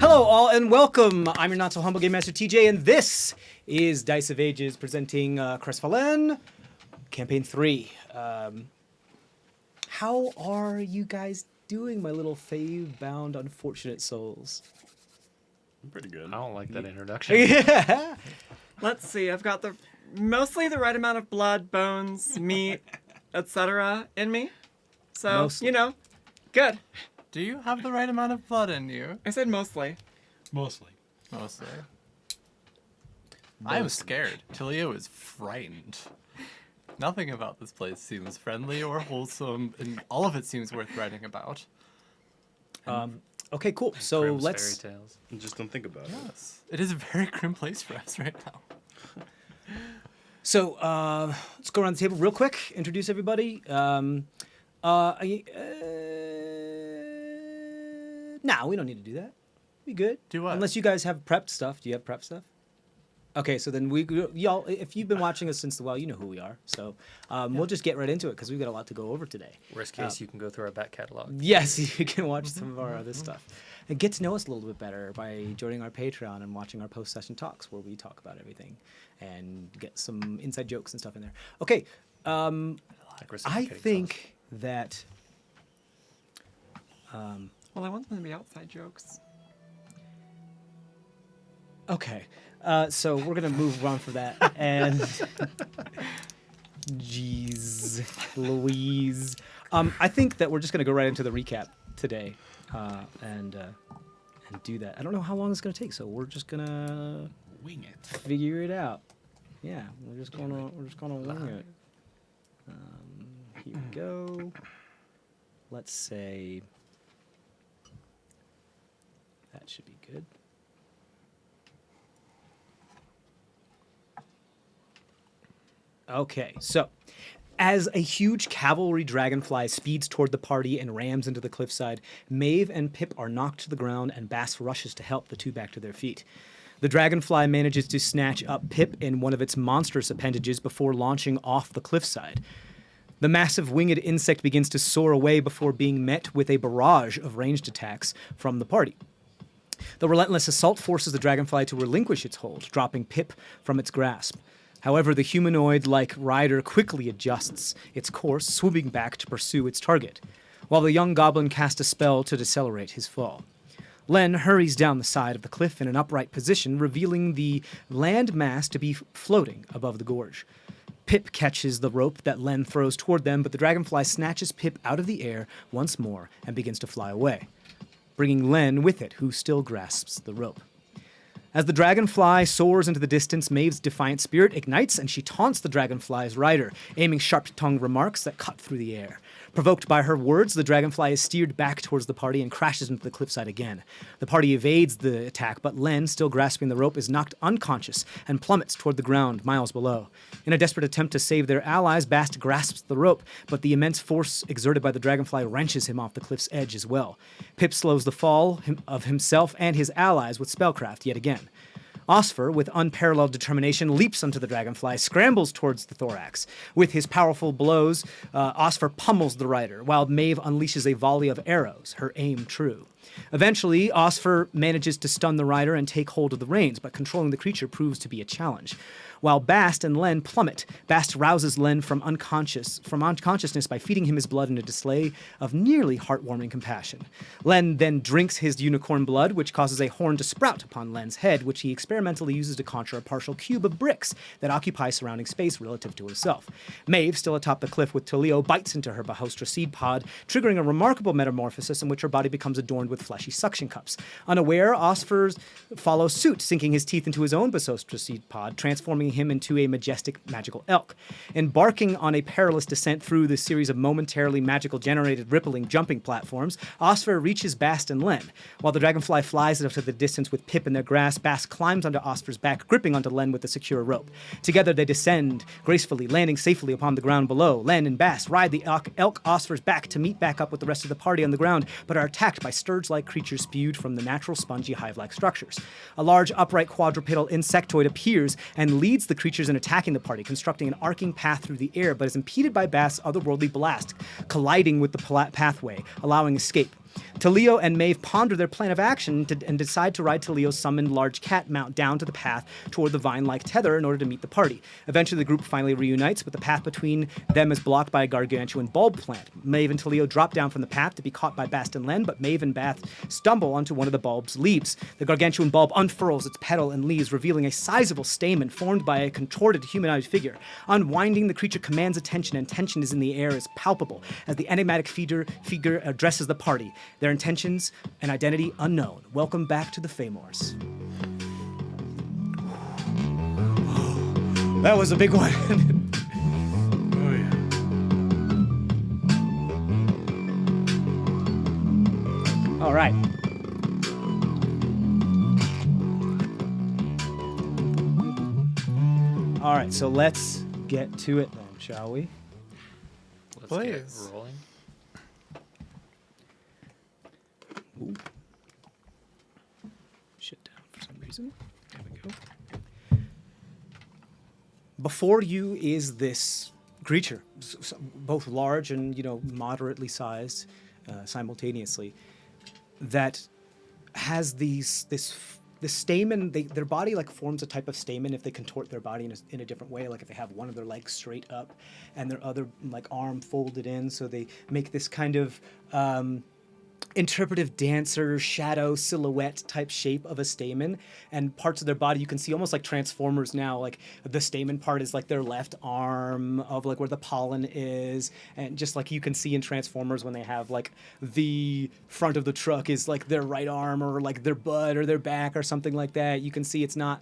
Hello all and welcome. I'm your not so humble Game Master TJ, and this is Dice of Ages presenting CrestVahllen, Campaign 3. How are you guys doing, my little fave-bound unfortunate souls? I'm pretty good. I don't like that introduction. Yeah. Let's see. I've got mostly the right amount of blood, bones, meat, etc. in me. So, Mostly. good. Do you have the right amount of blood in you? I said mostly. Mostly. Mostly. I am scared. Tilio is frightened. Nothing about this place seems friendly or wholesome, and all of it seems worth writing about. Okay, cool. So Grimm's let's... fairy tales. Just don't think about it. Yes. It is a very grim place for us right now. So let's go around the table real quick. Introduce everybody. No, we don't need to do that. We good. Do what? Unless you guys have prepped stuff. Do you have prep stuff? Okay, so then y'all, if you've been watching us since the while, you know who we are. So we'll just get right into it because we've got a lot to go over today. Worst case, you can go through our back catalog. Yes, you can watch some of our other stuff and get to know us a little bit better by joining our Patreon and watching our post-session talks where we talk about everything and get some inside jokes and stuff in there. Okay, I think that. Well, I want them to be outside jokes. Okay, so we're gonna move on from that, and jeez, Louise, I think that we're just gonna go right into the recap today, and do that. I don't know how long it's gonna take, so we're just gonna Wing it. figure it out. Yeah, we're just gonna wing it. Here we go. Let's say that should be good. Okay, so as a huge cavalry dragonfly speeds toward the party and rams into the cliffside, Maeve and Pip are knocked to the ground and Bass rushes to help the two back to their feet. The dragonfly manages to snatch up Pip in one of its monstrous appendages before launching off the cliffside. The massive winged insect begins to soar away before being met with a barrage of ranged attacks from the party. The relentless assault forces the dragonfly to relinquish its hold, dropping Pip from its grasp. However, the humanoid-like rider quickly adjusts its course, swooping back to pursue its target, while the young goblin casts a spell to decelerate his fall. Len hurries down the side of the cliff in an upright position, revealing the land mass to be floating above the gorge. Pip catches the rope that Len throws toward them, but the dragonfly snatches Pip out of the air once more and begins to fly away, bringing Len with it, who still grasps the rope. As the dragonfly soars into the distance, Maeve's defiant spirit ignites, and she taunts the dragonfly's rider, aiming sharp-tongued remarks that cut through the air. Provoked by her words, the dragonfly is steered back towards the party and crashes into the cliffside again. The party evades the attack, but Len, still grasping the rope, is knocked unconscious and plummets toward the ground miles below. In a desperate attempt to save their allies, Bast grasps the rope, but the immense force exerted by the dragonfly wrenches him off the cliff's edge as well. Pip slows the fall of himself and his allies with spellcraft yet again. Osfer, with unparalleled determination, leaps onto the dragonfly, scrambles towards the thorax. With his powerful blows, Osfer pummels the rider, while Maeve unleashes a volley of arrows, her aim true. Eventually, Osfer manages to stun the rider and take hold of the reins, but controlling the creature proves to be a challenge. While Bast and Len plummet, Bast rouses Len from unconsciousness by feeding him his blood in a display of nearly heartwarming compassion. Len then drinks his unicorn blood, which causes a horn to sprout upon Len's head, which he experimentally uses to conjure a partial cube of bricks that occupy surrounding space relative to himself. Maeve, still atop the cliff with Tulio, bites into her Bahostra seed pod, triggering a remarkable metamorphosis in which her body becomes adorned with fleshy suction cups. Unaware, Osfer follows suit, sinking his teeth into his own Bahostra seed pod, transforming him into a majestic magical elk. Embarking on a perilous descent through the series of momentarily magical generated rippling jumping platforms, Osfer reaches Bast and Len. While the dragonfly flies out to the distance with Pip in their grasp, Bast climbs onto Osfer's back, gripping onto Len with a secure rope. Together they descend gracefully, landing safely upon the ground below. Len and Bast ride the elk Osfer's back to meet back up with the rest of the party on the ground, but are attacked by sturge-like creatures spewed from the natural spongy hive-like structures. A large upright quadrupedal insectoid appears and leads succeeds the creatures in attacking the party, constructing an arcing path through the air, but is impeded by Bast's otherworldly blast, colliding with the pathway, allowing escape. Talio and Maeve ponder their plan of action and decide to ride Talio's summoned large cat mount down to the path toward the vine-like tether in order to meet the party. Eventually, the group finally reunites, but the path between them is blocked by a gargantuan bulb plant. Maeve and Talio drop down from the path to be caught by Bast and Len, but Maeve and Bast stumble onto one of the bulb's leaves. The gargantuan bulb unfurls its petal and leaves, revealing a sizable stamen formed by a contorted humanoid figure. Unwinding, the creature commands attention, and tension is in the air is palpable as the enigmatic figure addresses the party. Their intentions and identity unknown. Welcome back to the Famors. That was a big one. Oh yeah. All right. All right, so let's get to it then, shall we? Let's Please. get rolling. Ooh. Shut down for some reason. There we go. Before you is this creature, both large and moderately sized, simultaneously, that has this stamen. Their body forms a type of stamen if they contort their body in a different way. Like if they have one of their legs straight up and their other arm folded in, so they make this kind of interpretive dancer shadow silhouette type shape of a stamen, and parts of their body you can see almost like Transformers now. Like the stamen part is like their left arm of where the pollen is, and just like you can see in Transformers when they have the front of the truck is their right arm or their butt or their back or something like that. You can see it's not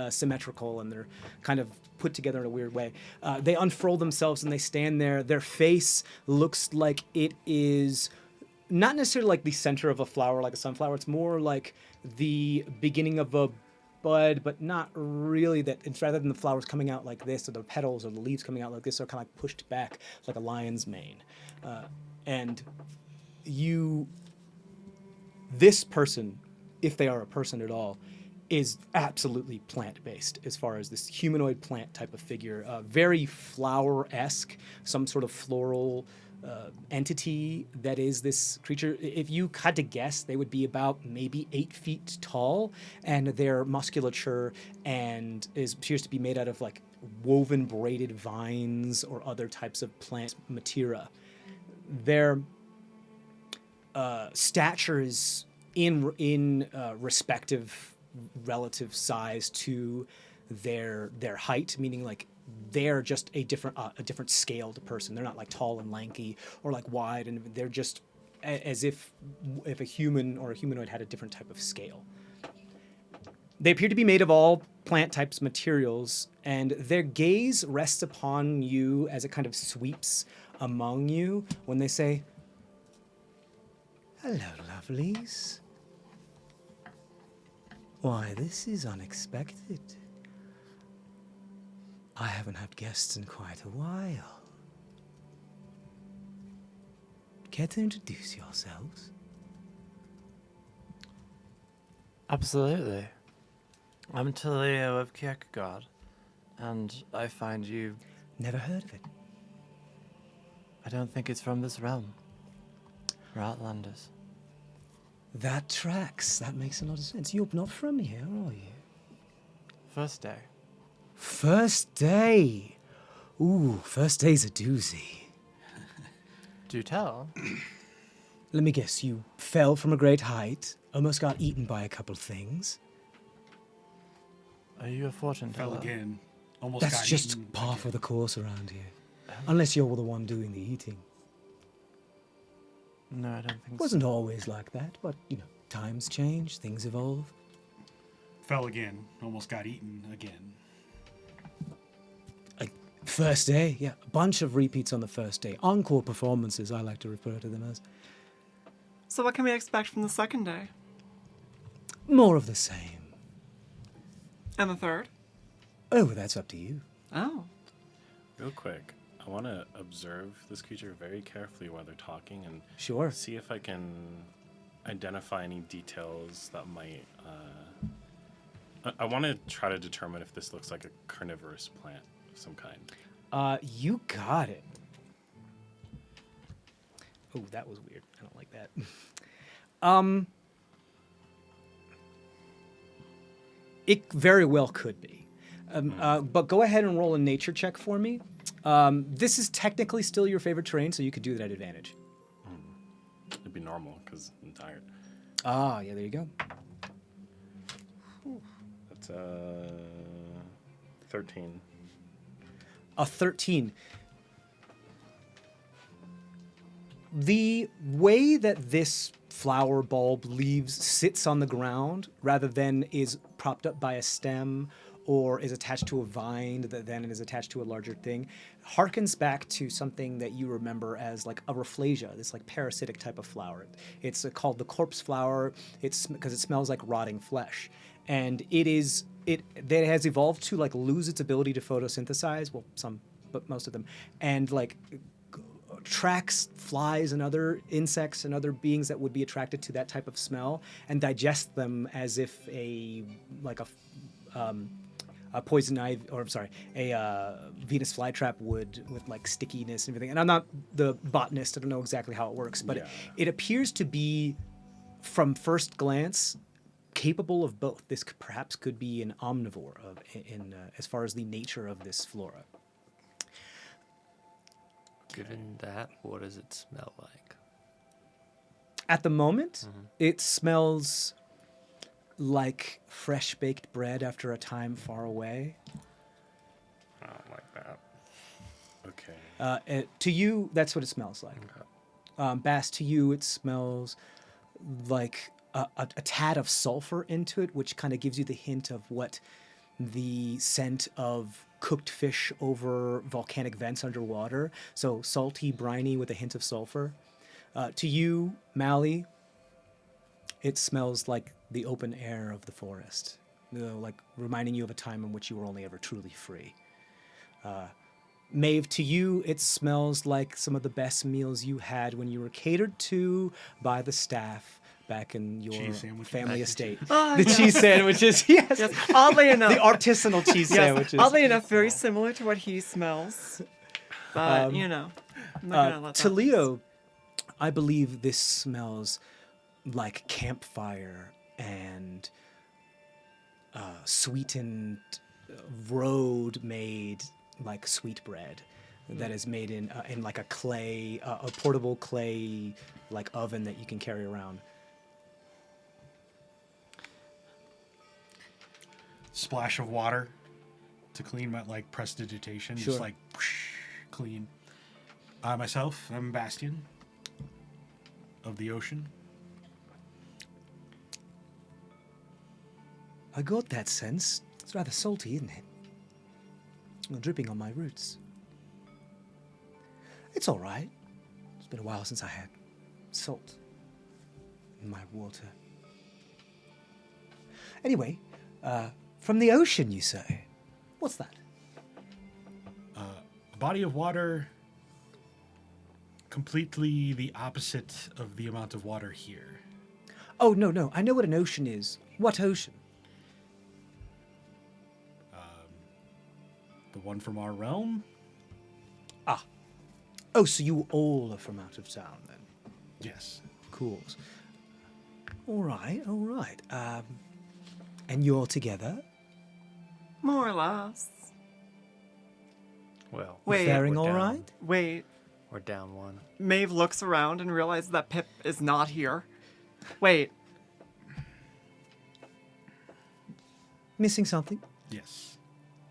symmetrical, and they're kind of put together in a weird way. They unfurl themselves and they stand there. Their face looks like it is not necessarily the center of a flower like a sunflower. It's more like the beginning of a bud, but not really that. It's rather than the flowers coming out like this, or the petals or the leaves coming out like this, are kind of pushed back like a lion's mane. And this person, if they are a person at all, is absolutely plant-based as far as this humanoid plant type of figure. Very flower-esque, some sort of floral entity that is this creature. If you had to guess, they would be about maybe 8 feet tall, and their musculature appears to be made out of woven braided vines or other types of plant materia. Their stature is in respective relative size to their height, meaning they're just a different scaled person. They're not tall and lanky or wide, and they're just as if a human or a humanoid had a different type of scale. They appear to be made of all plant types materials, and their gaze rests upon you as it kind of sweeps among you when they say, "Hello, lovelies. Why, this is unexpected. I haven't had guests in quite a while. Care to introduce yourselves?" Absolutely. I'm Talio of Kierkegaard, and I find you... Never heard of it. I don't think it's from this realm. We're outlanders. That tracks. That makes a lot of sense. You're not from here, are you? First day. First day. Ooh, first day's a doozy. Do tell. Let me guess, you fell from a great height, almost got eaten by a couple things. Are you a fortune Fell teller? again. Almost That's got just eaten par for again. the course around here. Unless you're the one doing the eating. No, I don't think Wasn't always like that, but, times change, things evolve. Fell again. Almost got eaten again. First day, yeah. A bunch of repeats on the first day. Encore performances, I like to refer to them as. So what can we expect from the second day? More of the same. And the third? Oh, that's up to you. Oh. Real quick, I want to observe this creature very carefully while they're talking and Sure. see if I can identify any details that might I want to try to determine if this looks like a carnivorous plant of some kind. You got it. Oh, that was weird. I don't like that. It very well could be. But go ahead and roll a nature check for me. This is technically still your favorite terrain, so you could do that at advantage. It'd be normal because I'm tired. Ah, yeah, there you go. That's 13. A 13. The way that this flower bulb leaves sits on the ground rather than is propped up by a stem or is attached to a vine that then is attached to a larger thing harkens back to something that you remember as like a rafflesia, this like parasitic type of flower. It's called the corpse flower. It's because it smells like rotting flesh, and it has evolved to like lose its ability to photosynthesize. Well, some, but most of them, and like tracks flies and other insects and other beings that would be attracted to that type of smell and digest them as if a poison ivy, or I'm sorry, a Venus flytrap would, with like stickiness and everything. And I'm not the botanist; I don't know exactly how it works, but it appears to be, from first glance, capable of both. This perhaps could be an omnivore as far as the nature of this flora. Given that, what does it smell like? At the moment, it smells like fresh baked bread after a time far away. I don't like that. Okay. To you, that's what it smells like. Bass, to you, it smells like a tad of sulfur into it, which kind of gives you the hint of what the scent of cooked fish over volcanic vents underwater. So salty, briny with a hint of sulfur. To you, Mally, it smells like the open air of the forest, like reminding you of a time in which you were only ever truly free. Maeve, to you, it smells like some of the best meals you had when you were catered to by the staff back in your family estate. Oh, the yes. cheese sandwiches, yes. Yes, oddly enough. The artisanal cheese sandwiches. Oddly enough, very similar to what he smells. But, I'm not going to let that Talio, I believe this smells like campfire and sweetened road-made like sweetbread that is made in like a clay, a portable clay like oven that you can carry around. Splash of water to clean my like prestidigitation, Sure. just like whoosh, clean. Myself, I'm Bastion of the ocean. I got that sense. It's rather salty, isn't it? Dripping on my roots. It's all right. It's been a while since I had salt in my water. Anyway, from the ocean, you say? What's that? A body of water completely the opposite of the amount of water here. Oh, no. I know what an ocean is. What ocean? The one from our realm? Ah. Oh, so you all are from out of town, then? Yes. Cool. All right. And you're together? More or less. Well, Wait. Faring we're all down. right? Wait. We're down one. Maeve looks around and realizes that Pip is not here. Wait. Missing something? Yes.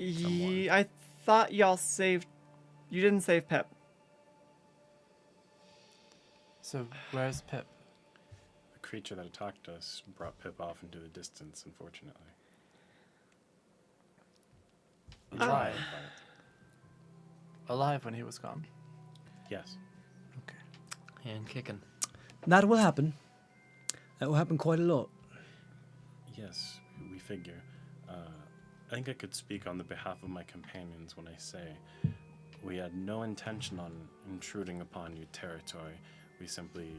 I thought y'all saved... You didn't save Pip. So where's Pip? The creature that attacked us brought Pip off into the distance, unfortunately. We tried, Alive when he was gone. but yes. Okay. And kicking. That will happen. That will happen quite a lot. Yes, we figure. I think I could speak on the behalf of my companions when I say we had no intention on intruding upon your territory. We simply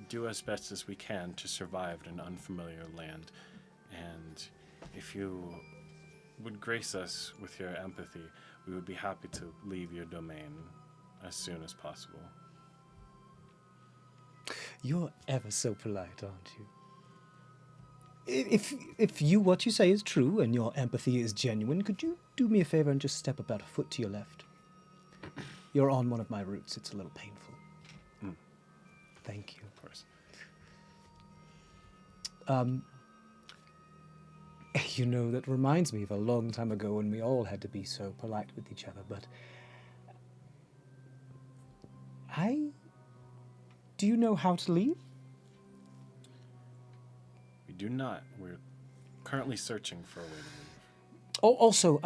do as best as we can to survive in an unfamiliar land. And if you would grace us with your empathy, we would be happy to leave your domain as soon as possible. You're ever so polite, aren't you? If what you say is true and your empathy is genuine, could you do me a favor and just step about a foot to your left? You're on one of my routes. It's a little painful. Thank you. Of course. You know, that reminds me of a long time ago when we all had to be so polite with each other, but do you know how to leave? We do not. We're currently searching for a way to leave. Oh, also,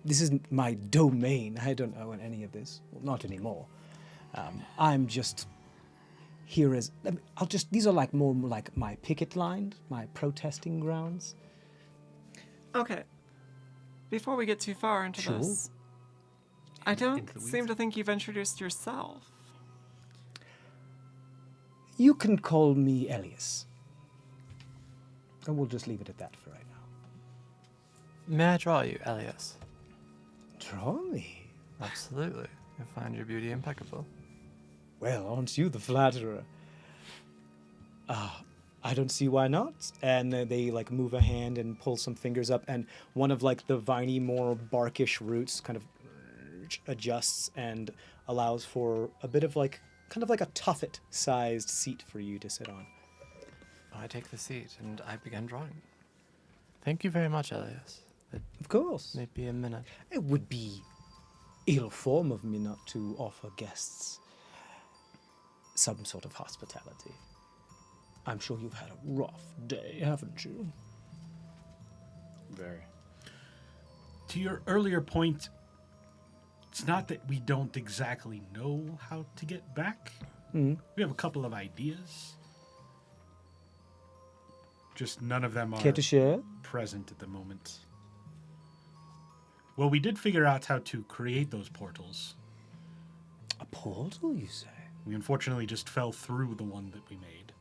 this isn't my domain. I don't own any of this. Well, not anymore. I'm just here as these are like more like my picket line, my protesting grounds. Okay. Before we get too far into Sure. this, I don't Into the seem weeds. to think you've introduced yourself. You can call me Elias. And we'll just leave it at that for right now. May I draw you, Elias? Draw me? Absolutely. I find your beauty impeccable. Well, aren't you the flatterer? I don't see why not. And they like move a hand and pull some fingers up, and one of like the viney, more barkish roots kind of adjusts and allows for a bit of like kind of like a tuffet-sized seat for you to sit on. I take the seat and I begin drawing. Thank you very much, Elias. It Of course. may be a minute. It would be ill form of me not to offer guests some sort of hospitality. I'm sure you've had a rough day, haven't you? Very. To your earlier point, it's not that we don't exactly know how to get back. We have a couple of ideas. Just none of them are Care to share? present at the moment. Well, we did figure out how to create those portals. A portal, you say? We unfortunately just fell through the one that we made.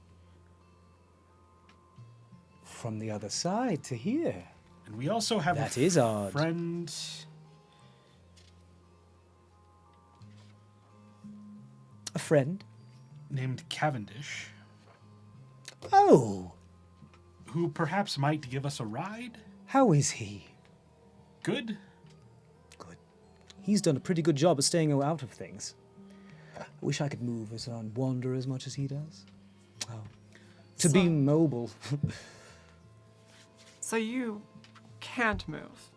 From the other side to here. And we also have That a is odd. friend. A friend? Named Cavendish, Oh, who perhaps might give us a ride. how is he? Good. Good. He's done a pretty good job of staying out of things. I wish I could move and wander as much as he does. Oh. To be So- mobile. So you can't move.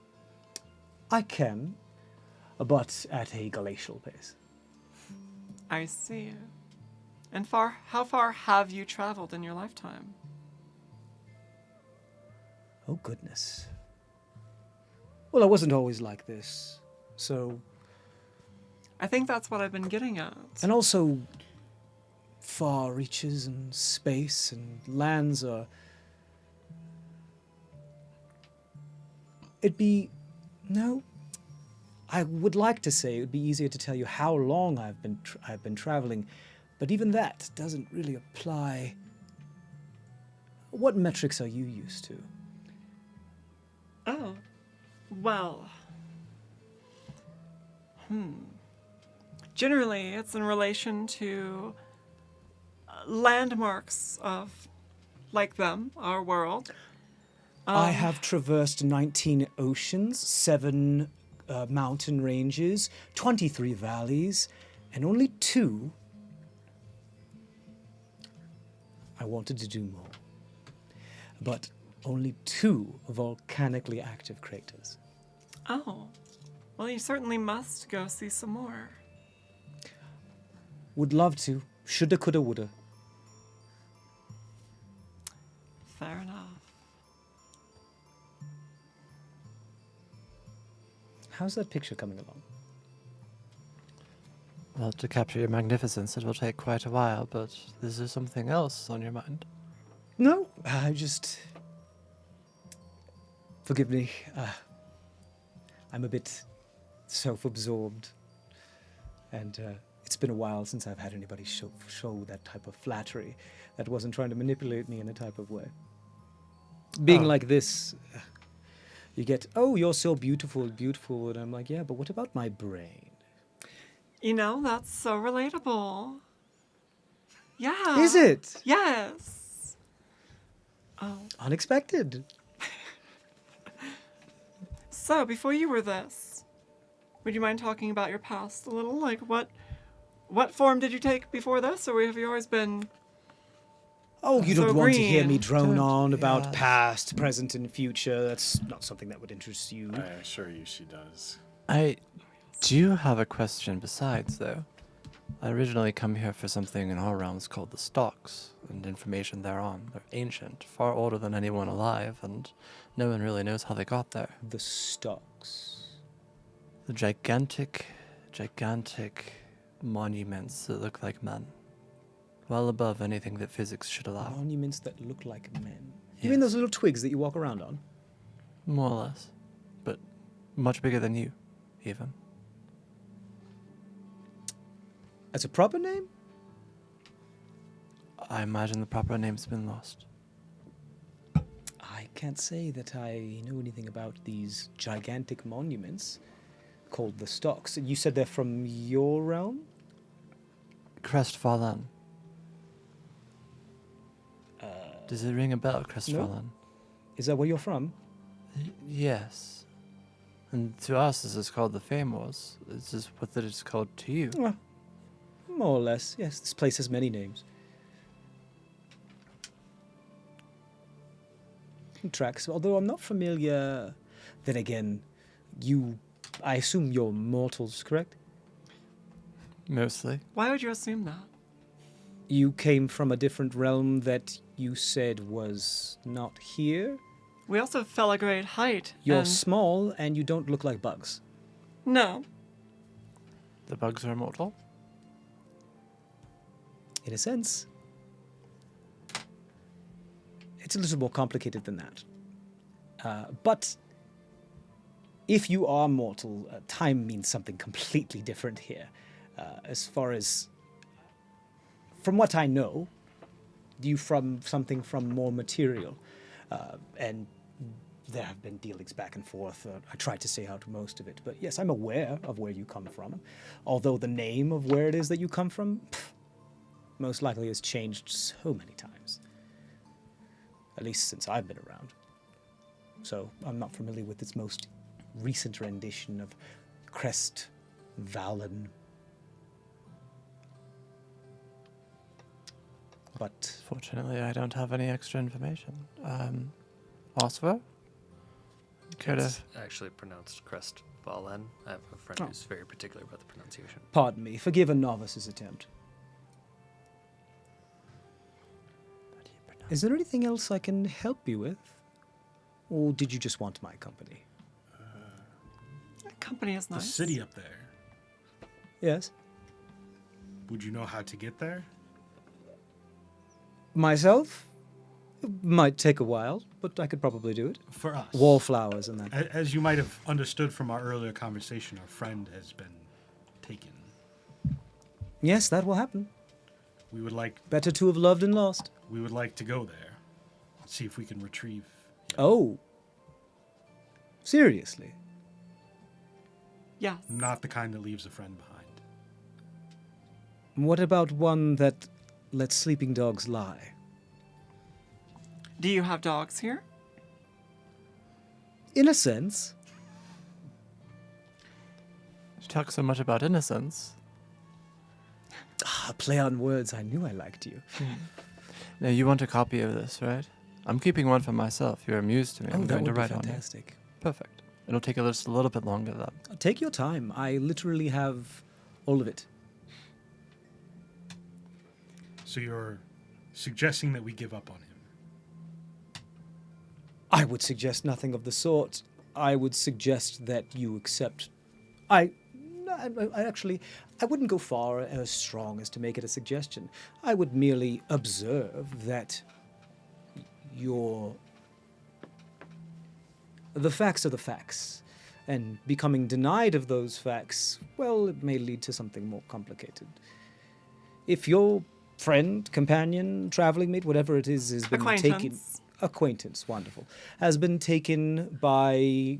I can, but at a glacial pace. I see. And how far have you traveled in your lifetime? Oh, goodness. Well, I wasn't always like this, so... I think that's what I've been getting at. And also, far reaches and space and lands are... It'd be... No. I would like to say it would be easier to tell you how long I've been traveling, but even that doesn't really apply. What metrics are you used to? Oh, well. Generally, it's in relation to landmarks of, like them, our world. I have traversed 19 oceans, 7 mountain ranges, 23 valleys, and only 2 I wanted to do more. But only 2 volcanically active craters. Oh, well, you certainly must go see some more. Would love to. Shoulda, coulda, woulda. Fair enough. How's that picture coming along? Well, to capture your magnificence, it will take quite a while, but is there something else on your mind? No, I just... Forgive me. I'm a bit self-absorbed. And it's been a while since I've had anybody show that type of flattery that wasn't trying to manipulate me in a type of way. Being Oh. like this, you get, oh, you're so beautiful, beautiful. And I'm like, yeah, but what about my brain? You know, that's so relatable. Yeah. Is it? Yes. Unexpected. So, before you were this, would you mind talking about your past a little? Like, what form did you take before this, or have you always been? Oh, you So don't want to hear me green. drone Don't- on about yeah. past, present, and future. That's not something that would interest you. I assure you she does. I do have a question besides, though. I originally come here for something in our realms called the stocks, and information thereon. They're ancient, far older than anyone alive, and no one really knows how they got there. The stocks. The gigantic monuments that look like men. Well above anything that physics should allow. Monuments that look like men. You mean those little twigs that you walk around on? More or less. But much bigger than you, even. That's a proper name? I imagine the proper name's been lost. I can't say that I know anything about these gigantic monuments called the stocks. You said they're from your realm? CrestVahllen. Does it ring a bell, CrestVahllen? Is that where you're from? Yes. And to us, this is called the Famous. Is this what it is called to you? Well, more or less, yes. This place has many names. Tracks, although I'm not familiar. Then again, I assume you're mortals, correct? Mostly. Why would you assume that? You came from a different realm that you said was not here. We also fell a great height. You're and small and you don't look like bugs. no. The bugs are immortal? In a sense. It's a little more complicated than that. But if you are mortal, time means something completely different here. As far as, from what I know, you from something from more material. And there have been dealings back and forth. I tried to stay out of most of it. But yes, I'm aware of where you come from. Although the name of where it is that you come from, most likely has changed so many times. At least since I've been around. So I'm not familiar with its most recent rendition of CrestVahllen. But Fortunately, I don't have any extra information. Oscar? Care to... It's actually pronounced CrestVahllen. I have a friend Oh. who's very particular about the pronunciation. pardon me, forgive a novice's attempt. Is there anything else I can help you with? Or did you just want my company? That company is The nice. city up there. Yes. Would you know how to get there? Myself? Might take a while, but I could probably do it. For us. Wallflowers and that. As you might have understood from our earlier conversation, our friend has been taken. Yes, that will happen. We would like Better to have loved and lost. to go there, see if we can retrieve. Oh. Seriously? Yes. Not the kind that leaves a friend behind. What about one that lets sleeping dogs lie? Do you have dogs here? In a sense. You talk so much about innocence. Ah, play on words. I knew I liked you. Now, you want a copy of this, right? I'm keeping one for myself. You're amused to me. I'm that going to would be write on you. fantastic. Perfect. It'll take just a little bit longer, though. Take your time. I literally have all of it. So you're suggesting that we give up on him? I would suggest nothing of the sort. I would suggest that you accept. I actually, I wouldn't go far as strong as to make it a suggestion. I would merely observe that the facts are the facts. And becoming denied of those facts, well, it may lead to something more complicated. If your friend, companion, traveling mate, whatever it is, has been taken. Acquaintance. acquaintance, wonderful, has been taken by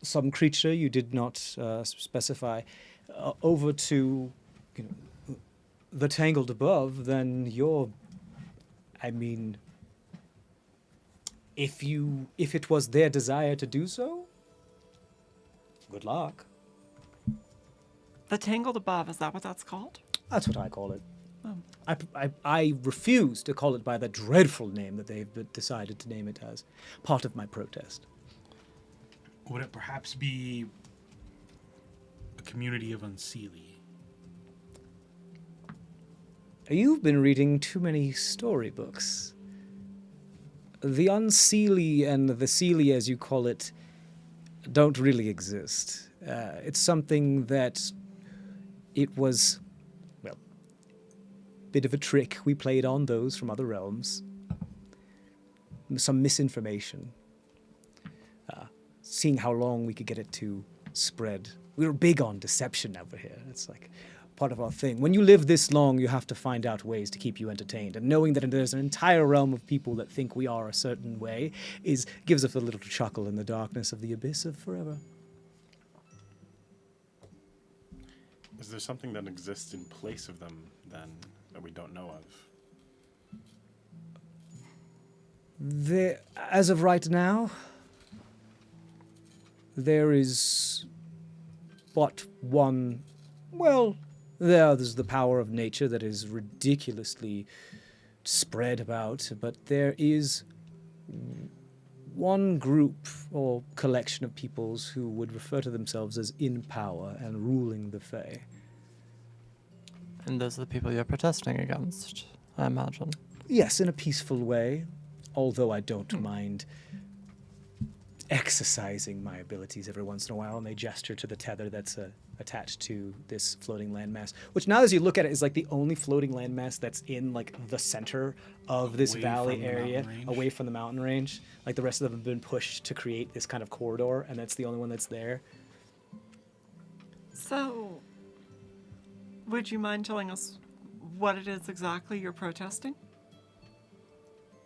some creature you did not specify over to the Tangled above, then if it was their desire to do so, good luck. The Tangled Above, is that what that's called? That's what I call it. I refuse to call it by the dreadful name that they've decided to name it as. Part of my protest. Would it perhaps be a community of Unseelie? You've been reading too many storybooks. The Unseelie and the Seelie, as you call it, don't really exist. It's something that it was, well, bit of a trick we played on those from other realms. Some misinformation. Seeing how long we could get it to spread. We were big on deception over here. It's like part of our thing. When you live this long, you have to find out ways to keep you entertained. And knowing that there's an entire realm of people that think we are a certain way gives us a little chuckle in the darkness of the abyss of forever. Is there something that exists in place of them, then, that we don't know of? As of right now, there is but one. Well, there's the power of nature that is ridiculously spread about, but there is one group or collection of peoples who would refer to themselves as in power and ruling the Fae. And those are the people you're protesting against, I imagine. Yes, in a peaceful way, although I don't mind exercising my abilities every once in a while, and they gesture to the tether that's attached to this floating landmass, which now as you look at it is like the only floating landmass that's in like the center of this Away valley from the area, mountain range. away from the mountain range. Like the rest of them have been pushed to create this kind of corridor, and that's the only one that's there. So, would you mind telling us what it is exactly you're protesting?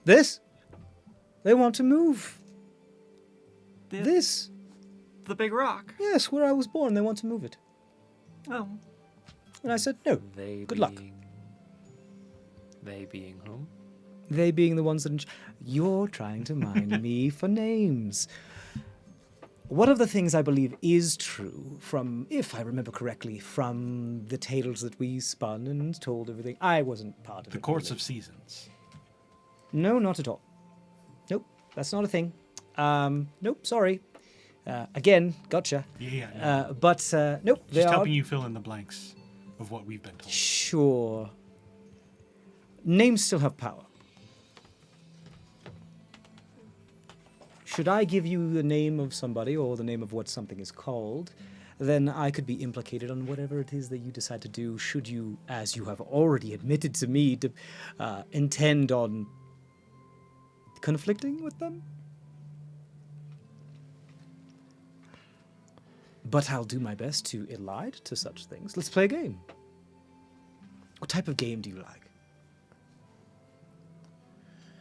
This? They want to move. The, This? The big rock. Yes, where I was born, they want to move it. Oh, And I said, no. They Good luck. being... They being whom? They being the ones that... You're trying to mine me for names. One of the things I believe is true from, if I remember correctly, from the tales that we spun and told everything. I wasn't part of The it. Courts really. of Seasons. No, not at all. Nope, that's not a thing. Nope, sorry. Again, gotcha. Yeah. No. But nope, they Just are... helping you fill in the blanks of what we've been told. Sure. Names still have power. Should I give you the name of somebody or the name of what something is called, then I could be implicated on whatever it is that you decide to do, should you, as you have already admitted to me, to intend on conflicting with them. But I'll do my best to elide to such things. Let's play a game. What type of game do you like?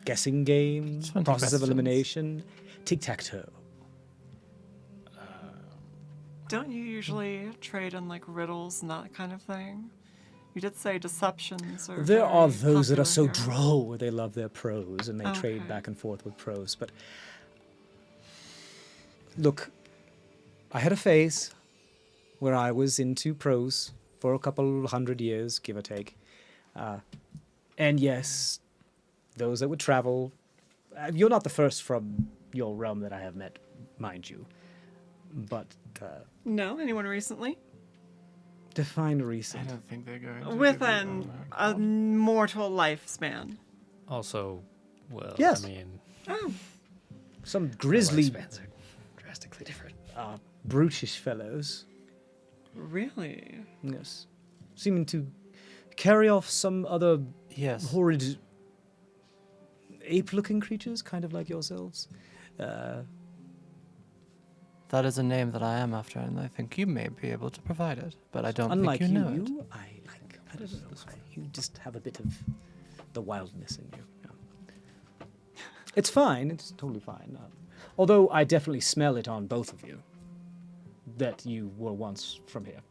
Guessing game? 20 Process of questions. elimination? Tic-tac-toe? don't you usually trade in like riddles and that kind of thing? You did say deceptions are There are very those that are so popular here. droll where they love their prose and they trade Okay. back and forth with prose. But look, I had a phase where I was into prose for a couple 100 years, give or take. And yes, those that would travel. You're not the first from your realm that I have met, mind you. But No, anyone recently? define I recent. don't think they're going to. Within a mortal lifespan. Also, well, Yes. I mean, Oh, Some our grisly, lifespans are drastically different. brutish fellows. really? Yes. Seeming to carry off some other Yes. horrid ape-looking creatures, kind of like yourselves. That is a name that I am after, and I think you may be able to provide it. But I don't Unlike think you know it. I don't know. You just have a bit of the wildness in you. Yeah. It's fine. It's totally fine. Although I definitely smell it on both of you that you were once from here.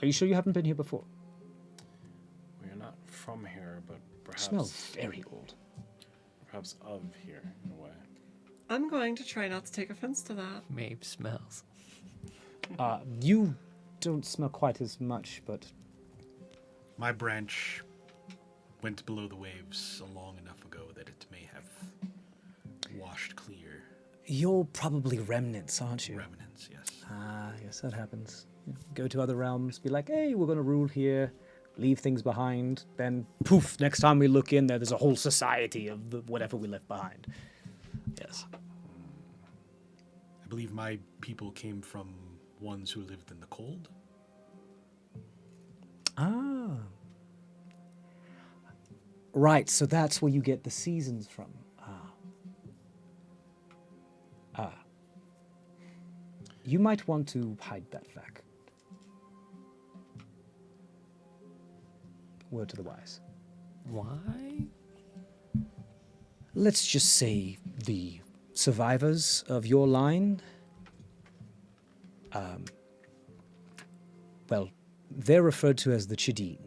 Are you sure you haven't been here before? We're not from here, but It perhaps smells very old. perhaps of here in a way. I'm going to try not to take offense to that. Maeve smells. You don't smell quite as much, but My branch went below the waves long enough ago that it may have washed clear. you're probably remnants, aren't you? Remnants, yes. Yes, that happens. Go to other realms, be like, hey, we're going to rule here, leave things behind, then poof, next time we look in there, there's a whole society of whatever we left behind. Yes. I believe my people came from ones who lived in the cold. Ah. Right, so that's where you get the seasons from. You might want to hide that fact. Word to the wise. Why? Let's just say the survivors of your line, well, they're referred to as the Chidin,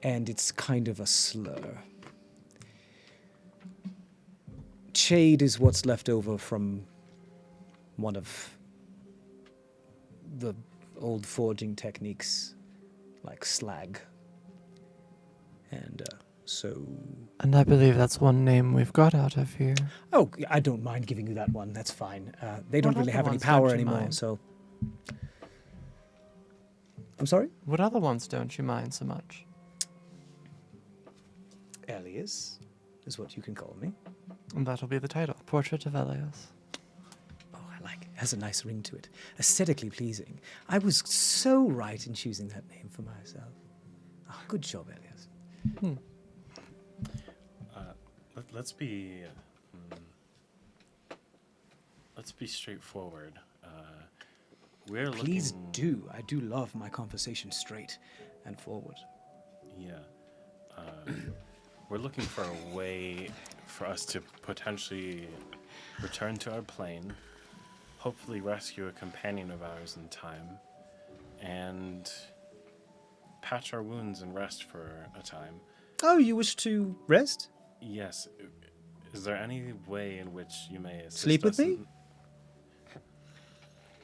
and it's kind of a slur. Chade is what's left over from one of the old forging techniques, like slag. And so... And I believe that's one name we've got out of here. Oh, I don't mind giving you that one. That's fine. They don't What really other have any ones power don't you anymore, mind? so... I'm sorry? What other ones don't you mind so much? Elias is what you can call me. And that'll be the title. Portrait of Elias. Oh, I like it. It has a nice ring to it. Aesthetically pleasing. I was so right in choosing that name for myself. Oh, good job, Elias. Let's be straightforward. We're Please looking. do. I do love my conversation straight and forward. Yeah. We're looking for a way for us to potentially return to our plane, hopefully rescue a companion of ours in time, and patch our wounds and rest for a time. Oh, you wish to rest? Yes. Is there any way in which you may assist Sleep with us me?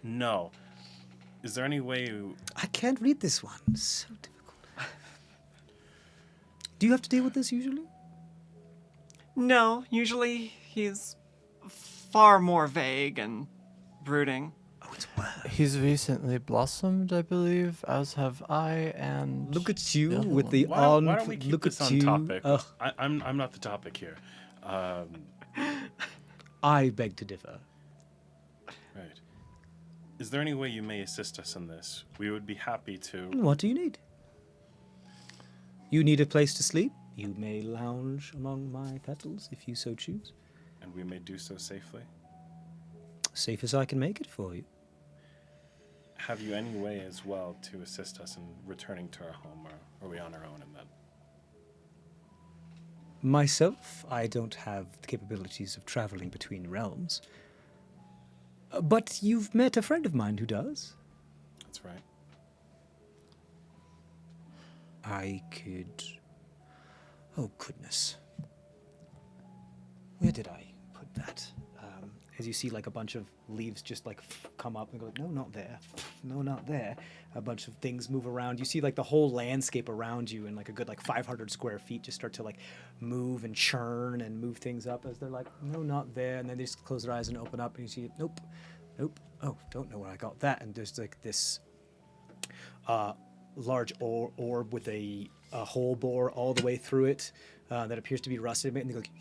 No. Is there any way... I can't read this one. It's so difficult. Do you have to deal with this usually? No, usually he's far more vague and brooding. Oh, it's worse. He's recently blossomed, I believe, as have I, and... Look at you the other with one. the Why on. don't we keep Look this at on you. topic? Ugh, I'm not the topic here. I beg to differ. Right. Is there any way you may assist us in this? We would be happy to. What do you need? You need a place to sleep? You may lounge among my petals if you so choose. And we may do so safely. Safe as I can make it for you. Have you any way as well to assist us in returning to our home, or are we on our own in that? Myself, I don't have the capabilities of traveling between realms. But you've met a friend of mine who does. That's right. I could... Oh, goodness. Where did I put that? As you see, like, a bunch of leaves just, like, come up and go, no, not there. No, not there. A bunch of things move around. You see, like, the whole landscape around you in, like, a good, like, 500 square feet just start to, like, move and churn and move things up as they're like, no, not there. And then they just close their eyes and open up and you see, nope, nope. Oh, don't know where I got that. And there's, like, this large orb with a hole bore all the way through it that appears to be rusted, and like,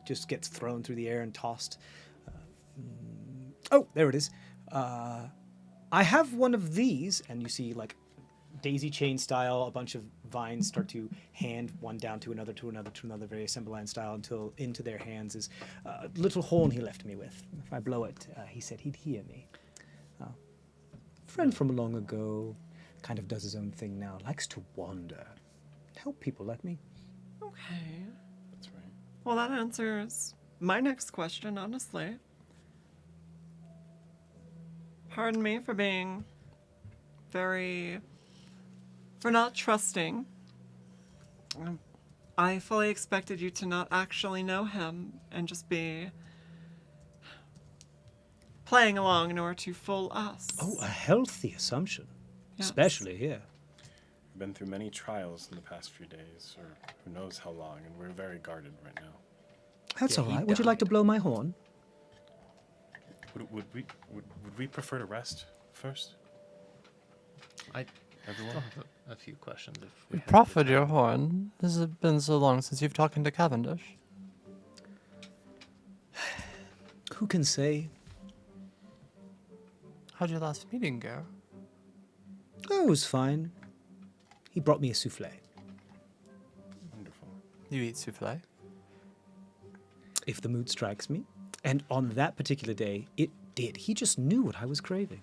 just gets thrown through the air and tossed. Oh, there it is. I have one of these, and you see, like, daisy chain style, a bunch of vines start to hand one down to another, to another, to another, very Cymbeline style, until into their hands is a little horn he left me with. If I blow it, he said he'd hear me. Friend from long ago, kind of does his own thing now, likes to wander. Help people like me. Okay. That's right. Well, that answers my next question, honestly. Pardon me for being for not trusting. I fully expected you to not actually know him and just be playing along in order to fool us. Oh, a healthy assumption. Yes. Especially here. We've been through many trials in the past few days, or who knows how long, and we're very guarded right now. That's Yeah, all he right. Would you like to died. blow my horn? Would we prefer to rest first? I Everyone? still have a few questions. If we We have the proffered your time. horn. This has been so long since you've talked to Cavendish. Who can say? How'd your last meeting go? Oh, it was fine. He brought me a souffle. Wonderful. You eat souffle? If the mood strikes me. And on that particular day, it did. He just knew what I was craving.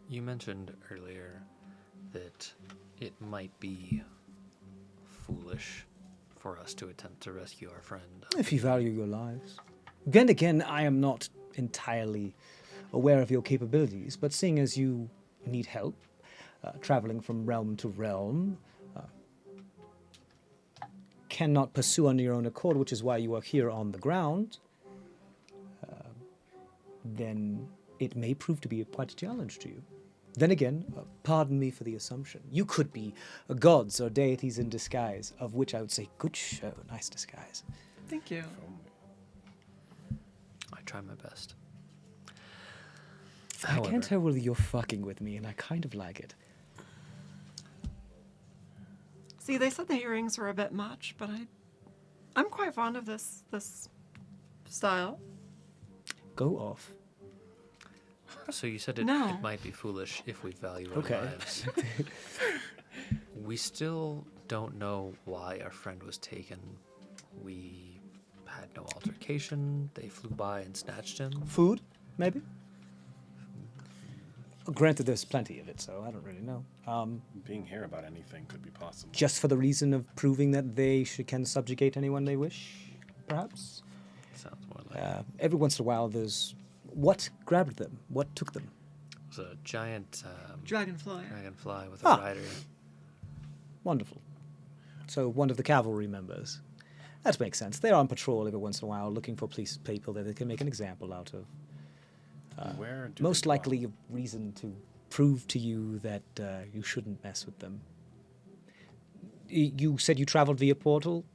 You mentioned earlier that it might be foolish for us to attempt to rescue our friend. If you value your lives. Then again, I am not entirely aware of your capabilities, but seeing as you need help, traveling from realm to realm, cannot pursue on your own accord, which is why you are here on the ground, then it may prove to be quite a challenge to you. Then again, pardon me for the assumption. You could be gods or deities in disguise, of which I would say, good show, nice disguise. Thank you. I try my best. I However, can't tell whether you're fucking with me, and I kind of like it. See, they said the earrings were a bit much, but I'm quite fond of this style. Go off. So you said No. it might be foolish if we value our Okay. lives. We still don't know why our friend was taken. We had no altercation. They flew by and snatched him. Food, maybe? Granted, there's plenty of it, so I don't really know. Being here about anything could be possible. Just for the reason of proving that they can subjugate anyone they wish, perhaps? Sounds more like Every once in a while, there's... What grabbed them? What took them? it was a giant Dragonfly. dragonfly with a Ah. rider. Wonderful. So one of the cavalry members. That makes sense. They're on patrol every once in a while, looking for police people that they can make an example out of. Where do Most they dwell? likely a reason to prove to you that you shouldn't mess with them. You said you traveled via portal?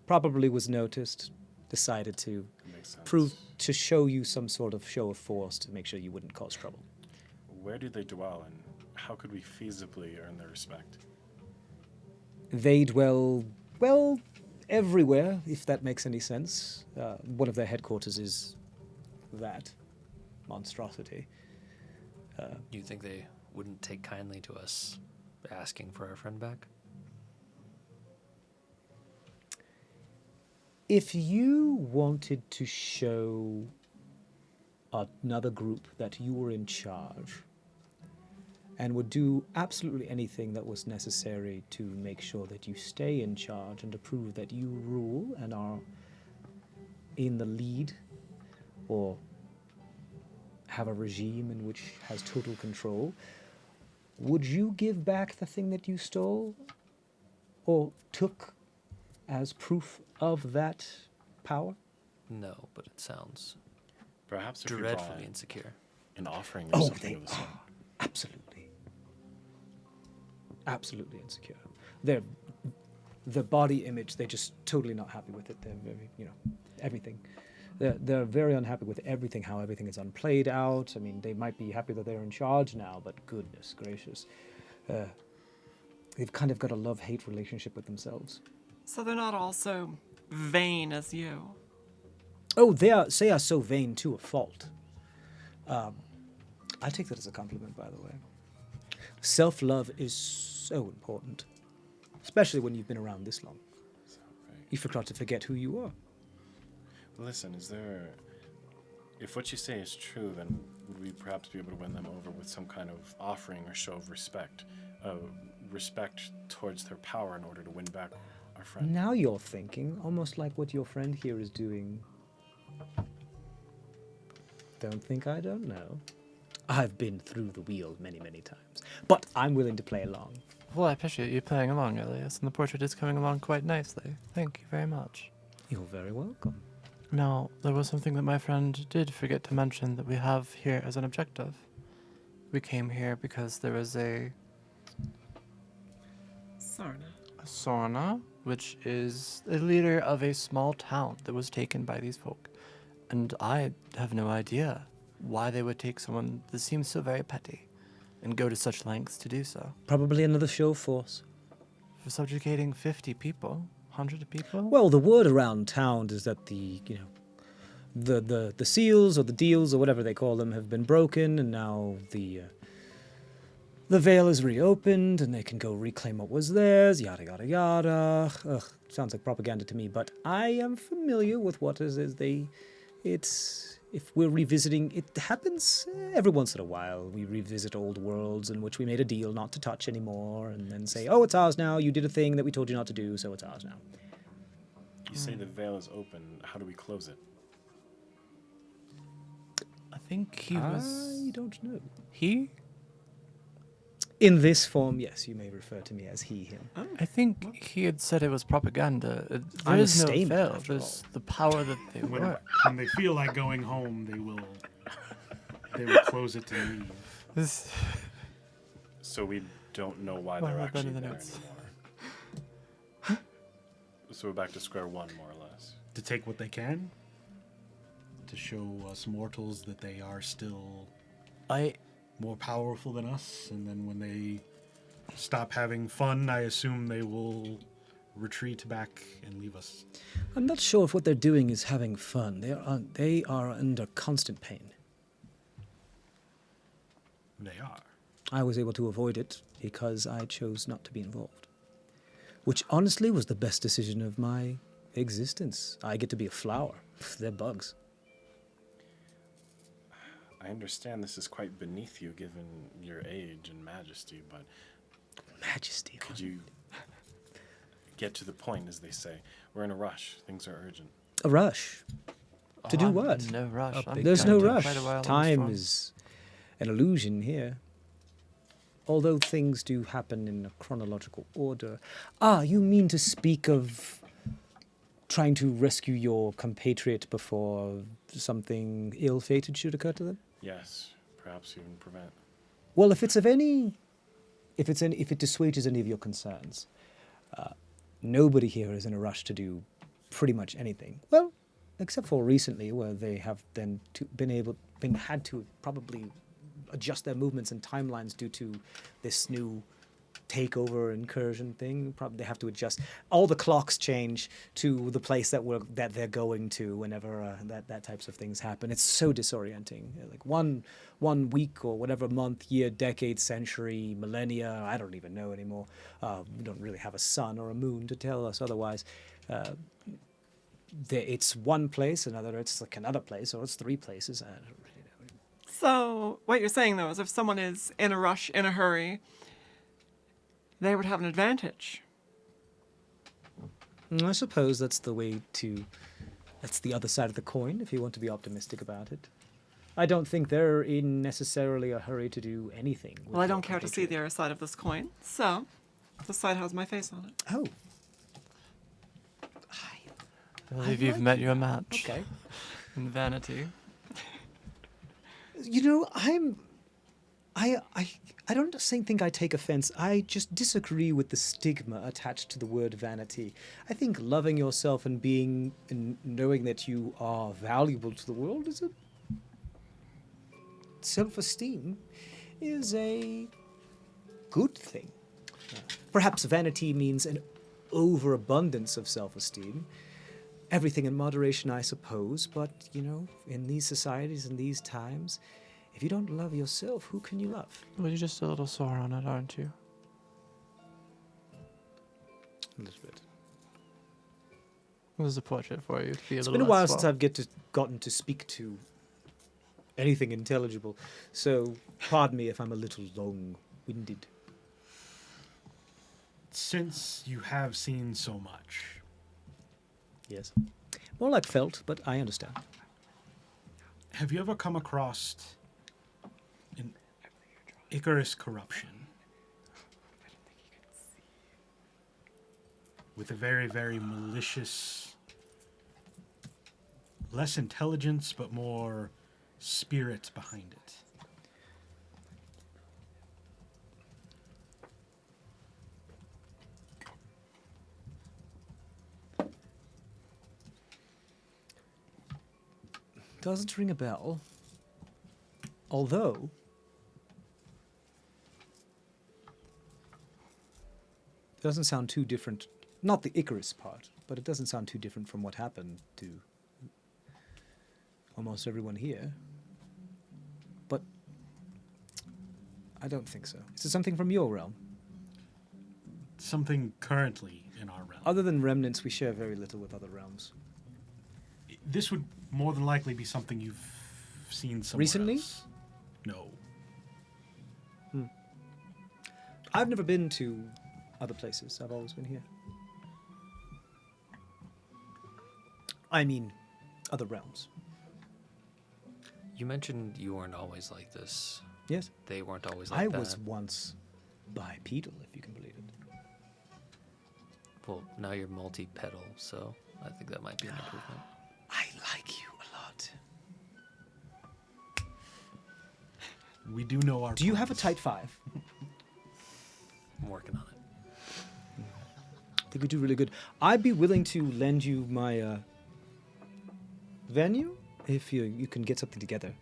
Probably was noticed, decided to Makes sense. prove to show you some sort of show of force to make sure you wouldn't cause trouble. Where do they dwell, and how could we feasibly earn their respect? They dwell, well, everywhere, if that makes any sense. One of their headquarters is that monstrosity. You think they wouldn't take kindly to us asking for our friend back? If you wanted to show another group that you were in charge and would do absolutely anything that was necessary to make sure that you stay in charge and to prove that you rule and are in the lead or have a regime in which has total control, would you give back the thing that you stole or took as proof of that power? No, but it sounds Perhaps if we dreadfully brought insecure. an offering or Oh, something they of the sort. are absolutely, absolutely insecure. The body image, they're just totally not happy with it. They're very, everything. They're very unhappy with everything, how everything is unplayed out. I mean, they might be happy that they're in charge now, but goodness gracious. They've kind of got a love-hate relationship with themselves. So they're not all so vain as you. Oh, they are so vain to a fault. I take that as a compliment, by the way. Self-love is so important, especially when you've been around this long. Right. You forgot to forget who you are. Listen, if what you say is true, then would we perhaps be able to win them over with some kind of offering or show of respect towards their power in order to win back our friend. Now you're thinking, almost like what your friend here is doing. Don't think I don't know. I've been through the wheel many, many times. But I'm willing to play along. Well, I appreciate you playing along, Elias, and the portrait is coming along quite nicely. Thank you very much. You're very welcome. Now, there was something that my friend did forget to mention that we have here as an objective. We came here because there was a Sorna, which is the leader of a small town that was taken by these folk. And I have no idea why they would take someone that seems so very petty and go to such lengths to do so. Probably another show force. For subjugating 50 people, 100 people? Well, the word around town is that the seals or the deals or whatever they call them have been broken, and now the veil is reopened, and they can go reclaim what was theirs. Yada yada yada. Ugh, sounds like propaganda to me. But I am familiar with what if we're revisiting, it happens every once in a while. We revisit old worlds in which we made a deal not to touch anymore, and then say, "Oh, it's ours now. You did a thing that we told you not to do, so it's ours now." You say the veil is open. How do we close it? I think he was... I don't know. He? In this form, yes, you may refer to me as he, him. I think he had said it was propaganda. There I'm a is no stamen, veil. after There's the power that they When, work. when they feel like going home, they will close it and leave. This... So we don't know why Well, they're I've been actually in the there notes. anymore. So we're back to square one, more or less. To take what they can, to show us mortals that they are still more powerful than us, and then when they stop having fun, I assume they will retreat back and leave us. I'm not sure if what they're doing is having fun. They are under constant pain. They are. I was able to avoid it because I chose not to be involved. Which honestly was the best decision of my existence. I get to be a flower. They're bugs. I understand this is quite beneath you given your age and majesty, but Majesty. could you get to the point, as they say? We're in a rush. Things are urgent. A rush. To do I'm what? in no rush. I'm There's going no to rush. quite a while on this Time one. is an illusion here. Although things do happen in a chronological order. Ah, you mean to speak of trying to rescue your compatriot before something ill-fated should occur to them? Yes, perhaps even prevent. Well, if it dissuages any of your concerns, nobody here is in a rush to do pretty much anything. Well, except for recently, where they have then had to probably adjust their movements and timelines due to this new takeover incursion thing. Probably they have to adjust. All the clocks change to the place that they're going to whenever that types of things happen. It's so disorienting. Like one week or whatever month, year, decade, century, millennia. I don't even know anymore. We don't really have a sun or a moon to tell us otherwise. It's one place, another. It's like another place, or it's three places. I don't really know. So what you're saying, though, is if someone is in a rush, in a hurry, they would have an advantage. I suppose that's the other side of the coin, if you want to be optimistic about it. I don't think they're in necessarily a hurry to do anything. with Well, I your don't care to see the compatriot. other side of this coin, so this side has my face on it. Oh. I believe I you've like met your match. Okay. In vanity. You know, I don't think I take offense. I just disagree with the stigma attached to the word vanity. I think loving yourself and knowing that you are valuable to the world is self-esteem is a good thing. Perhaps vanity means an overabundance of self-esteem. Everything in moderation, I suppose, but, in these societies, in these times, if you don't love yourself, who can you love? Well, you're just a little sore on it, aren't you? A little bit. There's a portrait for you to be a It's little been a while less since swell. I've gotten to speak to anything intelligible, so pardon me if I'm a little long-winded. Since you have seen so much, Yes. More like felt, but I understand. have you ever come across an Icarus corruption? With a very, very malicious, less intelligence, but more spirit behind it. Doesn't ring a bell. Although, it doesn't sound too different. Not the Icarus part, but it doesn't sound too different from what happened to almost everyone here. But I don't think so. Is it something from your realm? Something currently in our realm. Other than remnants, we share very little with other realms. This would more than likely be something you've seen somewhere Recently? else. No. I've never been to other places. I've always been here. I mean, other realms. You mentioned you weren't always like this. Yes. They weren't always like I that. was once bipedal, if you can believe it. Well, now you're multi-pedal, so I think that might be an improvement. I like you a lot. We do know our Do you have a plans. tight five? I'm working on it. I think we do really good. I'd be willing to lend you my venue if you can get something together.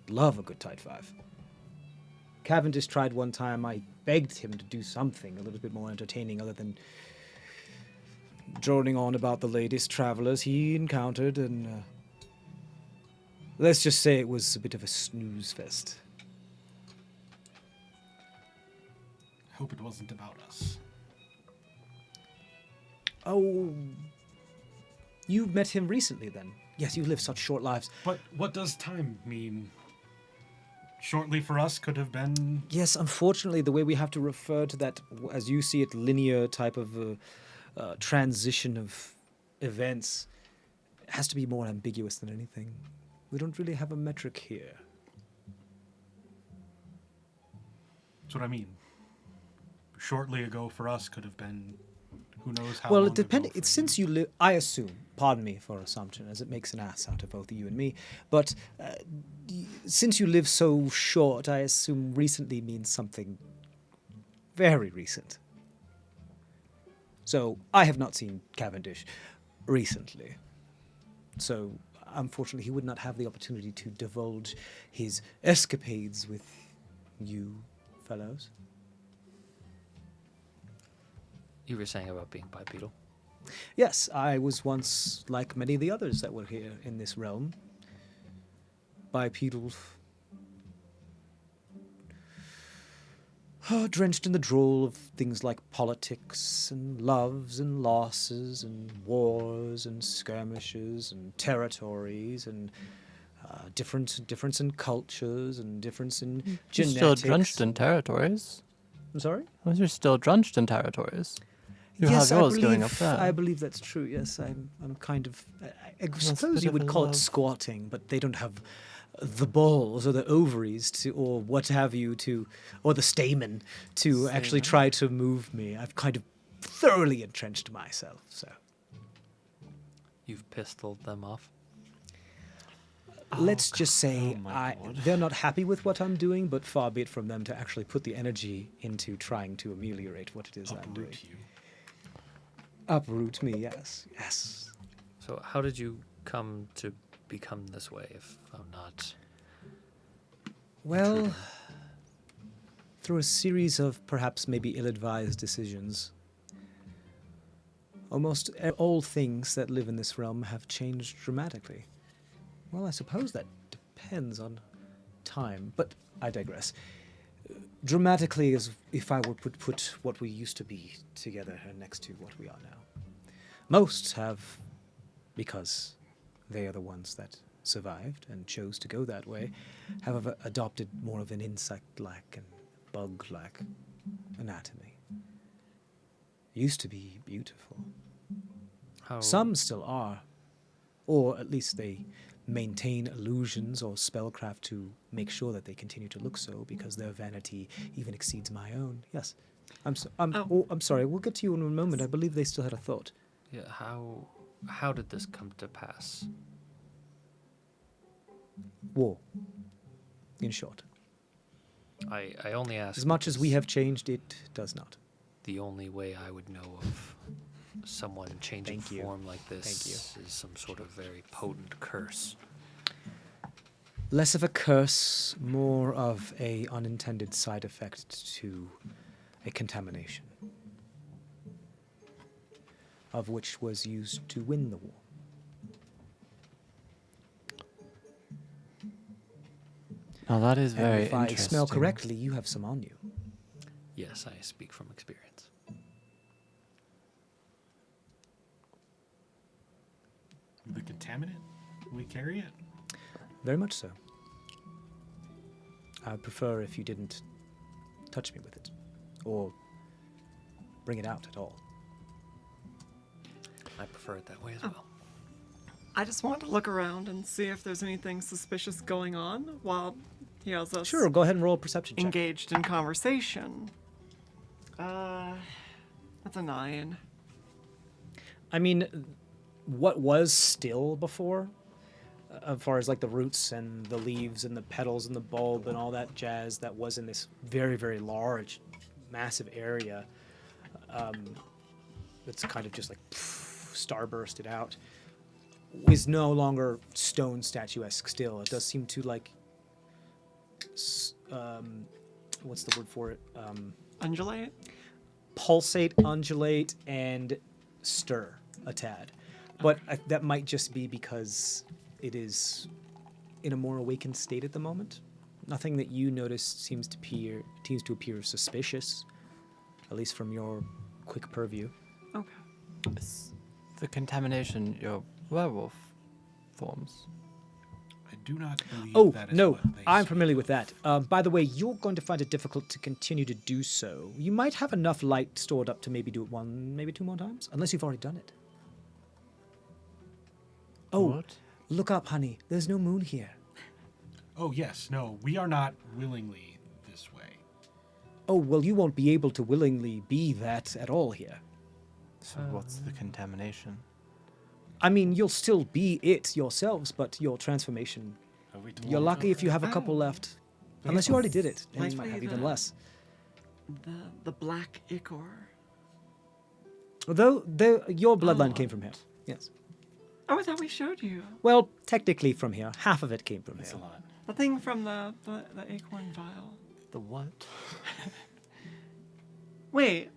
Love a good tight five. Cavendish tried one time. I begged him to do something a little bit more entertaining other than droning on about the latest travelers he encountered, and let's just say it was a bit of a snooze fest. Hope it wasn't about us. Oh, you met him recently then? Yes, you live such short lives. But what does time mean? Shortly for us could have been. Yes, unfortunately, the way we have to refer to that, as you see it, linear type of transition of events has to be more ambiguous than anything. We don't really have a metric here. That's what I mean. Shortly ago for us could have been. Who knows how Well, long it depends. ago for It's since you live. I assume. Pardon me for assumption, as it makes an ass out of both you and me. But since you live so short, I assume recently means something very recent. So I have not seen Cavendish recently. So unfortunately, he would not have the opportunity to divulge his escapades with you fellows. You were saying about being bipedal. Yes, I was once like many of the others that were here in this realm. Bipedal. Drenched in the droll of things like politics and loves and losses and wars and skirmishes and territories and difference in cultures and difference in You're genetics. still drenched in territories. I'm sorry? Well, you're still drenched in territories. You Yes, have yours going up there. I believe that's true. Yes, I'm kind of. I a suppose bit you of would a call it love. squatting, but they don't have the balls or the ovaries to, or what have you, to, or the stamen to actually try to move me. I've kind of thoroughly entrenched myself. So You've pistoled them off. let's just say Oh my God. they're not happy with what I'm doing, but far be it from them to actually put the energy into trying to ameliorate what it is I'm doing. Uproot you. Uproot me, yes, yes. So how did you come to become this way if I'm not... Well, through a series of perhaps maybe ill-advised decisions. Almost all things that live in this realm have changed dramatically. Well, I suppose that depends on time, but I digress. Dramatically as if I were to put what we used to be together next to what we are now. Most have, because they are the ones that survived and chose to go that way, have adopted more of an insect-like and bug-like anatomy. used to be beautiful. How Some still are, or at least they maintain illusions or spellcraft to make sure that they continue to look so, because their vanity even exceeds my own. Yes, I'm sorry. We'll get to you in a moment. I believe they still had a thought. Yeah, how did this come to pass? War. In short, I only ask as much as we because have changed, it does not. the only way I would know of someone changing Thank you. form like this Thank you. is some sort of very potent curse. Less of a curse, more of a unintended side effect to a contamination, of which was used to win the war. Now that is And very if I interesting. smell correctly, you have some on you. Yes, I speak from experience. The contaminant? We carry it? Very much so. I would prefer if you didn't touch me with it, or bring it out at all. I prefer it that way as well. I just want to look around and see if there's anything suspicious going on while he has us Sure, go ahead and roll a perception check. engaged in conversation. That's a 9. I mean, what was still before, as far as like the roots and the leaves and the petals and the bulb and all that jazz that was in this very, very large, massive area, that's kind of just like starbursted out, is no longer stone statuesque still. It does seem to like, what's the word for it? Undulate? Pulsate, undulate, and stir a tad. But that might just be because it is in a more awakened state at the moment. Nothing that you notice seems to appear suspicious, at least from your quick purview. Okay. Is the contamination your werewolf forms? I do not believe Oh, that is no, what they I'm speak familiar with of. that. By the way, you're going to find it difficult to continue to do so. You might have enough light stored up to maybe do it one, maybe two more times, unless you've already done it. Oh, What? look up, honey. There's no moon here. Oh, yes. No, we are not willingly this way. Oh, well, you won't be able to willingly be that at all here. So what's the contamination? I mean, you'll still be it yourselves, but your transformation, Have we told you're lucky them? if you have a couple left. Unless you already did it, and you might Likely have even the- less. The black ichor. Although your bloodline came from here. Yes. Oh, I thought we showed you. Well, technically from here. Half of it came from It's here. a lot. The thing from the acorn vial. The what? Wait.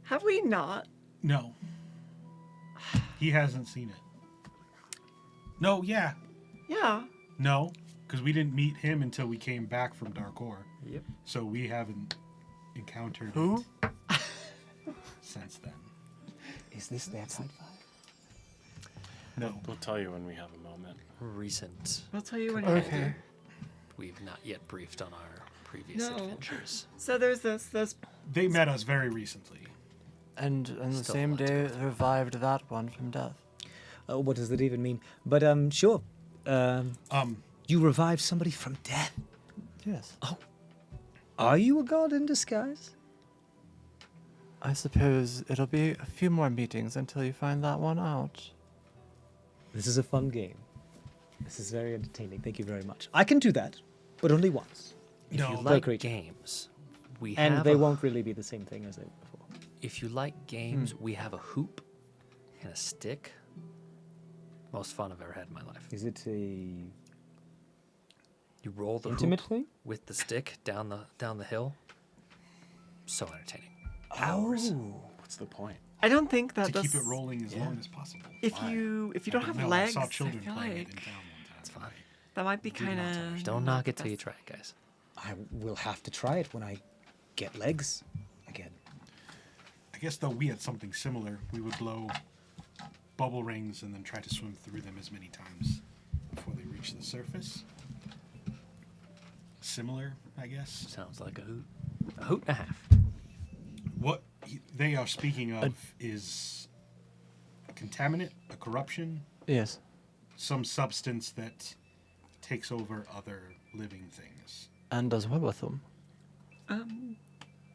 Have we not? No. He hasn't seen it. No, yeah. Yeah. No, because we didn't meet him until we came back from Darkor. Yep. So we haven't encountered Who? it since then. Is this that side? No. We'll tell you when we have a moment. Recent. I'll tell you when. Okay. We've not yet briefed on our previous No. adventures. So there's this They met us very recently. And on the Still a same lot to day go through. revived that one from death. What does that even mean? But sure. You revived somebody from death. Yes. Are you a god in disguise? I suppose it'll be a few more meetings until you find that one out. This is a fun game. This is very entertaining. Thank you very much. I can do that, but only once. If No. you Very like creative. games, we And have they a- won't really be the same thing as they were before. If you like games, we have a hoop and a stick. Most fun I've ever had in my life. Is it a You roll the intimate hoop thing? with the stick down the hill. So entertaining. Hours. Oh. What's the point? I don't think that To this, keep it rolling as long as possible. If Why? you I don't have know. legs, I I saw children feel playing it in like town one time. It's fine. that might be Do not kind of. Don't knock it till you try it, guys. I will have to try it when I get legs again. I guess though we had something similar. We would blow bubble rings and then try to swim through them as many times before they reach the surface. Similar, I guess. Sounds like a hoot. A hoot and a half. What they are speaking of is a contaminant, a corruption, Yes. some substance that takes over other living things. And does what with them?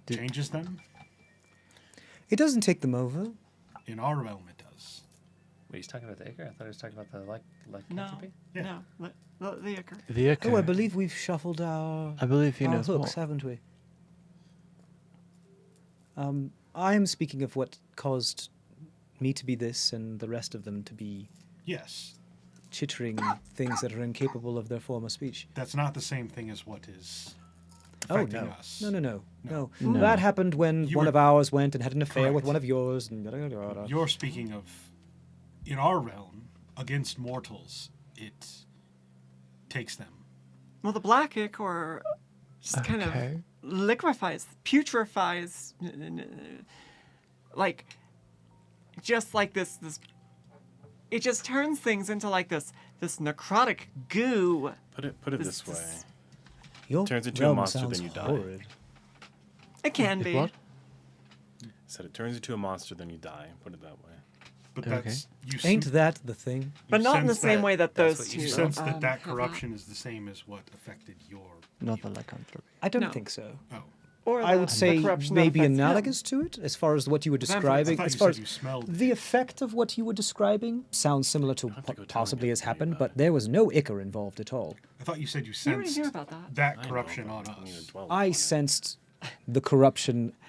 Changes them? It doesn't take them over. In our realm, it does. Wait, he's talking about the Ichor? I thought he was talking about the No, lycanthropy. Yeah. no, the Ichor. The Ichor. Oh, I believe we've shuffled our, I believe he our knows hooks, more. haven't we? I am speaking of what caused me to be this and the rest of them to be Yes. chittering things that are incapable of their former speech. That's not the same thing as what is Oh, affecting no. us. No. No. No. That happened when You one were- of ours went and had an affair with Correct. one of yours. And yada, yada, yada. You're speaking of, in our realm, against mortals, it takes them. Well, the black Ichor just kind of Okay. liquefies, putrefies, like, just like this. It just turns things into like this necrotic goo. Put it This- this way. Your Turns into a realm monster, sounds then you die. horrid. It can be. What? I said it turns into a monster, then you die. Put it that way. But Okay. that's you. Ain't that the thing? But you not in the sense same that- way that that's those what two. you You So, sense that have that corruption is the same as what affected your. Not the people. lycanthropy. I don't No. think so. Oh, Or I the- would the say corruption that maybe affects him. analogous to it, as far as what you were Vampires. I describing. thought As you far said as you smelled. the effect of what you were describing sounds similar to have to what go tell possibly him has to happened, do but that. there was no Ichor involved at all. I thought you said you You already sensed knew about that. that I know, corruption but on I don't need to us. dwell I upon it. sensed the corruption, not just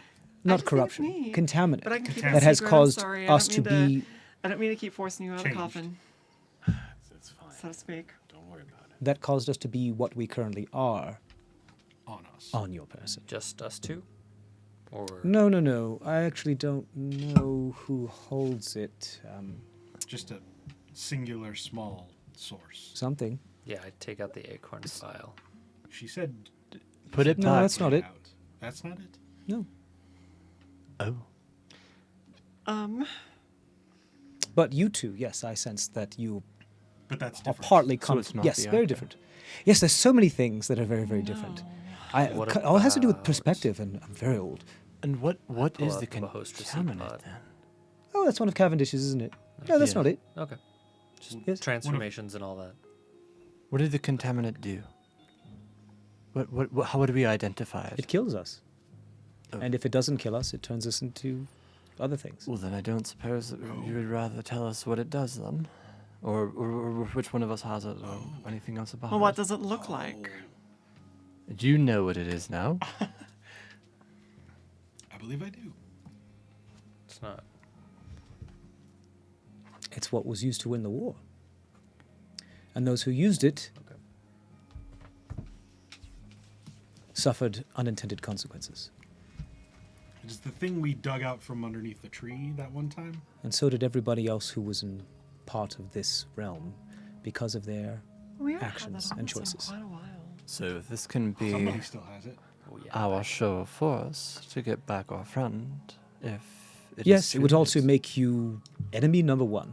think it's corruption, me, contaminant But I can keep Contaminant. that it has secret, I'm caused sorry. I us to don't mean be, I don't mean to keep forcing you out of the Changed. coffin, It's fine. so to speak. Don't worry about it. that caused us to be what we currently are On us. on your person. Just us two? Or No. I actually don't know who holds it. Just a singular small source. Something. yeah, I'd take out the acorn file. She said. Put it No, back. that's not it. out. That's not it. No. Oh. But you two, yes, I sense that you But that's are different. partly So it's not yes, the very Ichor. different. Yes, there's so many things that are very, very different. What All it has to do with about- perspective, and I'm very old. And what pull is out the the host receipt contaminant pod. then? Oh, that's one of Cavendish's, isn't it? No, that's Yeah. not it. Okay. Just Yes. transformations and all that. What did the contaminant do? How would we identify it? It kills us. Oh. And if it doesn't kill us, it turns us into other things. Well, then I don't suppose that you would rather tell us what it does then, or which one of us has it, or anything else about Well, it. what does it look like? Do you know what it is now? I believe I do. It's not. It's what was used to win the war. And those who used it Okay. suffered unintended consequences. It is the thing we dug out from underneath the tree that one time. And so did everybody else who was in part of this realm because of their We haven't had actions that and on us in choices. quite a while. So this can be Somebody still has it. Oh, yeah. our show of force to get back our friend, if it is Yes, it would true also news. make you enemy number one.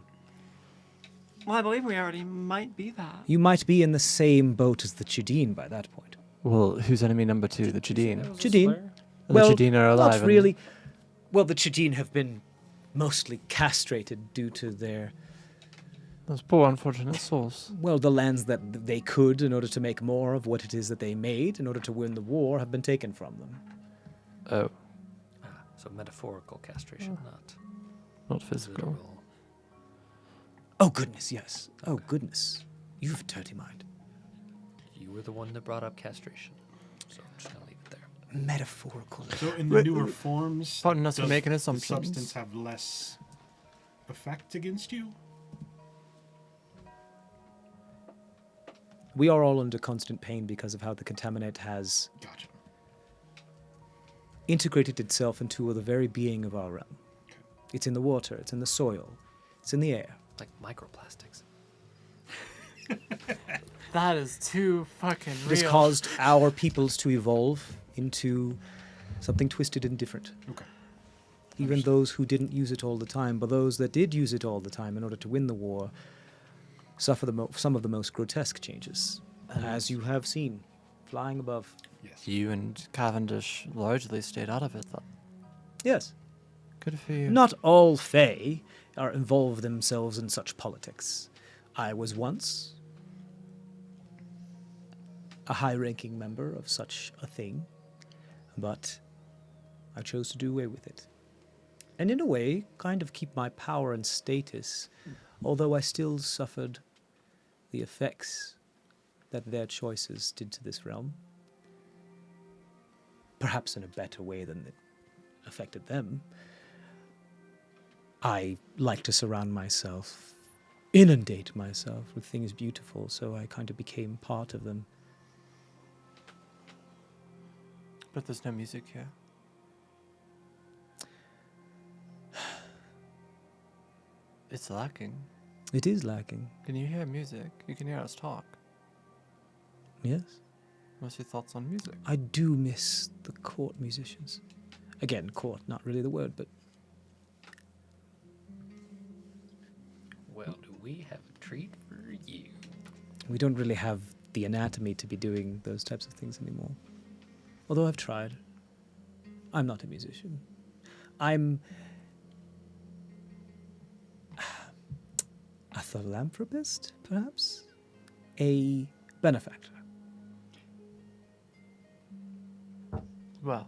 Well, I believe we already might be that. You might be in the same boat as the Chidin by that point. Well, who's enemy number 2? The Chidin. Chidin. The Chidin are alive. Not and- really. Well, the Chidin have been mostly castrated due to their, Those poor unfortunate souls. well, the lands that they could, in order to make more of what it is that they made, in order to win the war, have been taken from them. Oh, So metaphorical castration, not not physical. literal. Oh, goodness, yes. Oh, goodness. You have a dirty mind. You were the one that brought up castration. So I'm just going to leave it there. Metaphorical. So in the newer forms, Pardon us for does making the assumptions. substance have less effect against you? We are all under constant pain because of how the contaminant has Gotcha. integrated itself into the very being of our realm. It's in the water, it's in the soil, it's in the air. Like microplastics. That is too fucking It has real. caused our peoples to evolve into something twisted and different. Okay. Even those who didn't use it all the time, but those that did use it all the time in order to win the war, suffer some of the most grotesque changes, as you have seen, flying above. Yes. You and Cavendish largely stayed out of it, then. Yes, Good for you. Not all Fae are involve themselves in such politics. I was once a high-ranking member of such a thing, but I chose to do away with it. And in a way, kind of keep my power and status, although I still suffered the effects that their choices did to this realm. Perhaps in a better way than it affected them. I like to surround myself, inundate myself with things beautiful, so I kind of became part of them. But there's no music here. It's lacking. It is lacking, Can you hear music? You can hear us talk. yes? What's your thoughts on music? I do miss the court musicians. Again, court, not really the word, but Well, do we have a treat for you? we don't really have the anatomy to be doing those types of things anymore. Although I've tried. I'm not a musician. I'm a philanthropist, perhaps? A benefactor. Well,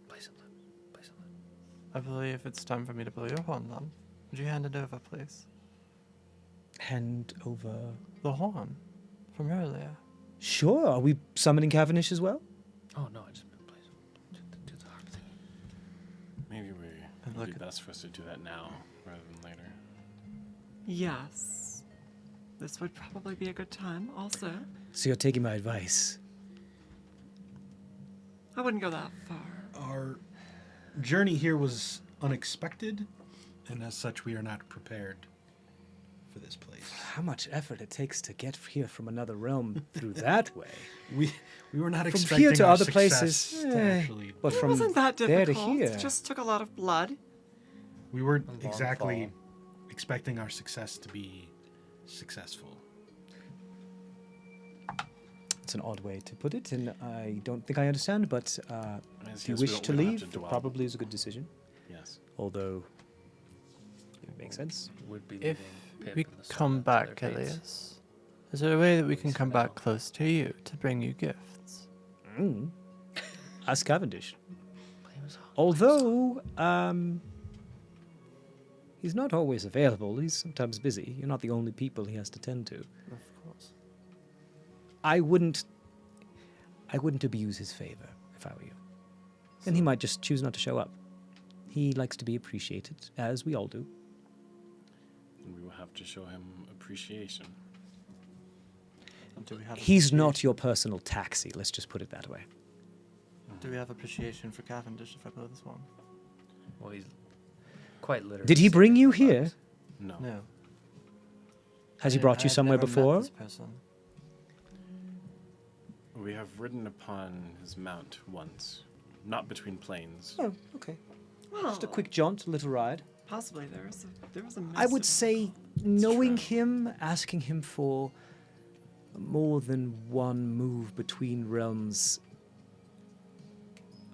Play something. Play something. I believe it's time for me to blow your horn then. Would you hand it over, please? Hand over. The horn from earlier. Sure. Are we summoning Cavendish as well? Oh no, I just meant play something. Do the harp thing. Maybe And it look would be at- best for us to do that now rather than later. Yes. This would probably be a good time, also. So you're taking my advice. I wouldn't go that far. Our journey here was unexpected, and as such, we are not prepared for this place. How much effort it takes to get here from another realm through that way. We were not From expecting here to our other success places, to actually. but It from wasn't that there difficult. to here. It just took a lot of blood. We weren't long exactly fall. expecting our success to be successful. It's an odd way to put it, and I don't think I understand, but if you Yes, wish to we don't leave, have it dwell. probably is a good decision. Yes. Although, it makes sense. Would be If leaving Pip we and the come Storm to back, their fates. Elias, is there a way that we can Please come no. back close to you to bring you gifts? Mm. Ask Cavendish. Play him a song, play him a song. Although, he's not always available. He's sometimes busy. You're not the only people he has to tend to. Of course. I wouldn't abuse his favor if I were you. And he might just choose not to show up. He likes to be appreciated, as we all do. And we will have to show him appreciation. Do we have He's not appreciation- your personal taxi, let's just put it that way. Do we have appreciation for Cavendish if I blow this one? Well, he's quite literally. Did he bring singing you the here? vibes. No. No. Has he I- brought you I've somewhere never met before? this person. We have ridden upon his mount once. Not between planes. Oh, okay. Well, Just a quick jaunt, a little ride. Possibly there was a I would mess of- say, knowing true. him, asking him for more than one move between realms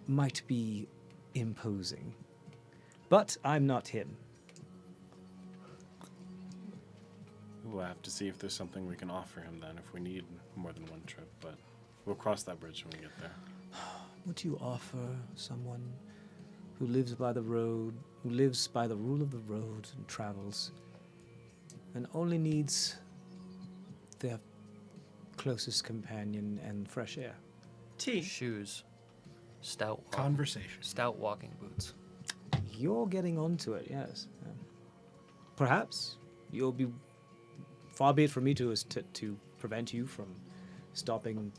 might be imposing. But I'm not him. We'll have to see if there's something we can offer him then if we need more than one trip, but we'll cross that bridge when we get there. Would you offer someone who lives by the road, who lives by the rule of the road and travels, and only needs their closest companion and fresh air? tea. Shoes. Stout. Walking, Conversation. stout walking boots. You're getting onto it, yes. Yeah. Perhaps you'll be. Far be it from me to prevent you from stopping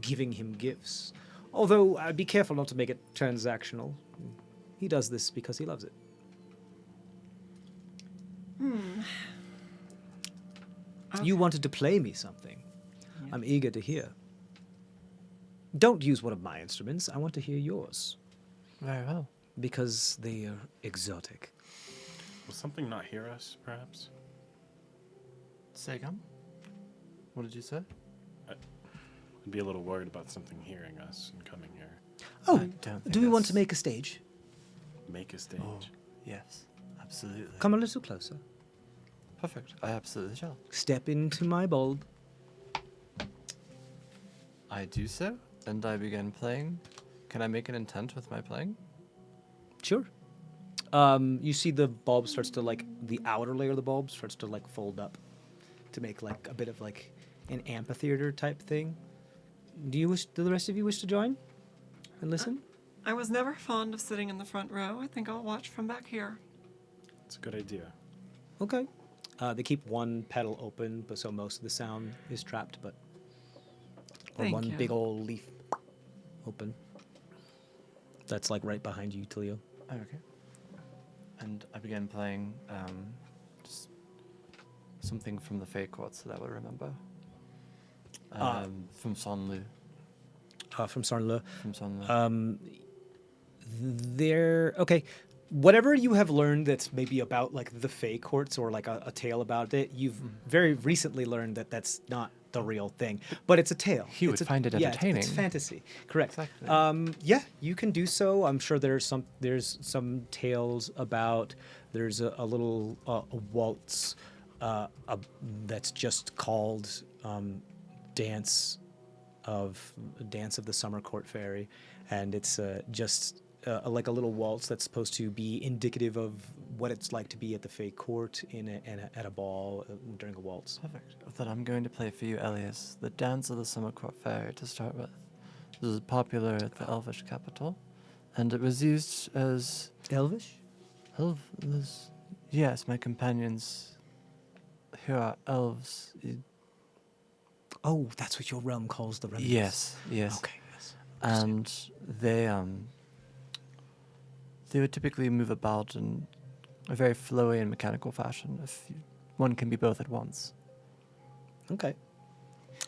giving him gifts. Although I'd be careful not to make it transactional. He does this because he loves it. You wanted to play me something. I'm eager to hear. Don't use one of my instruments. I want to hear yours. Very well. Because they are exotic. Will something not hear us, perhaps? Say again? What did you say? I'd be a little worried about something hearing us and coming here. Oh, I don't think do we want to that's- make a stage? Make a stage. Oh, Yes, absolutely. Come a little closer. Perfect. I absolutely shall. Step into my bulb. I do so, and I begin playing. Can I make an intent with my playing? Sure. You see the bulb starts to like the outer layer of the bulb starts to like fold up to make like a bit of like an amphitheater type thing. Do the rest of you wish to join and listen? I was never fond of sitting in the front row. I think I'll watch from back here. It's a good idea. Okay. They keep one pedal open, but so most of the sound is trapped, but or Thank one you. big old leaf open. That's like right behind you, Tilio. Oh, okay. And I began playing just something from the Fey Courts that I would remember. From Sonlu. From Sarnle. From Sonlu. There. Okay. Whatever you have learned that's maybe about like the Fey Courts or like a tale about it, you've very recently learned that that's not the real thing, but it's a tale. He would find it Yeah, entertaining. it's fantasy. Correct. Exactly. Yeah, you can do so. I'm sure there's some tales about. There's a little a waltz that's just called Dance of the Summer Court Fairy, and it's just like a little waltz that's supposed to be indicative of what it's like to be at the Fey Court at a ball during a waltz. Perfect. Then I'm going to play for you, Elias, the Dance of the Summer Court Fairy to start with. This is popular at the Elvish capital, and it was used as Elvish? Yes, my companions here are elves. Oh, that's what your realm calls the remnants. Yes. Okay, yes. And they would typically move about in a very flowy and mechanical fashion. One can be both at once. Okay.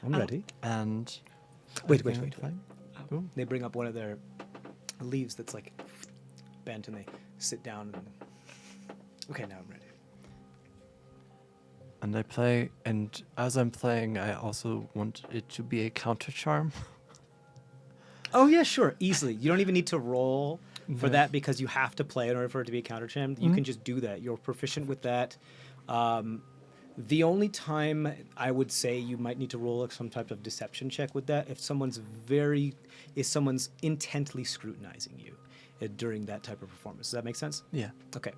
I'm ready. And Wait. fine. Ooh. They bring up one of their leaves that's like bent, and they sit down. Okay, now I'm ready. And I play, and as I'm playing, I also want it to be a counter charm. Oh yeah, sure, easily. You don't even need to roll for No. that because you have to play in order for it to be a counter champ. You can just do that. You're proficient with that. The only time I would say you might need to roll some type of deception check with that if someone's intently scrutinizing you during that type of performance. Does that make sense? Yeah. Okay.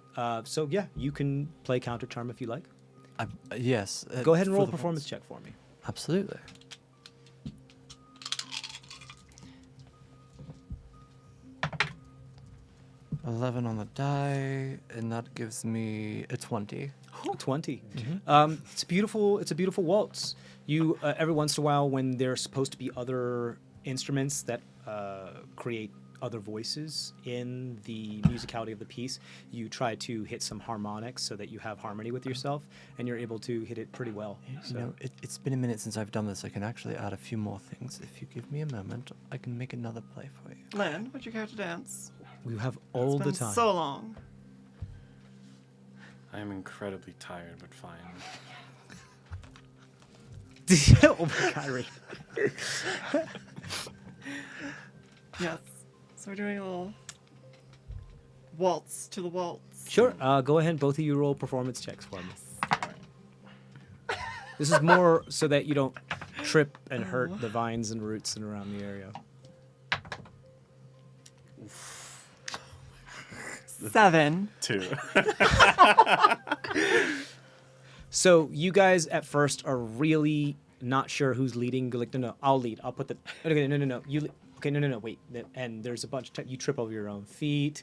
So yeah, you can play counter charm if you like. Yes. Go ahead and for roll a the performance once. check for me. Absolutely. $11 on the die, and that gives me a 20. 20. It's beautiful. It's a beautiful waltz. You every once in a while, when there's supposed to be other instruments that create other voices in the musicality of the piece, you try to hit some harmonics so that you have harmony with yourself, and you're able to hit it pretty well. So. You know, it's been a minute since I've done this. I can actually add a few more things. If you give me a moment, I can make another play for you. Len, would you care to dance? We have all It's the been time. so long. I am incredibly tired, but fine. Oh my God, Rick. Yes. So we're doing a little waltz to the waltz. Sure. Go ahead. Both of you roll performance checks for me. This is more so that you don't trip and hurt the vines and roots and around the area. 7. 2. So you guys at first are really not sure who's leading. You're like, no, I'll lead. I'll put the. Okay, no. No. Wait. And there's a bunch of you trip over your own feet.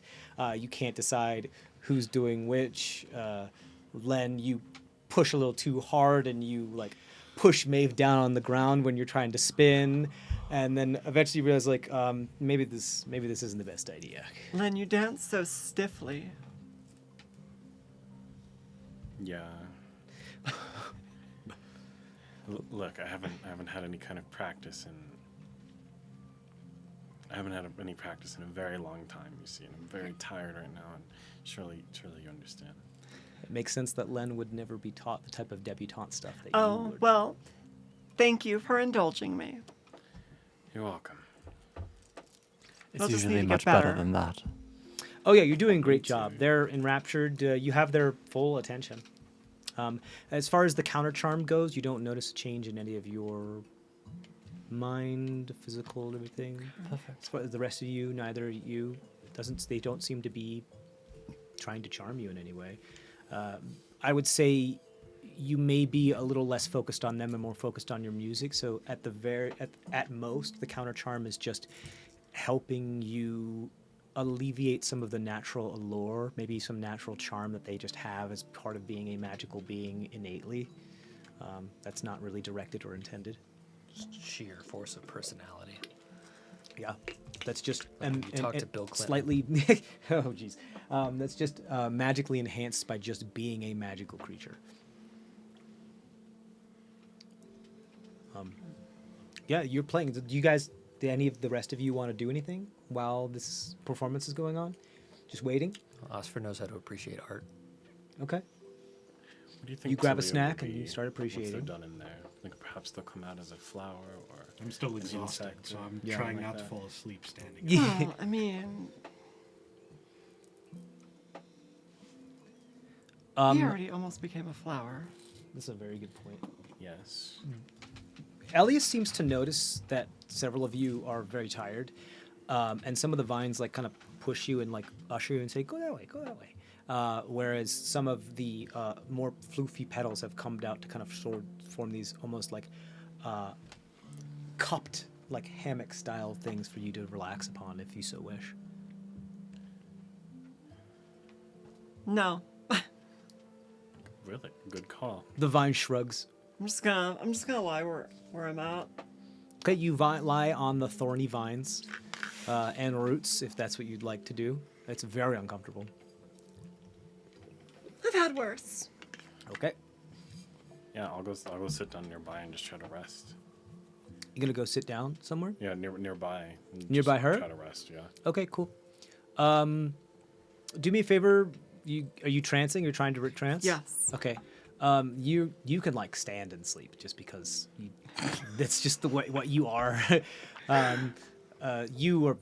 You can't decide who's doing which. Len, you push a little too hard, and you like push Maeve down on the ground when you're trying to spin, and then eventually you realize like maybe this isn't the best idea. Len, you dance so stiffly. Yeah. Look, I haven't had any kind of practice in. I haven't had any practice in a very long time. You see, and I'm very tired right now, and surely you understand. It makes sense that Len would never be taught the type of debutante stuff that you Oh, would. well, thank you for indulging me. You're welcome. It's We'll just need usually to get much better better. than that. Oh yeah, you're doing a great Me job. too. They're enraptured. You have their full attention. As far as the counter charm goes, you don't notice a change in any of your mind, physical, everything. Perfect. As far as the rest of you, neither you doesn't. They don't seem to be trying to charm you in any way. I would say you may be a little less focused on them and more focused on your music. So at most, the counter charm is just helping you alleviate some of the natural allure, maybe some natural charm that they just have as part of being a magical being innately. That's not really directed or intended. Just sheer force of personality. Yeah, that's just Like when you talk to Bill Clinton. slightly. Oh, jeez, that's just magically enhanced by just being a magical creature. Yeah, you're playing. Do you guys? Do any of the rest of you want to do anything while this performance is going on? Just waiting. Oscar knows how to appreciate art. Okay. What do you think? You grab a Talia snack will and you be start once appreciating. they're done in there. Like perhaps they'll come out as a flower or. I'm still an exhausted, insect so or I'm Yeah, trying like not to that. fall asleep standing. Yeah. Well, I mean, he already almost became a flower. That's a very good point. Yes. Elias seems to notice that several of you are very tired, and some of the vines like kind of push you and like usher you and say, "Go that way, go that way." Whereas some of the more floofy petals have come out to kind of form these almost like cupped, like hammock-style things for you to relax upon if you so wish. No, Really good call. The vine shrugs. I'm just gonna lie where I'm at. Okay, you lie on the thorny vines and roots if that's what you'd like to do. It's very uncomfortable. I've had worse. Okay, Yeah, I'll go sit down nearby and just try to rest. you gonna go sit down somewhere? Yeah, nearby. and Nearby just her? Try to rest. Yeah. Okay, cool. Do me a favor. Are you trancing? You're trying to trance? Yes. Okay. You can like stand and sleep just because that's just the way what you are. You are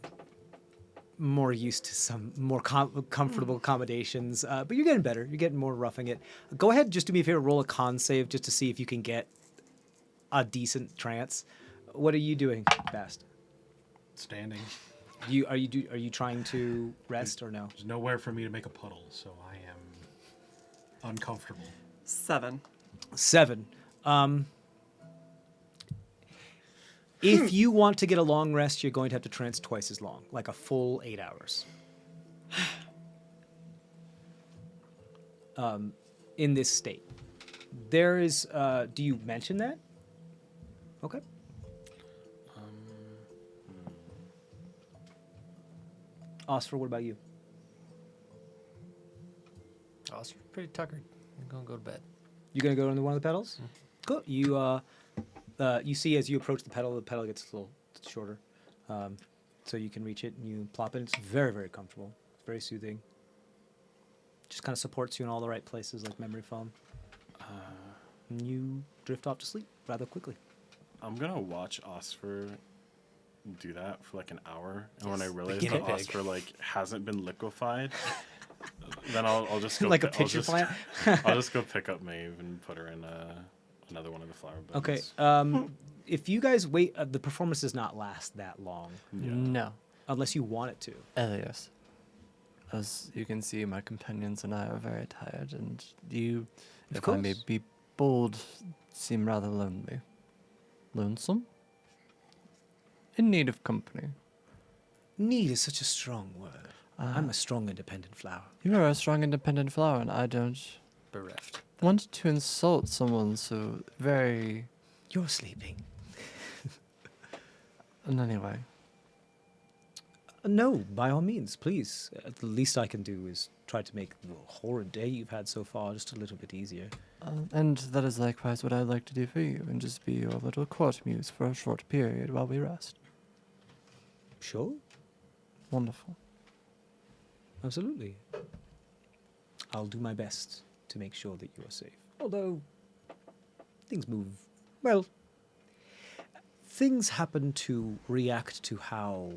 more used to some more comfortable accommodations, but you're getting better. You're getting more roughing it. Go ahead, just do me a favor. Roll a con save just to see if you can get a decent trance. What are you doing, Bast? Standing. Are you trying to rest or no? There's nowhere for me to make a puddle, so I am uncomfortable. 7. 7. If you want to get a long rest, you're going to have to trance twice as long, like a full 8 hours. In this state. There is, do you mention that? Okay. Oscar, what about you? Oscar's pretty tuckered. I'm gonna go to bed. You gonna go into one of the pedals? Cool. You see as you approach the pedal gets a little shorter, so you can reach it and you plop it. It's very, very comfortable. It's very soothing. Just kind of supports you in all the right places, like memory foam. And you drift off to sleep rather quickly. I'm gonna watch Oscar do that for like an hour, and when I Yes, the realize guinea that pig. Oscar like hasn't been liquefied, then I'll just go Like a I'll pitcher just- plant? I'll just go pick up Maeve and put her in another one of the flower beds. Okay. If you guys wait, the performance does not last that long, Yeah. No. unless you want it to. Elias. As you can see, my companions and I are very tired, and you, Of if I may course. be bold, seem rather lonely. Lonesome? In need of company. Need is such a strong word. I'm a strong, independent flower. You are a strong, independent flower, and I don't Bereft. want to insult someone so very. You're sleeping. And anyway, No, by all means, please. The least I can do is try to make the horrid day you've had so far just a little bit easier. and that is likewise what I'd like to do for you, and just be your little court muse for a short period while we rest. Sure, Wonderful. absolutely. I'll do my best to make sure that you are safe. Although, things move. Well, things happen to react to how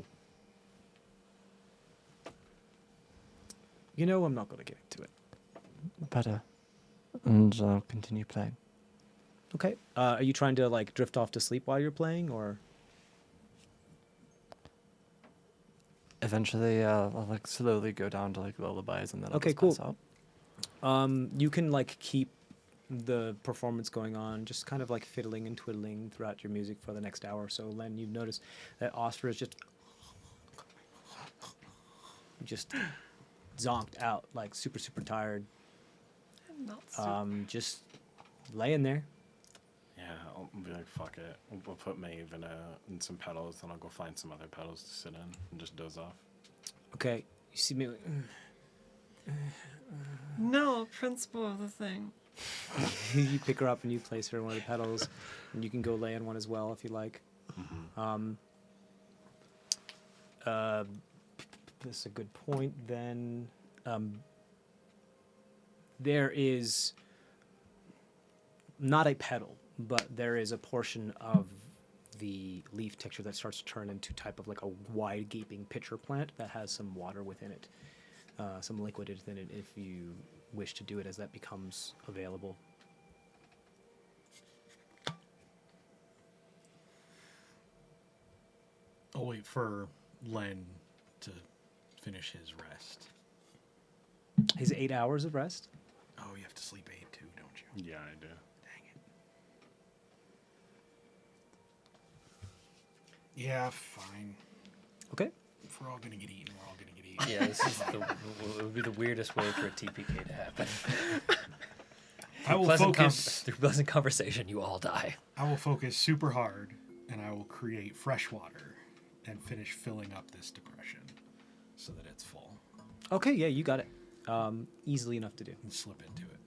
You know, I'm not going to get into it. Better. And I'll continue playing. Okay. Are you trying to like drift off to sleep while you're playing, or? Eventually, I'll like slowly go down to like lullabies and then I'll Okay, just cool. pass out. You can like keep the performance going on, just kind of like fiddling and twiddling throughout your music for the next hour or so. Len, you've noticed that Oscar is just zonked out, like super, super tired. Not super. Just laying there. Yeah, I'll be like, fuck it. We'll put Maeve in some pedals, then I'll go find some other pedals to sit in and just doze off. Okay, you see me. No, principle of the thing. You pick her up and you place her in one of the pedals, and you can go lay in one as well if you like. That's a good point. Then there is not a pedal, but there is a portion of the leaf texture that starts to turn into type of like a wide gaping pitcher plant that has some water within it, some liquid within it if you wish to do it as that becomes available. I'll wait for Len to finish his rest. His 8 hours of rest? Oh, you have to sleep 8 too, don't you? Yeah, I do. Dang it. Yeah, fine. Okay. If we're all gonna get eaten, we're all gonna get eaten. Yeah, this is it would be the weirdest way for a TPK to happen. I will focus. Through pleasant conversation, you all die. I will focus super hard, and I will create fresh water and finish filling up this depression so that it's full Okay, yeah, you got it. Easily enough to do. and slip into it.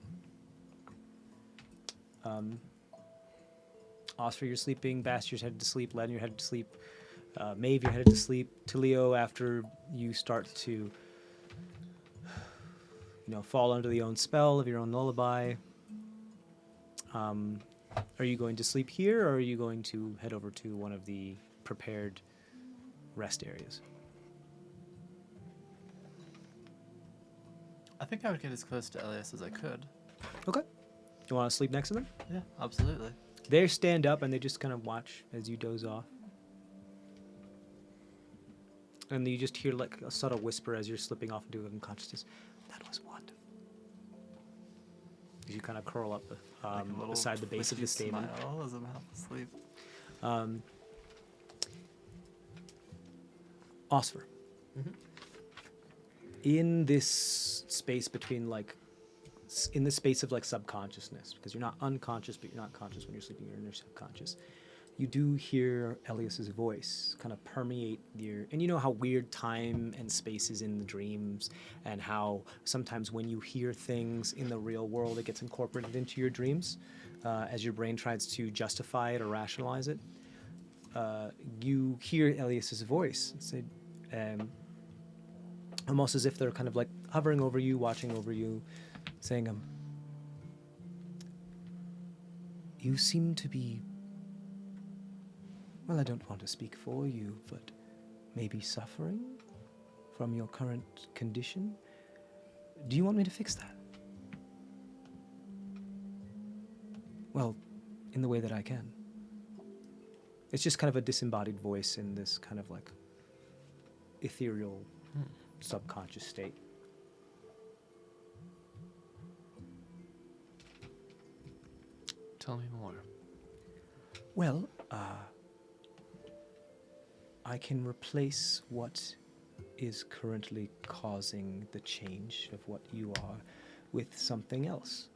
Oscar, you're sleeping. Bast, you're headed to sleep. Len, you're headed to sleep. Maeve, you're headed to sleep. Talio, after you start to, fall under the own spell of your own lullaby, are you going to sleep here, or are you going to head over to one of the prepared rest areas? I think I would get as close to Elias as I could. Okay. You want to sleep next to them? Yeah, absolutely. They stand up and they just kind of watch as you doze off. And you just hear like a subtle whisper as you're slipping off into unconsciousness. That was what? As you kind of curl up Like a little beside the base of the twitchy stamen. smile as I'm half asleep. Osfer. In this space between in the space of like subconsciousness, because you're not unconscious, but you're not conscious when you're sleeping, you're in your subconscious. You do hear Elias's voice kind of permeate and you know how weird time and space is in the dreams, and how sometimes when you hear things in the real world, it gets incorporated into your dreams as your brain tries to justify it or rationalize it. You hear Elias's voice say, almost as if they're kind of like hovering over you, watching over you, saying, you seem to be, well, I don't want to speak for you, but maybe suffering from your current condition. Do you want me to fix that? Well, in the way that I can. It's just kind of a disembodied voice in this kind of like ethereal subconscious state. Tell me more. Well, I can replace what is currently causing the change of what you are with something else.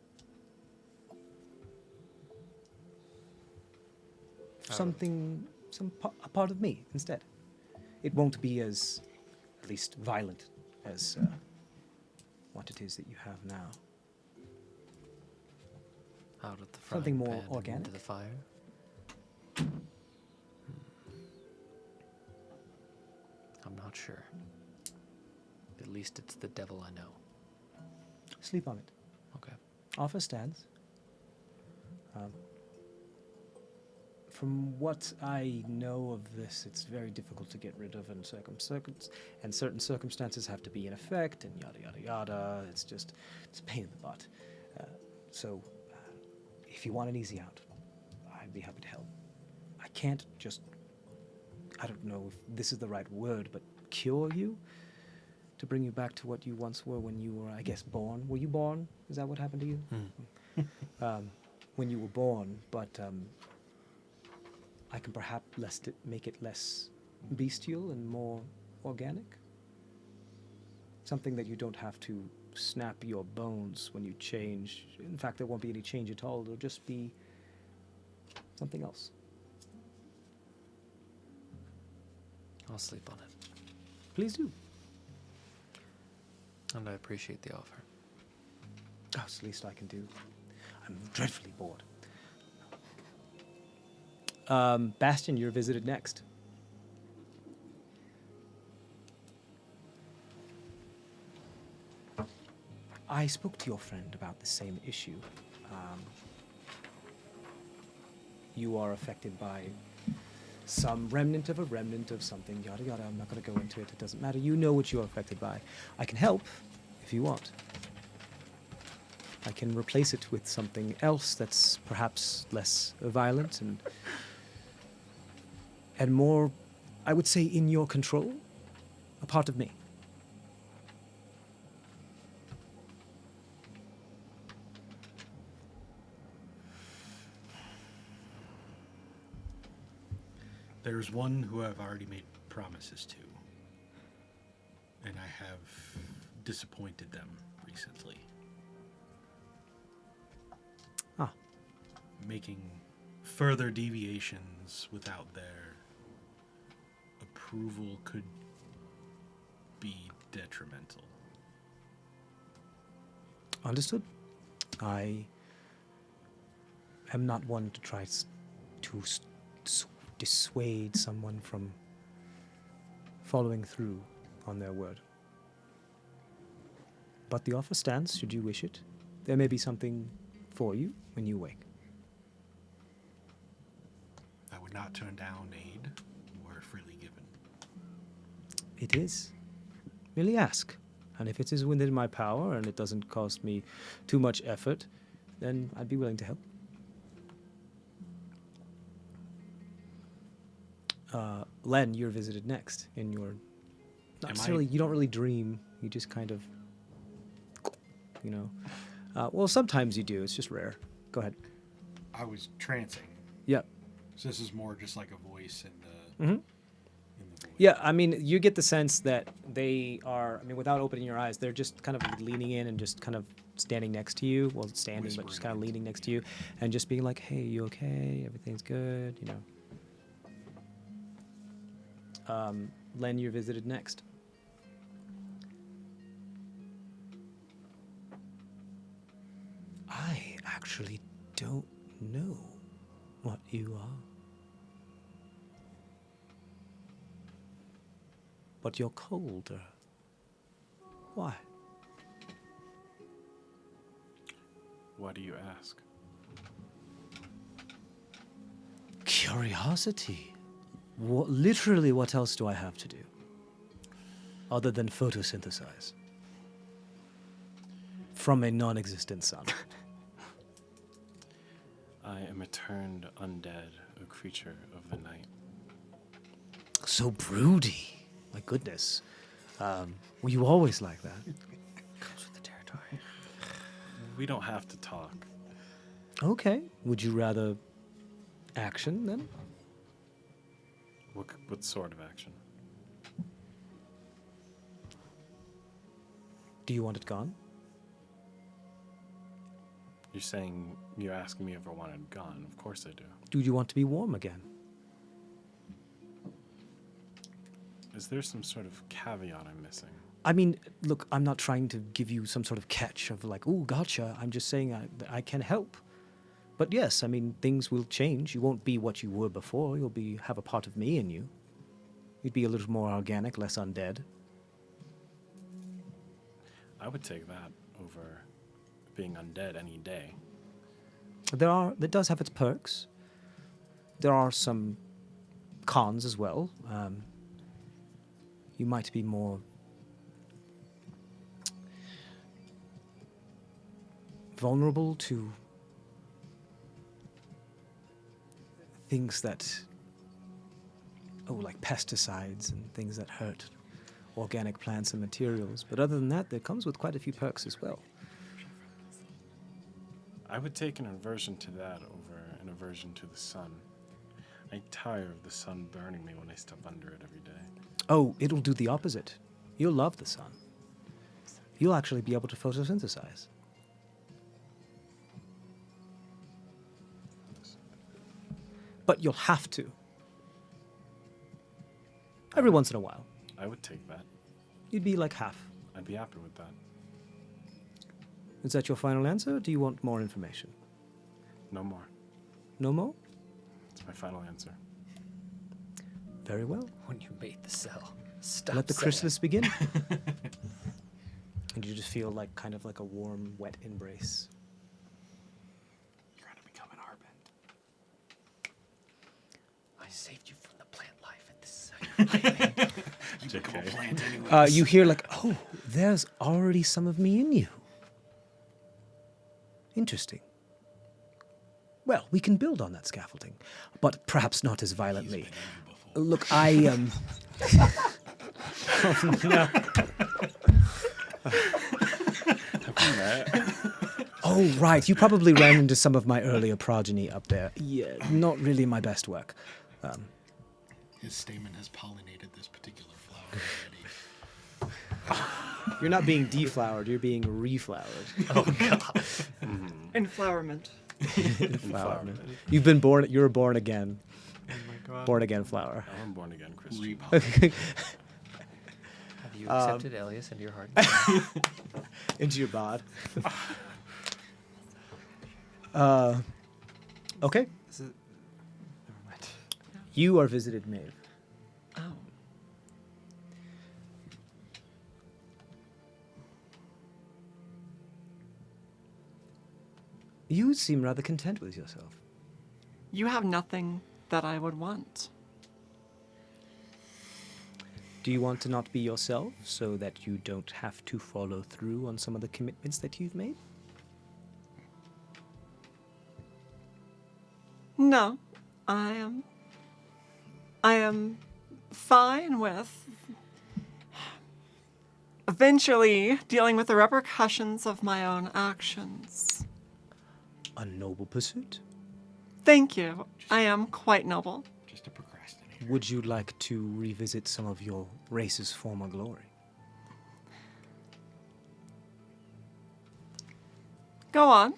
A part of me instead. It won't be as, at least, violent as what it is that you have now. Out of the Something frying more pan and organic? into the fire. I'm not sure. At least it's the devil I know. Sleep on it. Okay. Offer stands. From what I know of this, it's very difficult to get rid of, and certain circumstances have to be in effect, and yada yada yada. It's a pain in the butt. So, if you want an easy out, I'd be happy to help. I can't just, I don't know if this is the right word, but cure you? To bring you back to what you once were when you were, I guess, born. Were you born? Is that what happened to you? When you were born, but I can perhaps make it less bestial and more organic. Something that you don't have to snap your bones when you change. In fact, there won't be any change at all. It'll just be something else. I'll sleep on it. Please do. And I appreciate the offer. Oh, it's the least I can do. I'm dreadfully bored. Bastion, you're visited next. I spoke to your friend about the same issue. You are affected by some remnant of a remnant of something, yada yada. I'm not going to go into it. It doesn't matter. You know what you're affected by. I can help if you want. I can replace it with something else that's perhaps less violent and more, I would say, in your control, a part of me. There's one who I've already made promises to, and I have disappointed them recently. Ah. Making further deviations without their approval could be detrimental. Understood. I am not one to try to dissuade someone from following through on their word. But the offer stands, should you wish it. There may be something for you when you wake. I would not turn down aid were freely given. It is. Merely ask. And if it is within my power and it doesn't cost me too much effort, then I'd be willing to help. Len, you're visited next in your... Not necessarily, you don't really dream. You just kind of... You know. Well, sometimes you do. It's just rare. Go ahead. I was trancing. Yep. So this is more just like a voice in the... Mm-hmm. In the voice. Yeah, I mean, you get the sense that they are, I mean, without opening your eyes, they're just kind of leaning in and just kind of standing next to you. Well, standing, but just kind of leaning next to you and just being like, hey, you okay? Everything's good, you know. Len, you're visited next. I actually don't know what you are. But you're colder. Why? Why do you ask? Curiosity. Literally, what else do I have to do? Other than photosynthesize. From a non-existent sun. I am a turned undead, a creature of the night. So broody. My goodness. Were you always like that? Comes with the territory. We don't have to talk. Okay. Would you rather action then? What sort of action? Do you want it gone? You're asking me if I want it gone. Of course I do. Do you want to be warm again? Is there some sort of caveat I'm missing? I mean, look, I'm not trying to give you some sort of catch of like, ooh, gotcha. I'm just saying I can help. But yes, I mean, things will change. You won't be what you were before. You'll have a part of me in you. You'd be a little more organic, less undead. I would take that over being undead any day. That does have its perks. there are some cons as well. You might be more vulnerable to things that, like pesticides and things that hurt organic plants and materials. But other than that, there comes with quite a few perks as well. I would take an aversion to that over an aversion to the sun. I tire of the sun burning me when I step under it every day. Oh, it'll do the opposite. You'll love the sun. You'll actually be able to photosynthesize. But you'll have to. Every once in a while. I would take that. You'd be like half. I'd be happy with that. Is that your final answer, or do you want more information? No more. No more? It's my final answer. Very well. When you made the cell, stop. Let the saying. chrysalis begin. And you just feel like kind of like a warm, wet embrace. You're gonna become an Arbend. I saved you from the plant life, and this is how you fight me. You become a plant anyway. You hear like, oh, there's already some of me in you. Interesting. Well, we can build on that scaffolding, but perhaps not as violently. Look, no. Oh, right. You probably ran into some of my earlier progeny up there. Yeah, not really my best work. His stamen has pollinated this particular flower already. You're not being deflowered, you're being reflowered. Enflowerment. Flowerman. You've been born, you're born again. Oh my god. Born again flower. I'm born again, Christian. Repollinate. Have you accepted Elias into your heart? Into your bod. Okay. Is it? Never mind. You are visited, Maeve. Oh. You seem rather content with yourself. You have nothing that I would want. Do you want to not be yourself so that you don't have to follow through on some of the commitments that you've made? No, I am fine with eventually dealing with the repercussions of my own actions. A noble pursuit. Thank you. I am quite noble. Just a procrastinator. Would you like to revisit some of your race's former glory? Go on.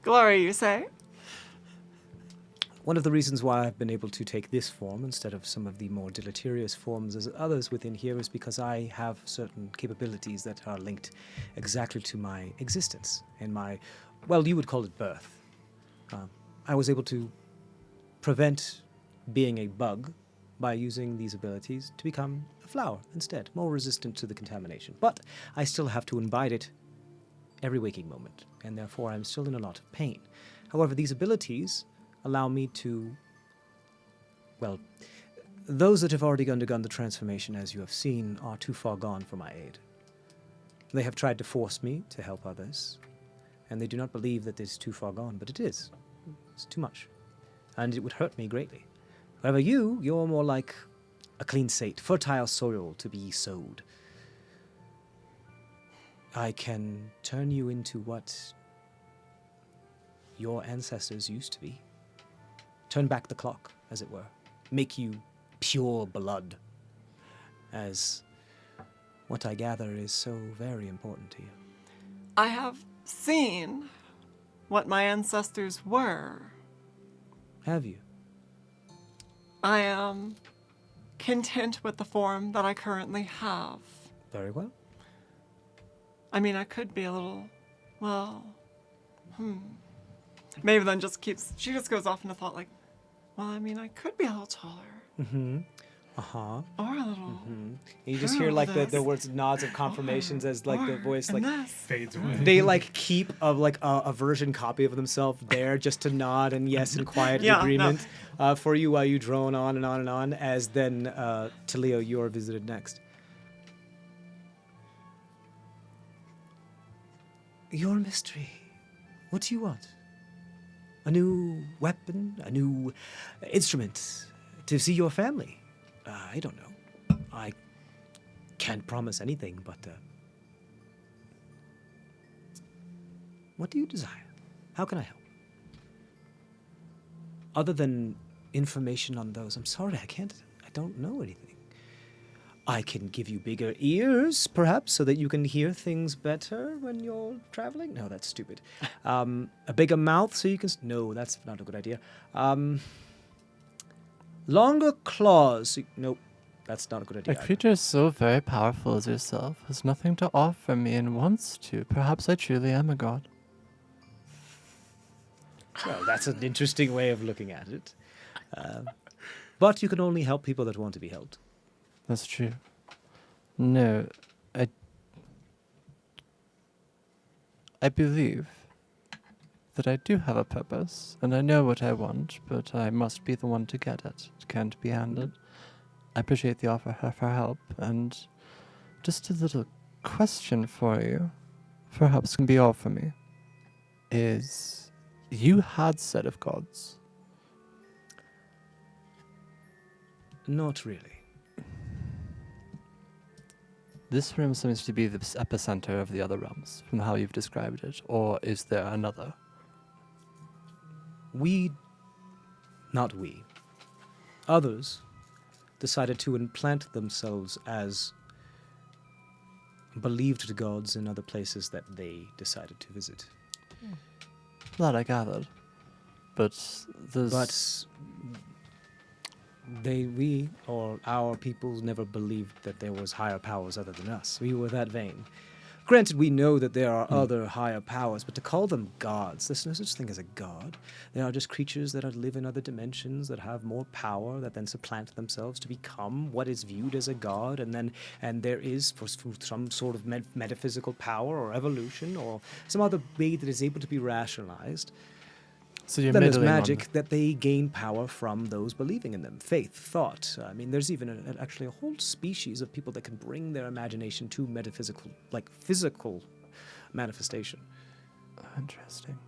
Glory, you say? One of the reasons why I've been able to take this form instead of some of the more deleterious forms as others within here is because I have certain capabilities that are linked exactly to my existence and my, well, you would call it birth. I was able to prevent being a bug by using these abilities to become a flower instead, more resistant to the contamination. But I still have to imbibe it every waking moment, and therefore I'm still in a lot of pain. However, these abilities allow me to, well, those that have already undergone the transformation, as you have seen, are too far gone for my aid. They have tried to force me to help others, and they do not believe that this is too far gone, but it is. It's too much, and it would hurt me greatly. However, you're more like a clean slate, fertile soil to be sowed. I can turn you into what your ancestors used to be. Turn back the clock, as it were. Make you pure blood, as what I gather is so very important to you. I have seen what my ancestors were. Have you? I am content with the form that I currently have. Very well. I mean, I could be a little, maybe then she just goes off into thought like, well, I mean, I could be a little taller. Mm-hmm. Uh-huh. Or a little. Mm-hmm. And you just hear like the words nods of confirmations as like the voice like Fades away. they like keep a version copy of themselves there just to nod and yes and quiet Yeah, no. agreement for you while you drone on and on and on as then Talio, you are visited next. Your mystery. What do you want? A new weapon? A new instrument? To see your family? I don't know. I can't promise anything, but... what do you desire? How can I help? Other than information on those, I'm sorry, I don't know anything. I can give you bigger ears, perhaps, so that you can hear things better when you're traveling. No, that's stupid. A bigger mouth so you can... No, that's not a good idea. Longer claws. Nope, that's not a good idea. A creature so very powerful as yourself has nothing to offer me and wants to. Perhaps I truly am a god. Well, that's an interesting way of looking at it. But you can only help people that want to be helped. That's true. No, I believe that I do have a purpose, and I know what I want, but I must be the one to get it. It can't be handed. I appreciate the offer for help, and just a little question for you, perhaps can be all for me, is you had said of gods. Not really. This realm seems to be the epicenter of the other realms, from how you've described it, or is there another? Not we, others decided to implant themselves as believed gods in other places that they decided to visit. That I gathered. But there's... our peoples never believed that there was higher powers other than us. We were that vain. Granted, we know that there are other higher powers, but to call them gods, there's no such thing as a god. They are just creatures that live in other dimensions, that have more power, that then supplant themselves to become what is viewed as a god, and there is for some sort of metaphysical power or evolution or some other way that is able to be rationalized. So you're Then there's middling on magic that they gain power from those believing in them. Faith, thought. I mean, there's even actually a whole species of people that can bring their imagination to metaphysical, like physical manifestation. Interesting.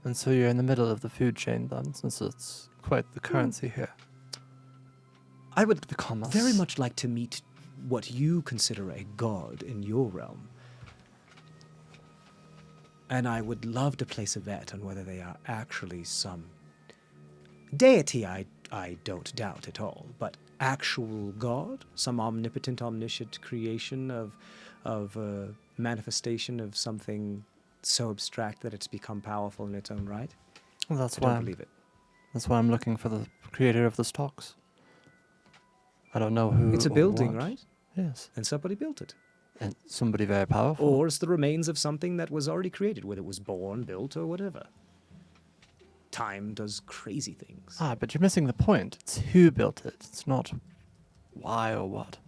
And so you're in the middle of the food chain then, since it's quite the currency here. I would The commerce. very much like to meet what you consider a god in your realm. And I would love to place a bet on whether they are actually some deity. I don't doubt at all, but actual god, some omnipotent, omniscient creation of manifestation of something so abstract that it's become powerful in its own right. Well, that's I why don't believe it. That's why I'm looking for the creator of the stocks. I don't know who. It's a or building, what. right? Yes. And somebody built it. And somebody very powerful. Or it's the remains of something that was already created, whether it was born, built, or whatever. Time does crazy things. But you're missing the point. It's who built it. It's not why or what.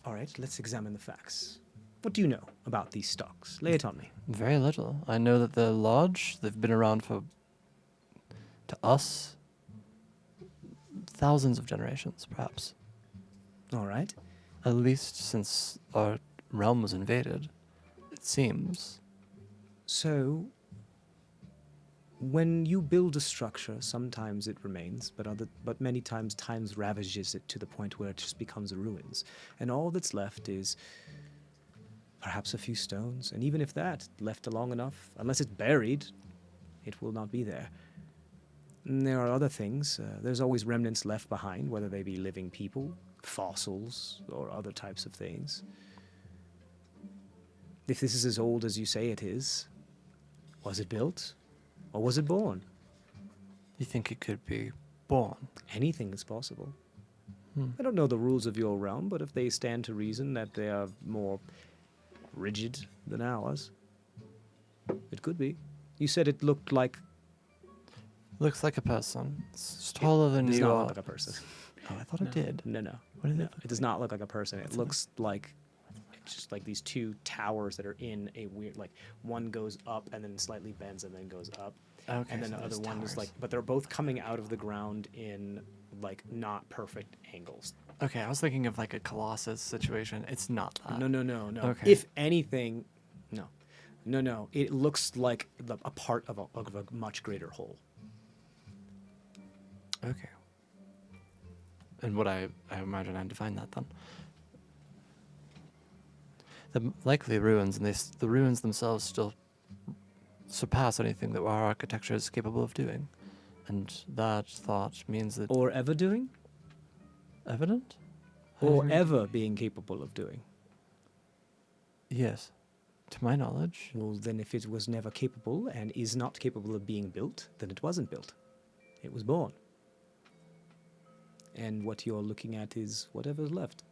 All right, let's examine the facts. What do you know about these stocks? Lay it on me. Very little. I know that they're large. They've been around for, to us, thousands of generations, perhaps. All right. At least since our realm was invaded, it seems. So, when you build a structure, sometimes it remains, but many times time ravages it to the point where it just becomes ruins. And all that's left is perhaps a few stones, and even if that, left long enough, unless it's buried, it will not be there. And there are other things. There's always remnants left behind, whether they be living people, fossils, or other types of things. If this is as old as you say it is, was it built? Or was it born? You think it could be born? Anything is possible. Hmm. I don't know the rules of your realm, but if they stand to reason that they are more rigid than ours, it could be. You said it looked like... Looks like a person. It's taller than It does you not are. look like a person. Oh, I thought it did. No. What did No, it? it does not look like a person. It looks like it's just like these two towers that are in a weird, like one goes up and then slightly bends and then goes up. Okay, And then so the other there's one is towers. like, but they're both coming out of the ground in like not perfect angles. Okay, I was thinking of like a Colossus situation. It's not that. No. Okay. If anything, no. It looks like a part of a much greater whole. Okay. And what I imagine I define that then. The likely ruins, and the ruins themselves still surpass anything that our architecture is capable of doing. And that thought means that Or ever doing? evident? Or ever being capable of doing? Yes. To my knowledge. Well, then if it was never capable and is not capable of being built, then it wasn't built. It was born. And what you're looking at is whatever's left.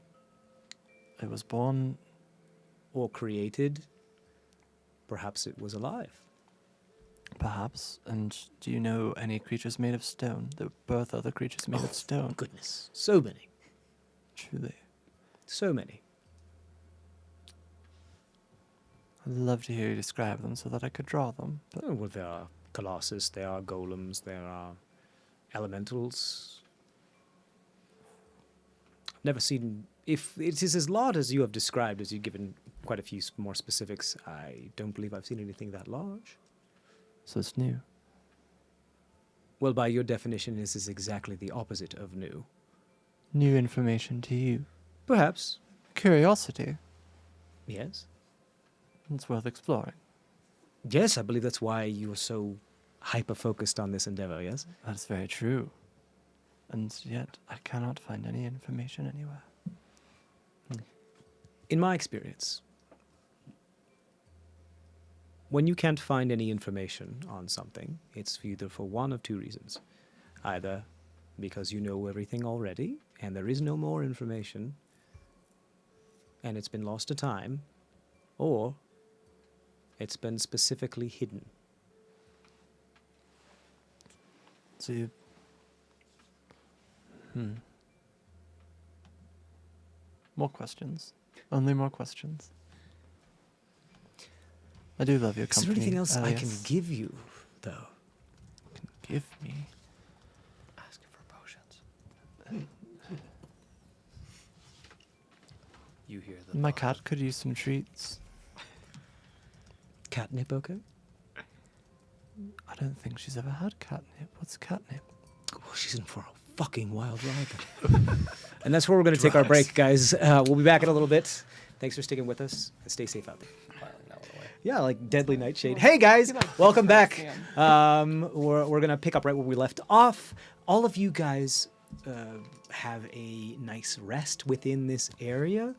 It was born. Or created. Perhaps it was alive. Perhaps. And do you know any creatures made of stone that birth other creatures made of stone? Goodness. So many. Truly. So many. I'd love to hear you describe them so that I could draw them. But Oh, well, there are colossus, there are golems, there are elementals. I've never seen... If it is as large as you have described, as you've given quite a few more specifics, I don't believe I've seen anything that large. so it's new. Well, by your definition, this is exactly the opposite of new. New information to you. Perhaps. Curiosity. Yes. It's worth exploring. Yes, I believe that's why you are so hyper-focused on this endeavor, yes? That's very true. And yet, I cannot find any information anywhere. In my experience, when you can't find any information on something, it's either for one of two reasons. Either because you know everything already, and there is no more information, and it's been lost to time, or it's been specifically hidden. So you... More questions. Only more questions. I do love your Is there company. anything else I can Elias. give you, though? Give me? Asking for potions. You hear the My thought cat of- could use some treats. Catnip, okay? I don't think she's ever had catnip. What's catnip? Well, she's in for a fucking wild ride. then. And that's where we're going to take our break, guys. We'll be back in a little bit. Thanks for sticking with us. Stay safe out there. Piling that one away. Yeah, like Deadly Nightshade. Hey, guys, welcome back. We're going to pick up right where we left off. All of you guys have a nice rest within this area.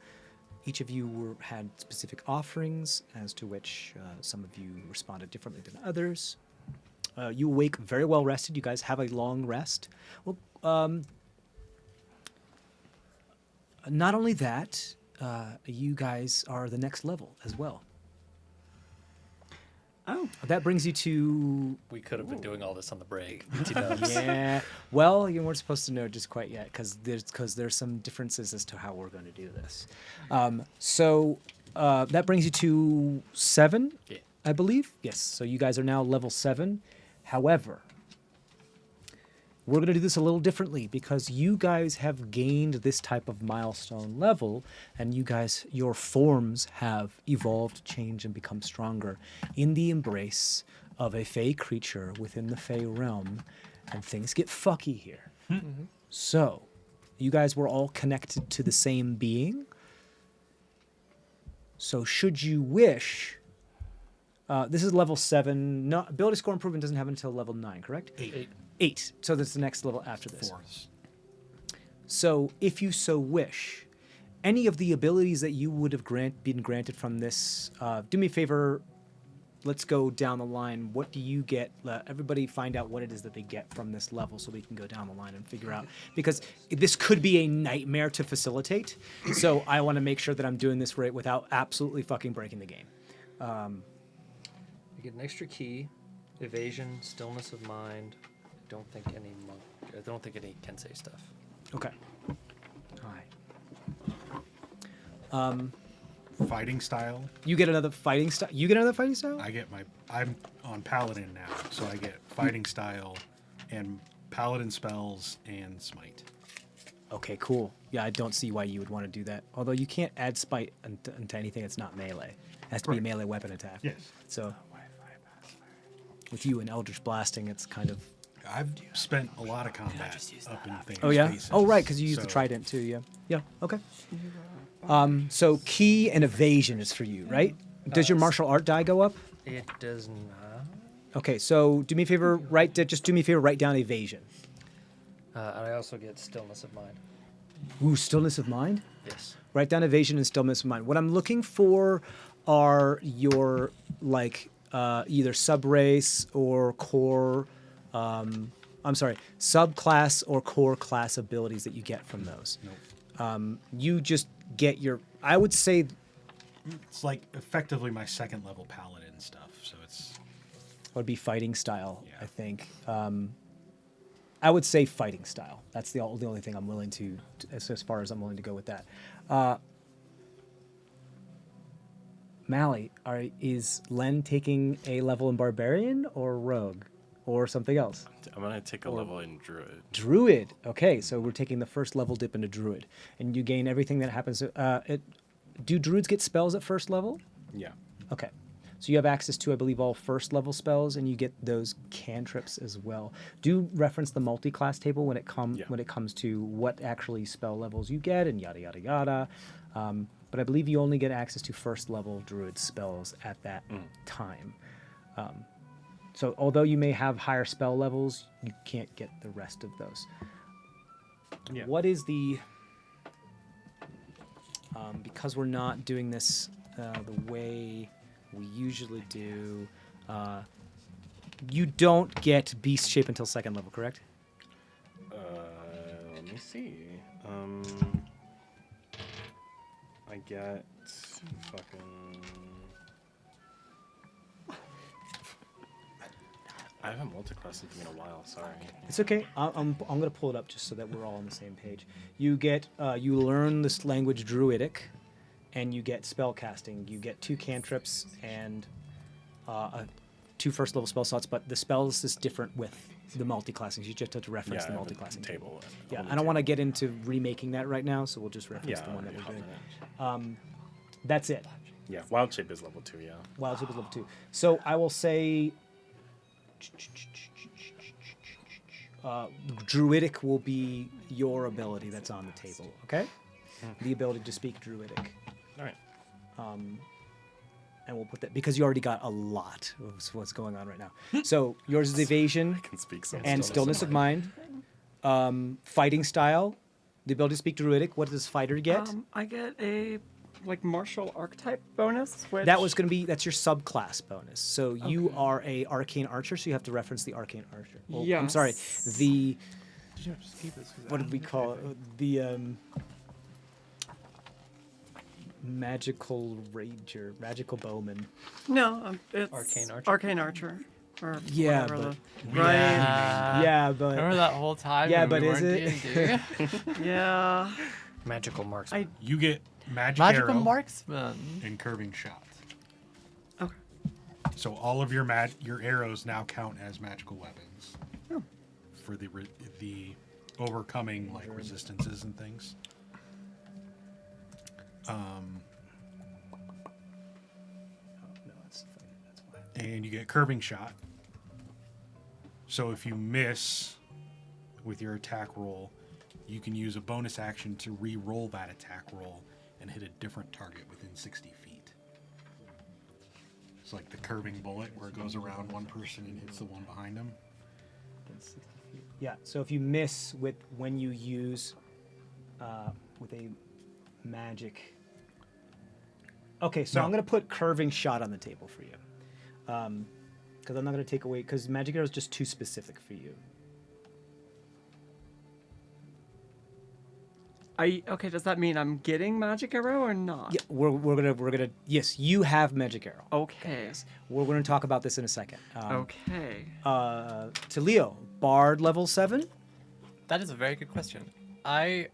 Each of you had specific offerings, as to which some of you responded differently than others. You awake very well rested. You guys have a long rest. Well, not only that, you guys are the next level as well. Oh, That brings you to... We could have been doing all this on the break. BT-dubs. Yeah. Well, you weren't supposed to know just quite yet, because there's some differences as to how we're going to do this. So that brings you to 7, Yeah. I believe. Yes. So you guys are now level 7. However, we're going to do this a little differently because you guys have gained this type of milestone level, and your forms have evolved, changed, and become stronger in the embrace of a Fey creature within the Fey realm, and things get fucky here. So, you guys were all connected to the same being. So, should you wish, this is level 7. No, ability score improvement doesn't happen until level 9, correct? 8. So that's the next level after this. 4. So if you so wish, any of the abilities that you would have been granted from this, do me a favor, let's go down the line. What do you get? Everybody find out what it is that they get from this level so we can go down the line and figure out. Because this could be a nightmare to facilitate. So I want to make sure that I'm doing this right without absolutely fucking breaking the game. You get an extra key, evasion, stillness of mind. I don't think any Kensei stuff. Okay. Fighting style. You get another fighting style. You get another fighting style. I'm on paladin now, so I get fighting style, and paladin spells and smite. Okay, cool. Yeah, I don't see why you would want to do that. Although you can't add spite into anything that's not melee. It has to be a melee weapon attack. Yes. So with you and Eldritch Blasting, it's kind of. I've spent a lot of combat up in things. Oh yeah. faces, Oh right, because you use the so- trident too. Yeah. Yeah. Okay. So key and evasion is for you, right? Does your martial art die go up? It does not. Okay, so do me a favor. Just do me a favor. Write down evasion. And I also get stillness of mind. Ooh, stillness of mind. Yes. Write down evasion and stillness of mind. What I'm looking for are your either subrace or core. Subclass or core class abilities that you get from those. Nope. You just get your. I would say It's like effectively my second level paladin stuff. So it's would be fighting style. Yeah. I think. I would say fighting style. That's the only thing I'm willing to as far as I'm willing to go with that. Mally, is Len taking a level in barbarian or rogue or something else? I'm gonna take a level in druid. Druid. Okay, so we're taking the first level dip into druid, and you gain everything that happens. Do druids get spells at first level? Yeah. Okay, so you have access to, I believe, all first level spells, and you get those cantrips as well. Do reference the multi-class table when it comes to what actually spell levels you get and yada yada yada. But I believe you only get access to first level druid spells at that time. So although you may have higher spell levels, you can't get the rest of those. Yeah. What is the... because we're not doing this the way we usually do, you don't get beast shape until second level, correct? Let me see. I get fucking. I haven't multi-classed something in a while. Sorry. It's okay. I'm gonna pull it up just so that we're all on the same page. You get you learn this language Druidic, and you get spell casting. You get 2 cantrips and 2 first level spell slots, but the spells is different with the multi-classing. You just have to reference the multi-classing table. Yeah, I don't want to get into remaking that right now, so we'll just reference the one that we're hop doing. in it. That's it. Yeah, wild shape is level 2. Yeah. Wild shape is level 2. So I will say Druidic will be your ability that's on the table, okay? The ability to speak Druidic. All right. And we'll put that, because you already got a lot of what's going on right now. So yours is evasion I can speak some and stillness of mind. Fighting style, the ability to speak Druidic. What does fighter get? I get a martial archetype bonus, which That's your subclass bonus. So you are a arcane archer, so you have to reference the arcane archer. Oh, I'm sorry. The what did we call it? The magical ranger, magical bowman. No, it's Arcane archer? Arcane archer. Or Yeah, whatever but- right. Yeah, but Remember that whole time? Yeah, when but we is weren't it? D&D? Yeah. Magical marksman. You get magic Magical arrow marksman. and curving shot. Okay. So all of your arrows now count as magical weapons for the overcoming resistances and things. And you get curving shot. So if you miss with your attack roll, you can use a bonus action to re-roll that attack roll and hit a different target within 60 feet. It's like the curving bullet where it goes around one person and hits the one behind them. Yeah, so if you miss when you use with a magic. Okay, so No. I'm going to put curving shot on the table for you. Because I'm not going to take away, because magic arrow is just too specific for you. Okay, does that mean I'm getting magic arrow or not? Yeah, we're gonna yes, you have magic arrow. Okay. We're gonna talk about this in a second. Okay. To Leo, Bard level 7. That is a very good question. I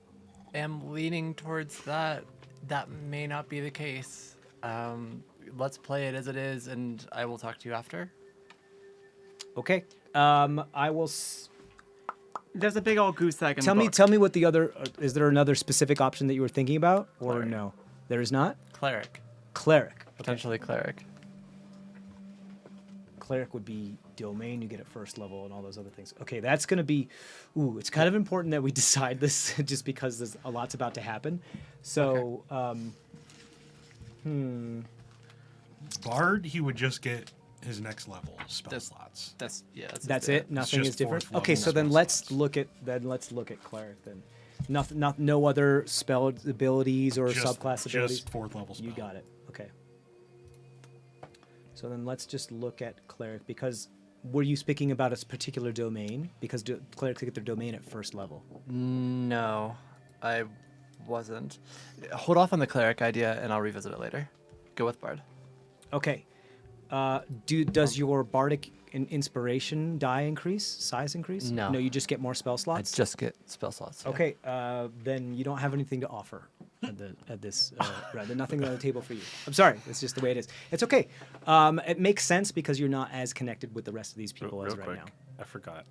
am leaning towards that That may not be the case. Let's play it as it is, and I will talk to you after. Okay. I will. There's a big old goose egg in Tell the me. book. Tell me what the other. Is there another specific option that you were thinking about, or Cleric. no? There is not. Cleric. Cleric. Okay. Potentially cleric. Cleric would be domain. You get at first level and all those other things. Okay, that's gonna be. Ooh, it's kind of important that we decide this, just because there's a lot's about to happen. So, Bard, he would just get his next level spell That's- slots. that's it. Nothing is just different. fourth Okay, level so then spell let's slots. look at cleric then. Nothing. No other spell abilities or Just- subclass abilities. Just fourth level spell. You got it. Okay. So then let's just look at cleric, because were you speaking about a particular domain? Because clerics get their domain at first level. No, I wasn't. Hold off on the cleric idea, and I'll revisit it later. Go with bard. Okay. Does your bardic inspiration die increase, size increase? No. No, you just get more spell I slots. just get spell slots. yeah. Okay. Then you don't have anything to offer at this. Right, there's nothing on the table for you. I'm sorry. It's just the way it is. It's okay. It makes sense because you're not as connected with the rest of these people Real as quick, right now. I forgot.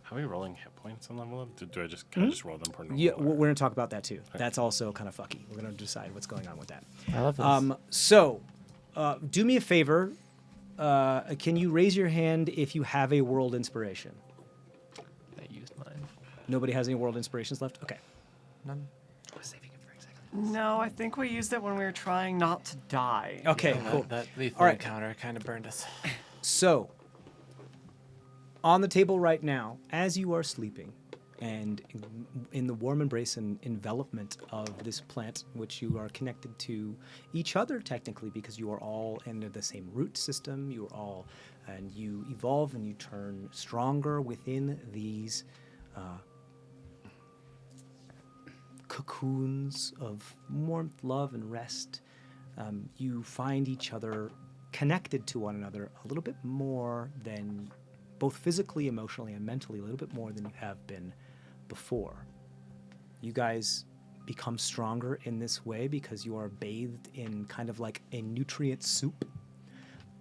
How are we rolling hit points on level up? Do I just can I just roll them per normal? Yeah, or- we're gonna talk about that too. That's also kind of fucky. We're gonna decide what's going on with that. I love this. So, do me a favor. Can you raise your hand if you have a world inspiration? I used mine. Nobody has any world inspirations left? Okay. None. I was saving it for exactly. No, I think we used it when we were trying not to die. Okay, Yeah, cool. That lethal All right. encounter kind of burned us. So, on the table right now, as you are sleeping, and in the warm embrace and envelopment of this plant, which you are connected to each other technically, because you are all under the same root system, you are all, and you evolve and you turn stronger within these cocoons of warmth, love, and rest. You find each other connected to one another a little bit more than, both physically, emotionally, and mentally, a little bit more than you have been before. You guys become stronger in this way because you are bathed in kind of like a nutrient soup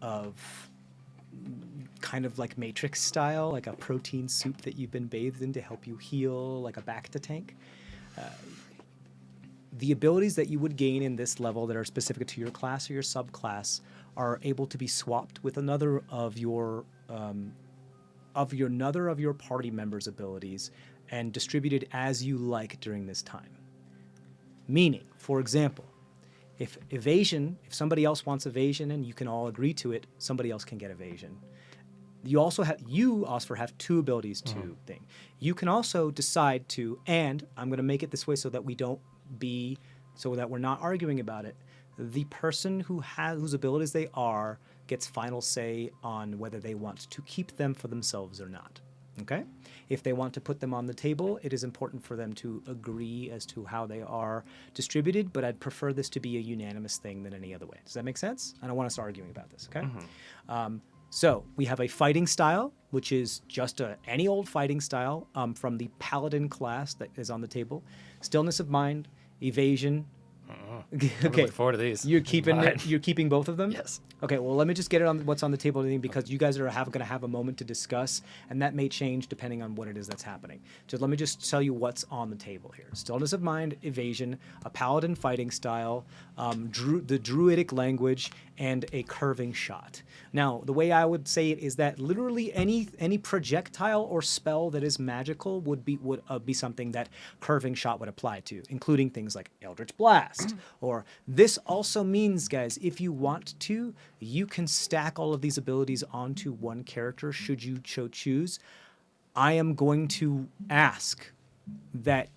of kind of like Matrix style, like a protein soup that you've been bathed in to help you heal, like a Bacta tank. The abilities that you would gain in this level that are specific to your class or your subclass are able to be swapped with another of your party members' abilities and distributed as you like during this time. Meaning, for example, if somebody else wants evasion and you can all agree to it, somebody else can get evasion. You also have two abilities to thing. You can also decide to, and I'm going to make it this way so that we're not arguing about it. The person whose abilities they are gets final say on whether they want to keep them for themselves or not. Okay? If they want to put them on the table, it is important for them to agree as to how they are distributed, but I'd prefer this to be a unanimous thing than any other way. Does that make sense? I don't want us arguing about this, okay? So we have a fighting style, which is just any old fighting style from the paladin class that is on the table. Stillness of mind, evasion. I'm looking forward to these. You're keeping Fine. you're keeping both of them? Yes. Okay, well, let me just get it on what's on the table because you guys are going to have a moment to discuss, and that may change depending on what it is that's happening. So let me just tell you what's on the table here. Stillness of mind, evasion, a paladin fighting style, the druidic language, and a curving shot. Now, the way I would say it is that literally any projectile or spell that is magical would be something that curving shot would apply to, including things like Eldritch Blast. Or this also means, guys, if you want to, you can stack all of these abilities onto one character should you choose. I am going to ask that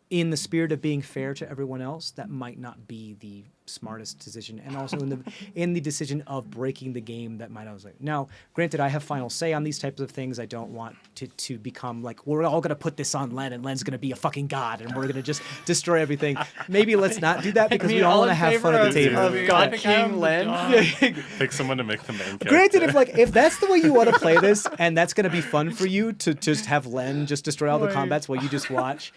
in the spirit of being fair to everyone else, that might not be the smartest decision, and also in the decision of breaking the game that might. I was like, now, granted, I have final say on these types of things. I don't want to become like we're all gonna put this on Len, and Len's gonna be a fucking god, and we're gonna just destroy everything. Maybe let's not do that because we all want to have fun at the table. Of God King Len. Pick someone to make the main character. Granted, if that's the way you want to play this, and that's gonna be fun for you to just have Len just destroy all the combats while you just watch,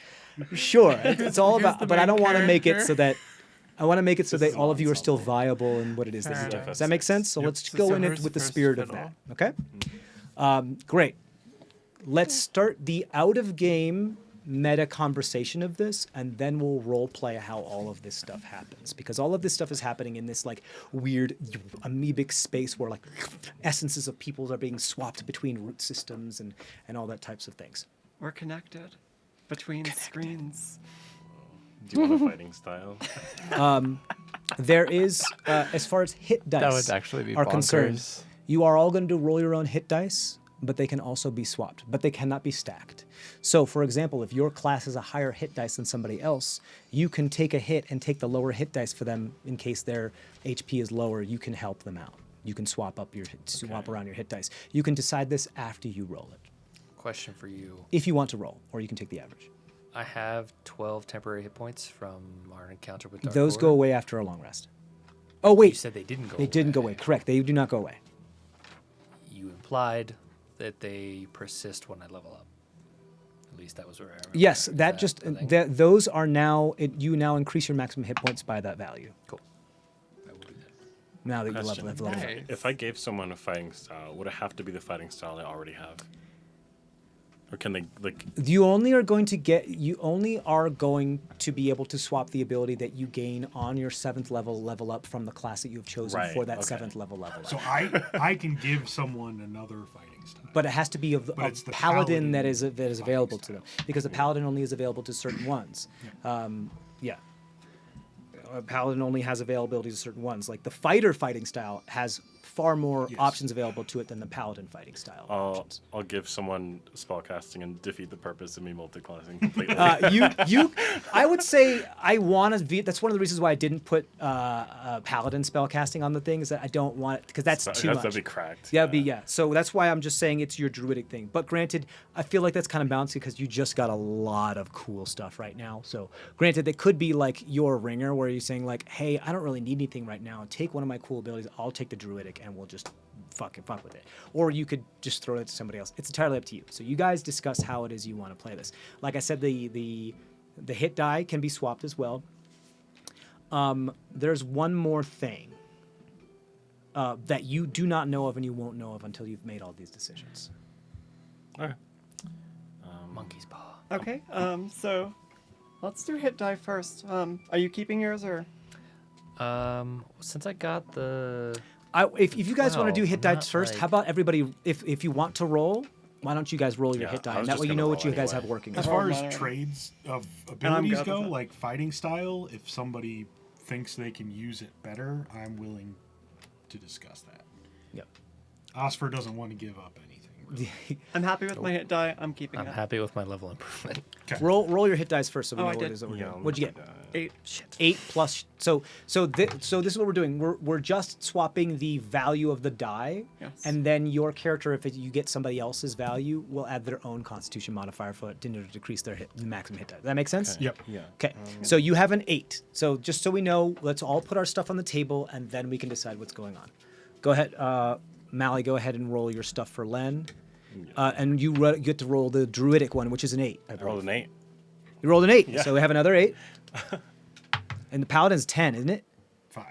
sure. It's all about. But I don't want to make it so that. I want to make it so that all of you are still viable in what it is that you do. Does that make sense? So let's go in it with the spirit of that. Okay. Great. Let's start the out of game meta conversation of this, and then we'll role play how all of this stuff happens, because all of this stuff is happening in this like weird amoebic space where like essences of peoples are being swapped between root systems and all that types of things. We're connected between screens. Do you want a fighting style? There is, as far as hit dice That would actually be are concerned, bonkers. you are all going to roll your own hit dice, but they can also be swapped, but they cannot be stacked. So, for example, if your class has a higher hit dice than somebody else, you can take a hit and take the lower hit dice for them in case their HP is lower. You can help them out. You can swap around your hit dice. You can decide this after you roll it, Question for you. if you want to roll, or you can take the average. I have 12 temporary hit points from our encounter with Dark Those Lord. go away after a long rest. Oh wait, You said they didn't go they away. didn't go away. Correct, they do not go away. You implied that they persist when I level up. At least that was where I remember. Yes, Is that just the thing? those are now. You now increase your maximum hit points by that value. Cool. I will do that. Now that you Question. level up. Nice. If I gave someone a fighting style, would it have to be the fighting style I already have? Or can they like? You only are going to be able to swap the ability that you gain on your 7th level up from the class that you have chosen Right, for that okay. 7th level up. So I can give someone another fighting style. But it has to be a it's the paladin that is paladin available to fighting them, because a paladin only is available to certain ones. Yeah. A paladin only has availability to certain ones. Like the fighter fighting style has far more Yes. options available to it than the paladin fighting style options. I'll give someone spellcasting and defeat the purpose of me multiclassing completely. I would say I want to. That's one of the reasons why I didn't put paladin spellcasting on the thing, is that I don't want it because that's too much. That'd be cracked. Yeah. So that's why I'm just saying it's your druidic thing. But granted, I feel like that's kind of bouncy because you just got a lot of cool stuff right now. So granted, it could be like your ringer where you're saying like, hey, I don't really need anything right now. Take one of my cool abilities. I'll take the druidic and we'll just fuck with it. Or you could just throw it to somebody else. It's entirely up to you. So you guys discuss how it is you want to play this. Like I said, the hit die can be swapped as well. There's one more thing that you do not know of and you won't know of until you've made all these decisions. Okay. Monkey's paw. Okay, so let's do hit die first. Are you keeping yours or? Since I got the If you guys want to do Well, hit I'm dice not, first, like- how about everybody, if you want to roll, why don't you guys roll your Yeah, hit die? I was And that just way you gonna know what roll you guys anyway. have working. As Oh, far as mine. trades of I'm abilities good go, with it. like fighting style, if somebody thinks they can use it better, I'm willing to discuss that. Yep. Osfer doesn't want to give up anything. Really. I'm happy with my hit die. I'm keeping I'm it. happy with my level improvement. Roll your hit dice first so we Oh, know I what it did. is that we're Yeah, doing. What'd you get? 8. 8 plus. So this is what we're doing. We're just swapping the value of the die, Yes. and then your character, if you get somebody else's value, will add their own Constitution modifier for it in order to decrease their maximum hit die. Does that make sense? Okay. Yep. Yeah. Okay, so you have an 8. So just so we know, let's all put our stuff on the table, and then we can decide what's going on. Go ahead, Mally. Go ahead and roll your stuff for Len, and you get to roll the druidic one, which is an 8. I rolled an 8. You rolled an 8, Yeah. so we have another 8. And the paladin's 10, isn't it? 5.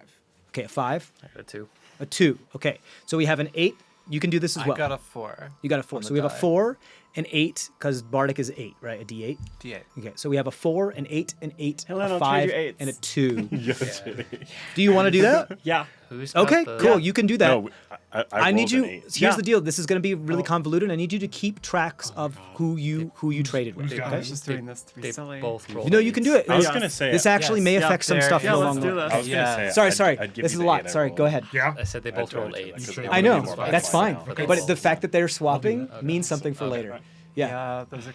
Okay, a 5, I got a 2. a 2. Okay, so we have an 8. You can do this as well. I got a 4. You got a 4. on So the we have a die. 4, an 8, because Bardic is 8, right? A D8. D8. Okay, so we have a 4, an 8, an 8, Helen, a I'll trade 5, you eights. and a 2. Yes. Do you want to do that? Yeah. Who's got Okay, the- cool. You can do that. No, I need rolled you. an 8. Here's Yeah. the deal. This is going to be really convoluted. I need you to keep tracks of who you traded with. who's got Okay? it? I was just doing this to be They silly. both rolled You know you can do it. I was Yeah. gonna say. This actually Yes. may Yeah, affect some there- stuff yeah, along let's the do way. this. I was Yeah. gonna say. Sorry. I'd give This you is a the lot. 8 I Sorry. Go rolled. ahead. Yeah. I said they both rolled 8. Because I know. more about That's it fine. now. Okay. But the fact that they're swapping means something for Okay. later. Yeah. there's a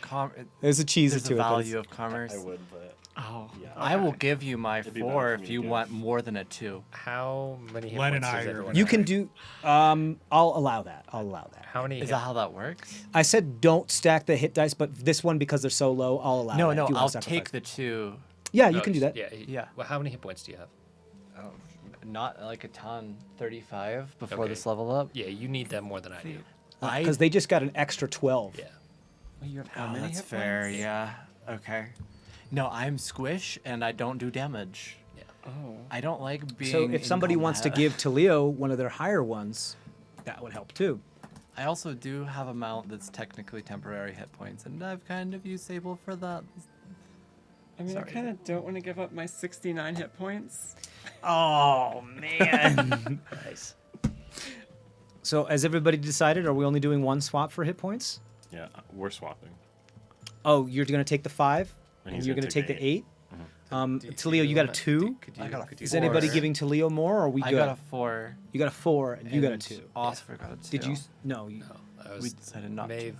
There's a cheese or there's two. a but it's- value of commerce. I would, but Oh. yeah. I will give you my It'd be bad 4 for if me to you give. want more than a 2. How many hit Len points and I does are- everyone You have? can do. I'll allow that. I'll allow that. How many? Is that how that works? I said don't stack the hit dice, but this one because they're so low, I'll allow. No, that no, if you wanna I'll sacrifice. take the 2. Yeah, you Oh, can do that. Yeah. Yeah. Well, how many hit points do you have? Oh, not like a ton. 35 before Okay. this level up. Yeah, you need them more than I do. Because they just got an extra 12. Yeah. You have Oh, that's fair. Yeah. Okay. No, I'm squish and I don't do damage. Yeah. Oh. I don't like being. So if in somebody wants to combat. give to Leo one of their higher ones, that would help too. I also do have a mount that's technically temporary hit points, and I've kind of used Sable for that. I mean, Sorry. I kind of don't want to give up my 69 hit points. Oh man. Nice. So has everybody decided? Are we only doing one swap for hit points? Yeah, we're swapping. Oh, you're gonna take the 5, And and he's you're gonna gonna take take the 8. Do To Leo, you got a 2. Could I you, got a could you Is do anybody four. giving to Leo more, or are we I good? got a 4. You got a 4, and you got a and 2. Oscar got a 2. Did you? No. You, No, I was. We decided not to. Maeve,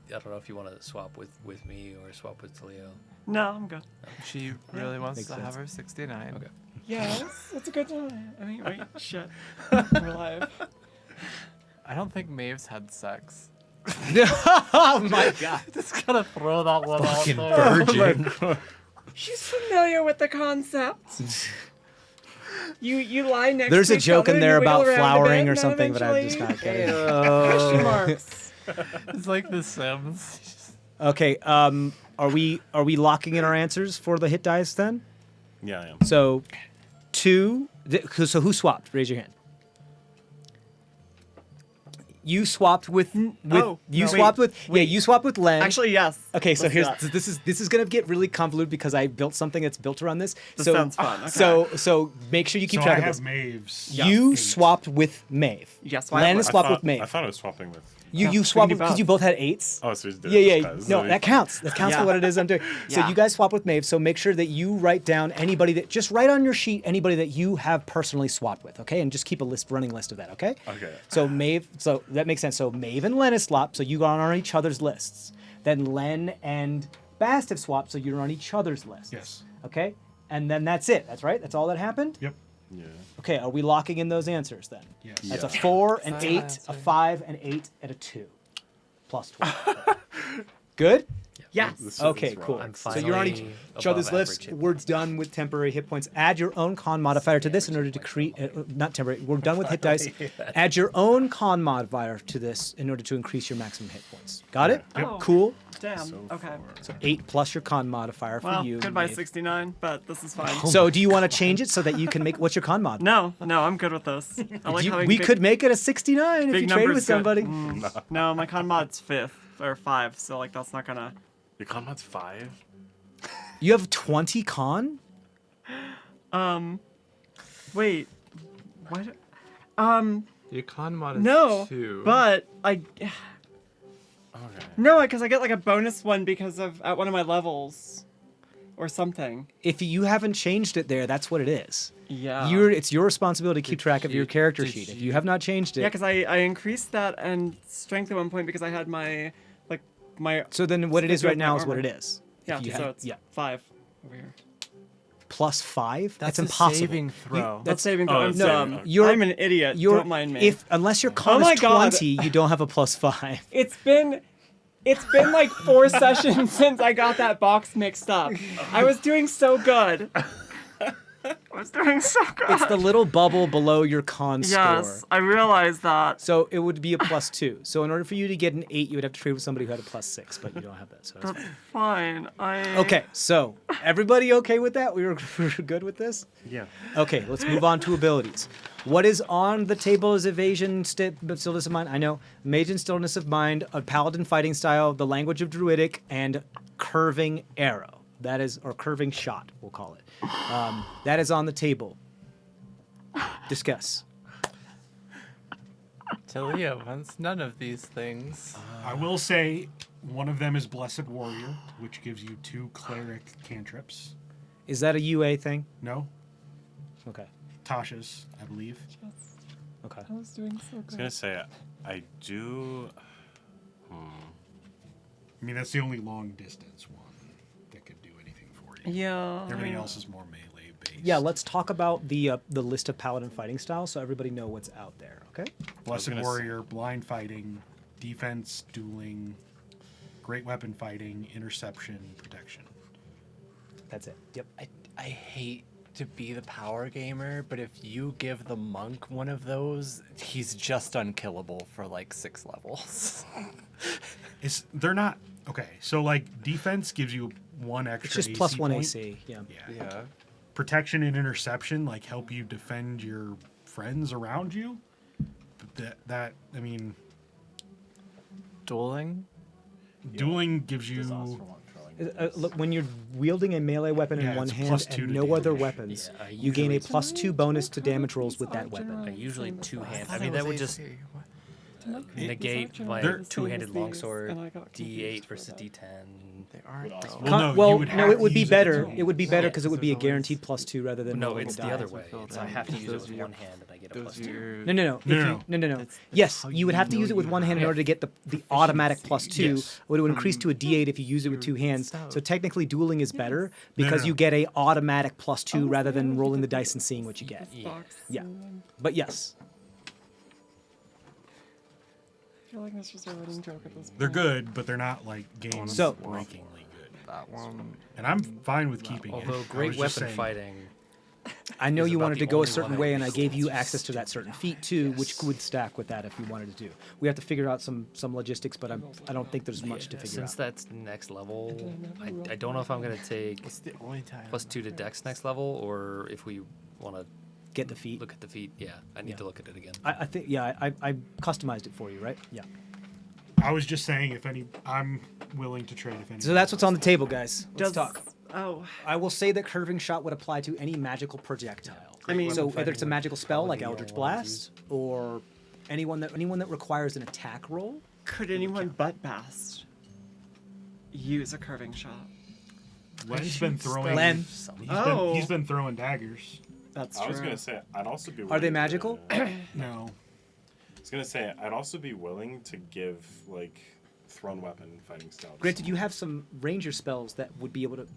I don't know if you want to swap with me or swap with Leo. No, I'm good. She really wants Makes to sense. have her 69. Okay. Yes, it's a good time. I mean, wait, shit. We're live. I don't think Maeve's had sex. oh my god. Just gotta throw that one out Fucking there. virgin. She's familiar with the concept. You lie next There's to a each joke other in and there you wiggle about around a flowering bit, or and then something, but I'm just eventually- not getting it. Question marks. It's like The Sims. Okay. Are we locking in our answers for the hit dice then? Yeah, I am. So, 2. So who swapped? Raise your hand. You swapped with oh, you no, swapped wait, with you swapped with Len. Actually, yes. Okay, so Let's do here's that. this is gonna get really convoluted because I built something that's built around this. This so sounds fun, okay. so make sure you keep So track I of have this. Maeve's. You 8. swapped with Maeve. Yes, Len I is swapped with I Maeve. thought I was swapping with. You we swapped can do because you both had 8s. Oh, so you did. Yeah, it yeah. because No, they- that counts. That counts for Yeah. what it is I'm doing. So Yeah. you guys swap with Maeve. So make sure that you write down anybody that just write on your sheet anybody that you have personally swapped with, okay? And just keep a running list of that, okay? Okay. So Maeve, so that makes sense. So Maeve and Len is swapped, so you are on each other's lists. Then Len and Bast have swapped, so you're on each other's lists. Yes. Okay? And then that's it. That's right? That's all that happened? Yep. Yeah. Okay, are we locking in those answers then? Yes. That's a Yeah. 4, an That's 8, my a answer. 5, an 8, and a 2. Plus 12. Good? Yes. This Okay, is cool. wrong. I'm So you're on each other's above list. average hit We're done with temporary hit points. Add your own con modifier to this in order to create, not temporary, we're done with hit dice. Add your own con modifier to this in order to increase your maximum hit points. Got it? Yep. Oh. Cool. Damn. So Okay. So 8 plus your con modifier for Well, you. goodbye Maeve. 69, but this is fine. So do you want to change it so that you can make, what's your con mod? No, I'm good with this. I like having we big, could make it a 69 if big you trade numbers with good. somebody. No, my con mod's 5th or 5, so like that's not gonna. Your combat's 5. You have 20 con? Wait. What? Your con mod is No. 2. But I. Okay. No, because I get like a bonus one because of at one of my levels, or something. If you haven't changed it there, that's what it is. Yeah. It's your responsibility to keep track of your character did sheet. If you- you have not changed it, Yeah, because I increased that and strength at one point because I had my my. so then what it is Stick right with now my is what it armor. is. If Yeah, you so had- it's yeah. 5 over here. Plus 5. That's That's a impossible. saving throw. That's saving Oh, throw. I'm it's dumb. saving- You're- I'm an idiot. You're, Don't mind me. If unless your con Oh my is God. 20, you don't have a plus 5. It's been like 4 sessions since I got that box mixed up. I was doing so good. I was doing so good. It's the little bubble below your con yes, score. I realized that. So it would be a plus 2. So in order for you to get an 8, you would have to trade with somebody who had a plus 6, but you don't have that. So it's That's fine. okay. So everybody okay with that? We're good with this? Yeah. Okay, let's move on to abilities. What is on the table is evasion, stillness of mind. I know. Mage and stillness of mind, a paladin fighting style, the language of druidic, and curving arrow. That is, or curving shot, we'll call it. That is on the table. Discuss. Talia wants none of these things. I will say one of them is Blessed Warrior, which gives you 2 cleric cantrips. Is that a UA thing? No, Okay. Tasha's, I believe. Okay. I was doing so I was good. gonna say I do. I mean, that's the only long distance one that could do anything for you. Yeah. Everything else is more melee based. Yeah, let's talk about the list of paladin fighting styles so everybody know what's out there. Okay. Blessed gonna warrior, blind fighting, defense, dueling, great weapon fighting, interception, protection. That's it. Yep. I hate to be the power gamer, but if you give the monk one of those, he's just unkillable for like 6 levels. They're not okay. So like defense gives you 1 extra. It's just AC plus 1 point. AC. Yeah. Yeah. Protection and interception like help you defend your friends around you. But that I mean, Dueling? dueling gives you. Look, when you're wielding a melee weapon Yeah, in one it's hand +2 and to no other damage. weapons, Yeah, I you gain a usually- +2 bonus to damage rolls with that weapon. I usually two-hand. I thought mean, it that was would just AC. What? negate my They're- two-handed longsword. And I got D8 confused for versus that. D10. They aren't though. Well, no, Well, you would no, have it to would be use it with better. two It would be better because it would be a it's guaranteed +2 rather than No, rolling it's a the die. other way. It's I have to use it Those with are your- one hand and I get a Those +2. are No, no, no. If No, you- no. no, no, no. That's Yes, how you would have to know use it with you one hand in have order to get the automatic +2. Yes. It would increase to a D8 if you use it with 2 hands. stout. So technically, dueling is better No, because no. you get a automatic +2 Oh, rather yeah, than you rolling the did dice and seeing what you get. Box, Yeah. and then But yes, I feel like this was a running joke at this point. They're good, but they're not like game So- breakingly good. That one. And I'm fine with keeping it. Although I was great just weapon saying- fighting. I know is you about wanted the to go a only certain one way, that and I makes gave you sense. access to that certain feat too, which would stack with that if you wanted to do. We have to figure out some logistics, but I don't think there's much to figure Since out. that's next level, I don't know if I'm gonna take It's the only time. +2 to Dex next level, or if we want to Get the feat. look at the feat. Yeah, I need Yeah. to look at it again. I think I customized it for you, right? Yeah. I was just saying if any, I'm willing to trade if any. So that's what's on the table, guys. Let's Does- talk. Oh, I will say that curving shot would apply to any magical projectile. I mean- so Weapon whether it's a fighting magical spell like probably Eldritch all ones Blast or anyone that requires an attack roll. could anyone but Bast use a curving shot? Len's been throwing. Len. He's been throwing daggers. That's I true. was gonna say I'd also be. Are willing they to- magical? No. I was gonna say I'd also be willing to give like thrown weapon fighting style. to Granted, you someone. have some ranger spells that would be able to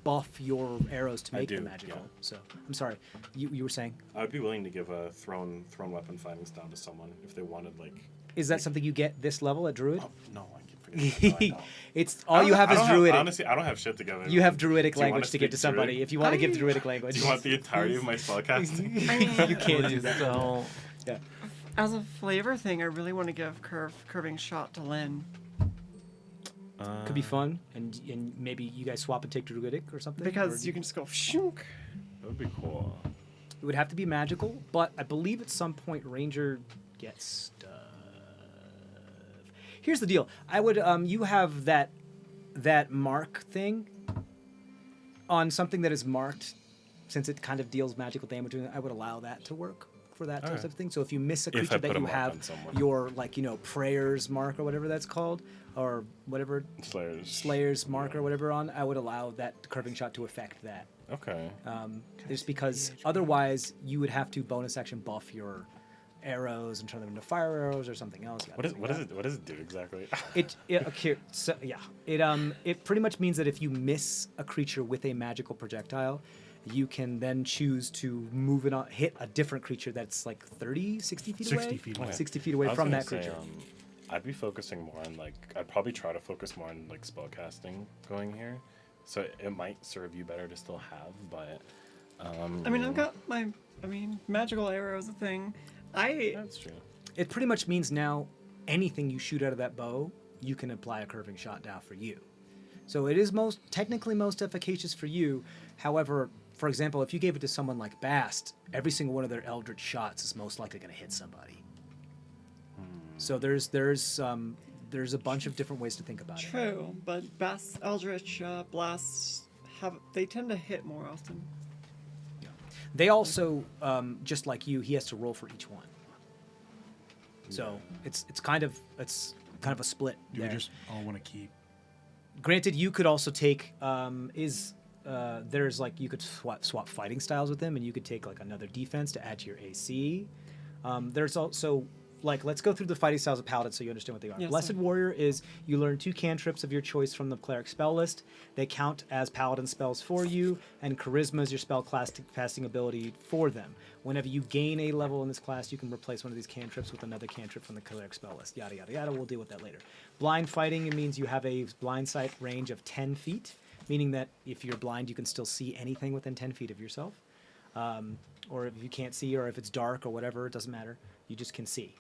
buff your arrows to I make them do, magical. yeah. So I'm sorry, you were saying. I'd be willing to give a thrown weapon fighting style to someone if they wanted like. Is that something you get this level at Druid? Oh, no, I keep forgetting. No, I don't. It's I all don't- you have I is don't Druidic. Honestly, I don't have shit to give. You have Druidic Do you wanna language to give to speak somebody. Druidic? If you want to give Druidic language, Do you want the entirety of my spellcasting? you can't do Please that. don't. Yeah. As a flavor thing, I really want to give curving shot to Lynn Could be fun, and maybe you guys swap and take Druidic or something. because or you can just go shunk. That would be cool. It would have to be magical, but I believe at some point Ranger gets stuff. Here's the deal. I would you have that mark thing on something that is marked, since it kind of deals magical damage. I would allow that to work for that Alright. type of thing. So if you miss a If I creature put that a you mark on have someone. your prayers mark or whatever that's called, or whatever Slayer's mark or whatever on, I would allow that curving shot to affect that. Okay. Just because otherwise you would have to bonus action buff your arrows and turn them into fire arrows or something else. What does it do exactly? It pretty much means that if you miss a creature with a magical projectile, you can then choose to move it on, hit a different creature that's like 30, 60 feet away. 60 feet away. 60 feet away I was from gonna that say, creature. I'd be focusing more on I'd probably try to focus more on spellcasting going here, so it might serve you better to still have, but. I mean, I've got my. Magical arrow is a thing. That's true. It pretty much means now anything you shoot out of that bow, you can apply a curving shot now for you. So it is technically most efficacious for you. However, for example, if you gave it to someone like Bast, every single one of their eldritch shots is most likely going to hit somebody. So there's a bunch of different ways to think about it. True, but Bast, Eldritch, Blasts they tend to hit more often. They also, just like you, he has to roll for each one. So it's kind of a split Do there. we just all want to keep? Granted, you could also take there's you could swap fighting styles with them, and you could take another defense to add to your AC. There's also let's go through the fighting styles of Paladin so you understand what they are. Yes, Blessed sir. Warrior is you learn 2 cantrips of your choice from the cleric spell list. They count as Paladin spells for you, and Charisma is your spell class casting ability for them. Whenever you gain a level in this class, you can replace one of these cantrips with another cantrip from the cleric spell list. Yada, yada, yada. We'll deal with that later. Blind fighting, it means you have a blind sight range of 10 feet, meaning that if you're blind, you can still see anything within 10 feet of yourself. Or if you can't see, or if it's dark or whatever, it doesn't matter. You just can see.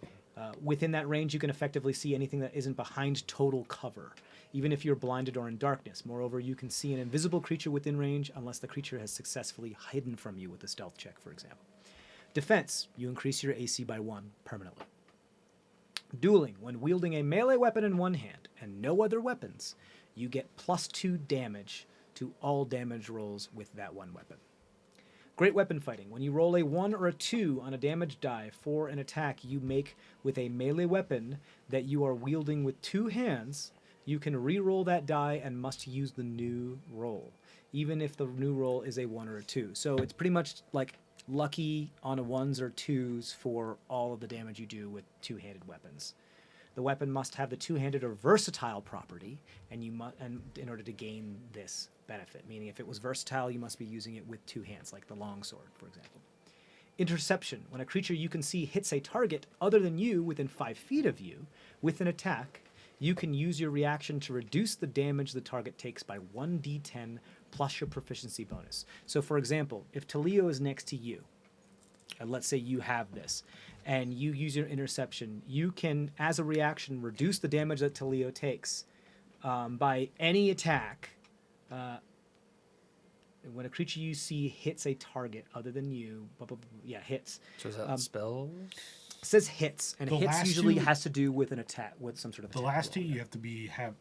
Within that range, you can effectively see anything that isn't behind total cover, even if you're blinded or in darkness. Moreover, you can see an invisible creature within range unless the creature has successfully hidden from you with a stealth check, for example. Defense, you increase your AC by 1 permanently. Dueling, when wielding a melee weapon in one hand and no other weapons, you get +2 damage to all damage rolls with that one weapon. Great weapon fighting, when you roll a 1 or a 2 on a damage die for an attack you make with a melee weapon that you are wielding with 2 hands, you can re-roll that die and must use the new roll, even if the new roll is a 1 or a 2. So it's pretty much like lucky on a 1s or 2s for all of the damage you do with 2-handed weapons. The weapon must have the 2-handed or versatile property, and in order to gain this benefit. Meaning, if it was versatile, you must be using it with 2 hands, like the longsword, for example. Interception: when a creature you can see hits a target other than you within 5 feet of you with an attack, you can use your reaction to reduce the damage the target takes by 1d10 plus your proficiency bonus. So, for example, if Talio is next to you, and let's say you have this, and you use your interception, you can, as a reaction, reduce the damage that Talio takes by any attack. When a creature you see hits a target other than you, hits. So is that spells? It says hits, and The hits last usually 2 has to do with an attack, with some sort of The attack last 2 roll. you have to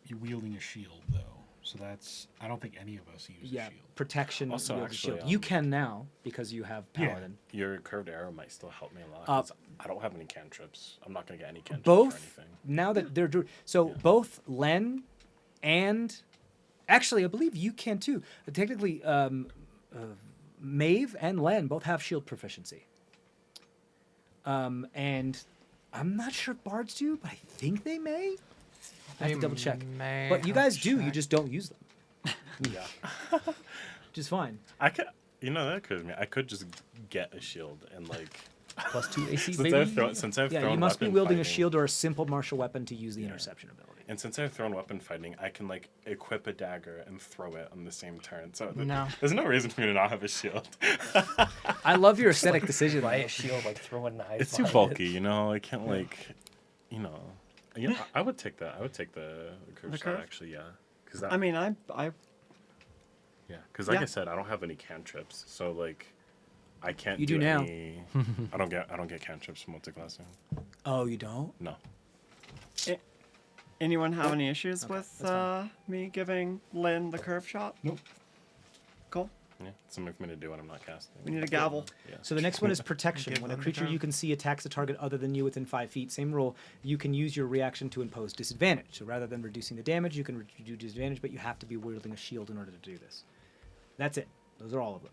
you're wielding a shield though. So that's I don't think any of us use a Yeah, shield. protection. Also, wield a actually, shield. You can now because you have Yeah. Paladin. Your curved arrow might still help me a lot. 'cause I don't have any cantrips. I'm not gonna get any cantrips Both or anything. now that they're both Len and actually I believe you can too. Technically, Maeve and Len both have shield proficiency. And I'm not sure if bards do, but I think they may. I have to double check. But you guys do. You just don't use them. Yeah. Which is fine. I could, that occurs to me. I could just get a shield and +2 AC, since baby. since I've Yeah, thrown you must be weapon wielding a fighting- shield or a simple martial weapon to use the interception ability. And since I've thrown weapon fighting, I can equip a dagger and throw it on the same turn. So No. there's no reason for me to not have a shield. I love your aesthetic decision. Buy though. a shield, throwing knives. It's too bulky, I can't I would take that. I would take the curve The shot curve? actually, yeah. Because that. I mean, I Because Yeah. I said, I don't have any cantrips, so I can't. You do now. Any, I don't get cantrips from multiclassing. Oh, you don't? No. anyone have any issues Okay, with that's fine. me giving Lynn the curve shot? Nope. Cool. Yeah, it's something for me to do when I'm not casting. We need a gavel. Yeah. So the next one is protection. Give When a them the creature go. you can see attacks a target other than you within 5 feet, same rule, you can use your reaction to impose disadvantage. So rather than reducing the damage, you can reduce disadvantage, but you have to be wielding a shield in order to do this. That's it. Those are all of them.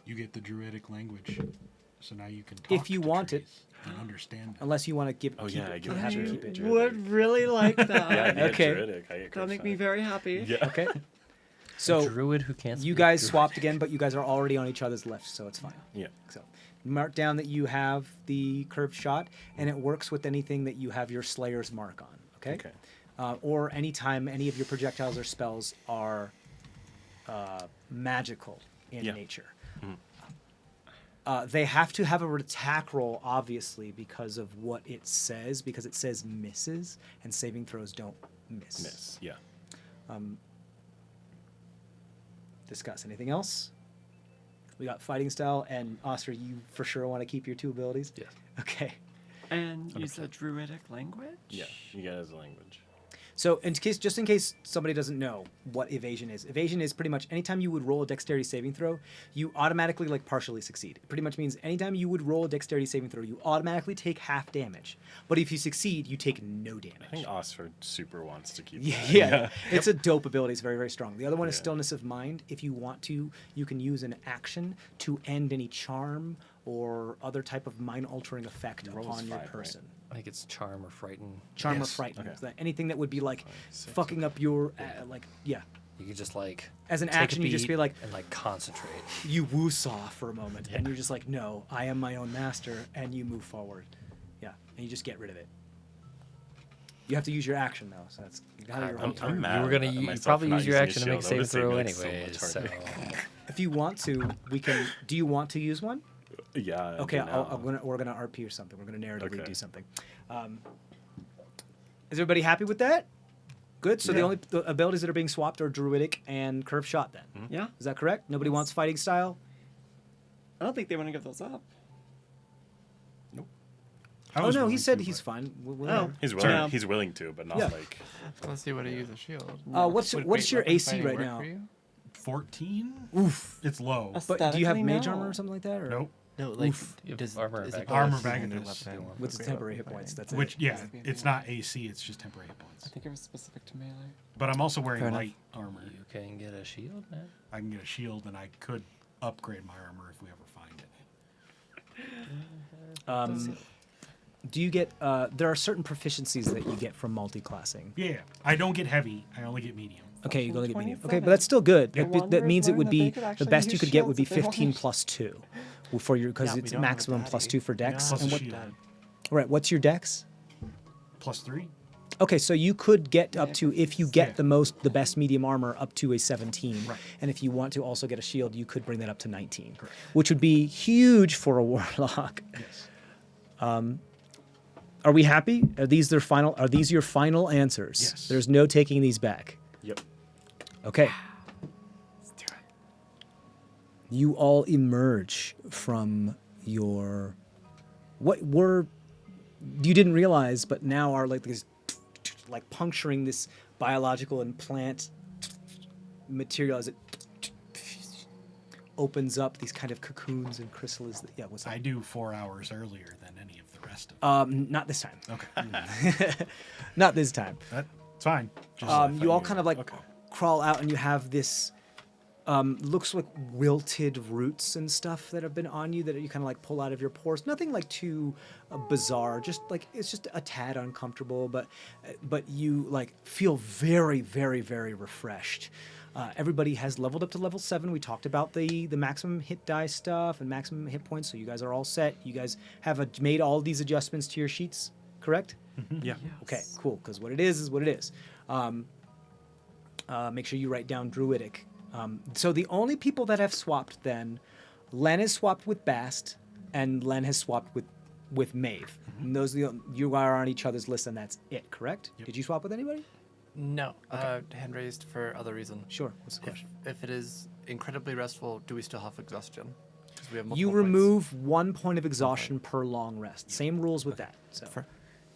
You get the druidic language, so now you can talk If you to want it. trees and understand them. Unless you want to give. Oh, keep yeah, I it, give you it have to to you. keep it. Druid. Would really like that. Yeah, I get Okay. druidic. I get That'll make curse me shot. very happy. Yeah. Okay. A So druid who can't. you speak guys druid. swapped again, but you guys are already on each other's left, so it's fine. Yeah. So mark down that you have the curved shot, and it works with anything that you have your Slayer's mark on. Okay. Okay. Or anytime any of your projectiles or spells are magical in Yeah. nature. Mhm. They have to have a attack roll, obviously, because of what it says, because it says misses, and saving throws don't Miss. Yeah. Discuss. Anything else? We got fighting style, and Oster, you for sure want to keep your 2 abilities? Yes. Okay. And use a druidic language? Yeah. You get it as a language. So, just in case somebody doesn't know what evasion is pretty much anytime you would roll a dexterity saving throw, you automatically partially succeed. It pretty much means anytime you would roll a dexterity saving throw, you automatically take half damage. But if you succeed, you take no damage. I think Osford super wants to keep Yeah, that. yeah. It's a dope ability. It's very, very strong. The other one is Yeah. Stillness of Mind. If you want to, you can use an action to end any charm or other type of mind-altering effect Rolls upon your 5, right? person. I think it's charm or frighten. Charm or Yes. frighten. Okay. So anything that would be like 6, fucking up your yeah. You could just like As an take a action, you just beat be like and like concentrate. you woo-saw for a moment, and you're just like, no, I am my own master, and you move forward. Yeah, and you just get rid of it. You have to use your action though, so that's how your whole I'm turn. mad You were gonna at you myself probably for not use your using a action to make a shield. That save would've saved throw me, like, so anyways. much So harder. If you want to, we can. Do you want to use one? Yeah. I Okay, do now. we're gonna RP or something. We're gonna narratively Okay. do something. Is everybody happy with that? Good. So the only abilities that are being swapped are druidic and curve shot. Then Yeah. is that correct? Nobody wants fighting style. I don't think they want to give those up. I Oh was no, he willing said to, he's but- fine. Oh. He's willing. Yeah. He's willing to, but not Yeah. like. Let's see what he uses shield. What's Would what's great your weapon AC fighting right work now? for you? 14? Oof. It's low. That's- But do you have Aesthetically, mage no. armor or something like that? Or? Nope. No, like Oof. You have does armor is back- it Armor bonus back to in the this. weapon With for its great temporary weapon hit points. fighting? That's Which, it. yeah, it's not AC, it's just temporary hit points. I think it was specific to melee. But I'm also wearing Fair enough. light armor. you can get a shield, man. I can get a shield, and I could upgrade my armor if we ever find it. Do you get? There are certain proficiencies that you get from multi-classing. Yeah, I don't get heavy. I only get medium. Okay, you go get medium. Okay, 27. but that's still good. The That Wanderers means it learned would that be they could the actually best you use could get would be shields if they 15 wanted. plus 2 for your because Yeah, we it's don't have a maximum plus daddy. 2 for dex. Plus and a what? shield. Right. What's your dex? +3? Okay, so you could get up to if you get Yeah. the best medium armor up to a 17, Right. and if you want to also get a shield, you could bring that up to 19, Correct. which would be huge for a warlock. Yes. Are we happy? Are these their final? Are these your final answers? Yes. There's no taking these back. Yep. Okay. You all emerge from your what were you didn't realize, but now are like these like puncturing this biological and plant material as it opens up these kind of cocoons and chrysalis. Yeah, what's I that? do 4 hours earlier than any of the rest of them. Not this time. Okay. Not this time. That's fine. Just You all you- kind of like okay. crawl out, and you have this looks like wilted roots and stuff that have been on you that you kind of like pull out of your pores. Nothing like too bizarre. Just like it's just a tad uncomfortable, but you like feel very, very, very refreshed. Everybody has leveled up to level 7. We talked about the maximum hit die stuff and maximum hit points, so you guys are all set. You guys have made all these adjustments to your sheets, correct? Yeah. Okay, cool. Because what it is what it is. Make sure you write down druidic. So the only people that have swapped then, Len has swapped with Bast, and Len has swapped with Maeve. And those are you are on each other's list, and that's it. Correct? Yep. Did you swap with anybody? No, hand raised for other reason. Sure. What's the question? If it is incredibly restful, do we still have exhaustion? 'Cause we have You multiple points. remove 1 point of exhaustion per long rest. Same rules with that. So. For-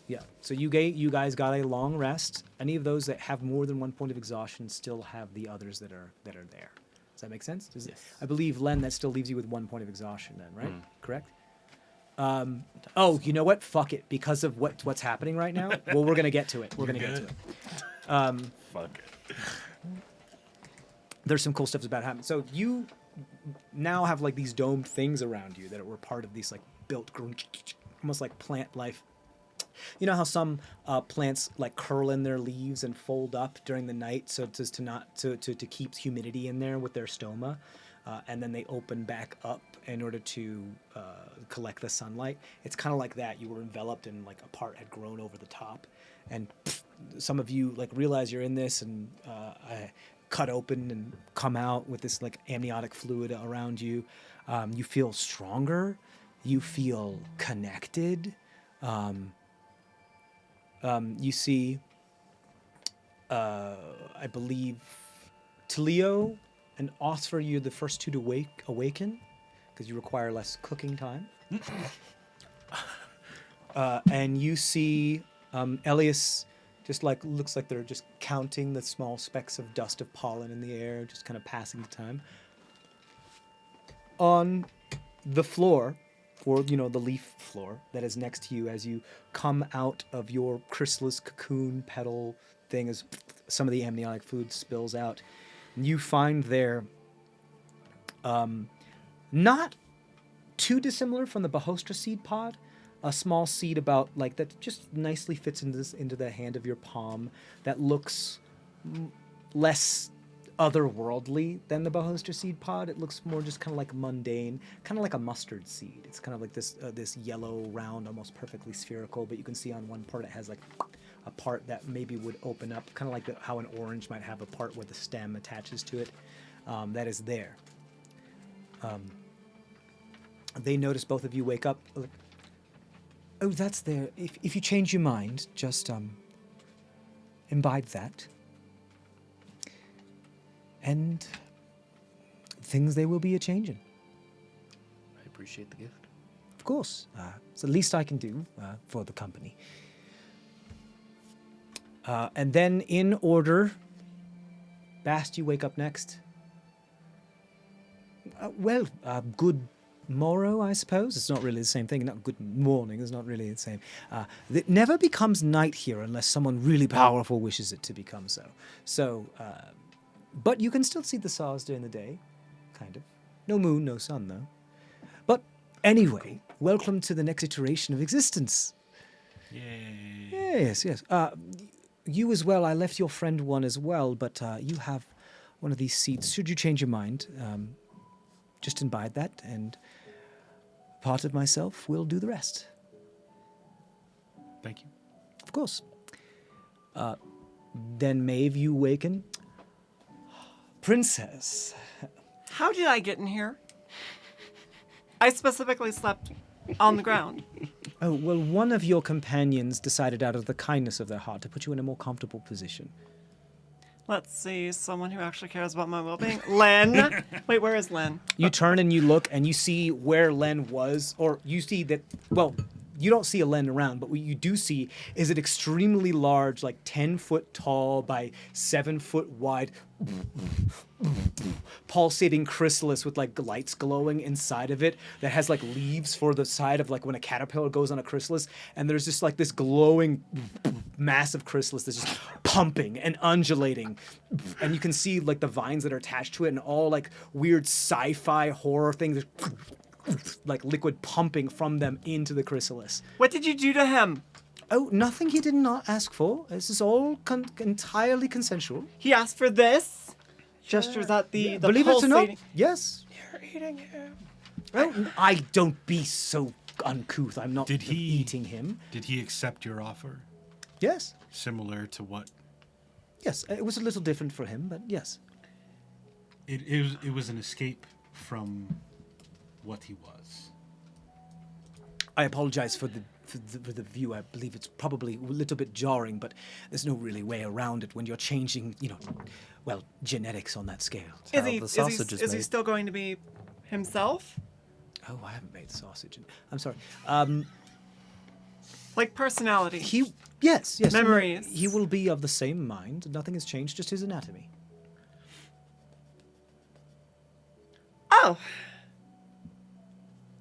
Yeah. So you guys got a long rest. Any of those that have more than 1 point of exhaustion still have the others that are there. Does that make sense? I believe Len, that still leaves you with 1 point of exhaustion then, right? Correct? Oh, you know what? Fuck it. Because of what's happening right now. Well, we're gonna get to it. We're gonna get to it. Fuck it. There's some cool stuff about happening. So you now have like these domed things around you that were part of these like built, almost like plant life. You know how some plants like curl in their leaves and fold up during the night, so as to not to keep humidity in there with their stoma, and then they open back up in order to collect the sunlight. It's kind of like that. You were enveloped and like a part had grown over the top, and some of you like realize you're in this and cut open and come out with this like amniotic fluid around you. You feel stronger. You feel connected. You see, I believe, Talio and Osfer, you're the first two to awaken, because you require less cooking time. And you see Elias just like looks like they're just counting the small specks of dust of pollen in the air, just kind of passing the time. On the floor, or the leaf floor that is next to you as you come out of your chrysalis cocoon petal thing, as some of the amniotic fluid spills out, you find there not too dissimilar from the Bahostra seed pod, a small seed about like that just nicely fits into the hand of your palm that looks less otherworldly than the Bohoster seed pod. It looks more just kind of like mundane, kind of like a mustard seed. It's kind of like this yellow, round, almost perfectly spherical, but you can see on one part it has like a part that maybe would open up, kind of like how an orange might have a part where the stem attaches to it. That is there. They notice both of you wake up. Oh, that's there. If you change your mind, just imbibe that. And things they will be a-changing. I appreciate the gift. Of course. It's the least I can do for the company. And then in order, Bast, you wake up next. Good morrow, I suppose. It's not really the same thing. Not good morning. It's not really the same. It never becomes night here unless someone really powerful wishes it to become so. So, but you can still see the stars during the day, kind of. No moon, no sun, though. But anyway, welcome to the next iteration of existence. Yay. Yes. You as well. I left your friend one as well, but you have one of these seeds. Should you change your mind, just imbibe that, and part of myself will do the rest. Thank you. Of course. Then Maeve, you waken. Princess. How did I get in here? I specifically slept on the ground. Oh, well, one of your companions decided out of the kindness of their heart to put you in a more comfortable position. Let's see, someone who actually cares about my well-being. Len. Wait, where is Len? You turn and you look and you see where Len was, or you see that, well, you don't see a Len around, but what you do see is an extremely large, like 10-foot tall by 7-foot wide, pulsating chrysalis with like lights glowing inside of it that has like leaves for the side of like when a caterpillar goes on a chrysalis, and there's just like this glowing massive chrysalis that's just pumping and undulating, and you can see like the vines that are attached to it and all like weird sci-fi horror things like liquid pumping from them into the chrysalis. What did you do to him? Oh, nothing he did not ask for. This is all entirely consensual. He asked for this? Gestures at the Believe it or not, pulsating- yes. You're eating him. Oh, I don't be so uncouth. I'm not Did he- eating him. Did he accept your offer? Yes. Similar to what? Yes, it was a little different for him, but yes. It was an escape from what he was. I apologize for the view. I believe it's probably a little bit jarring, but there's no really way around it when you're changing, genetics on that scale. Is How he, the is, sausage he, is is he made. still going to be himself? Oh, I haven't made sausage. I'm sorry. Like personality? Yes. Memories. He will be of the same mind. Nothing has changed, just his anatomy. Oh,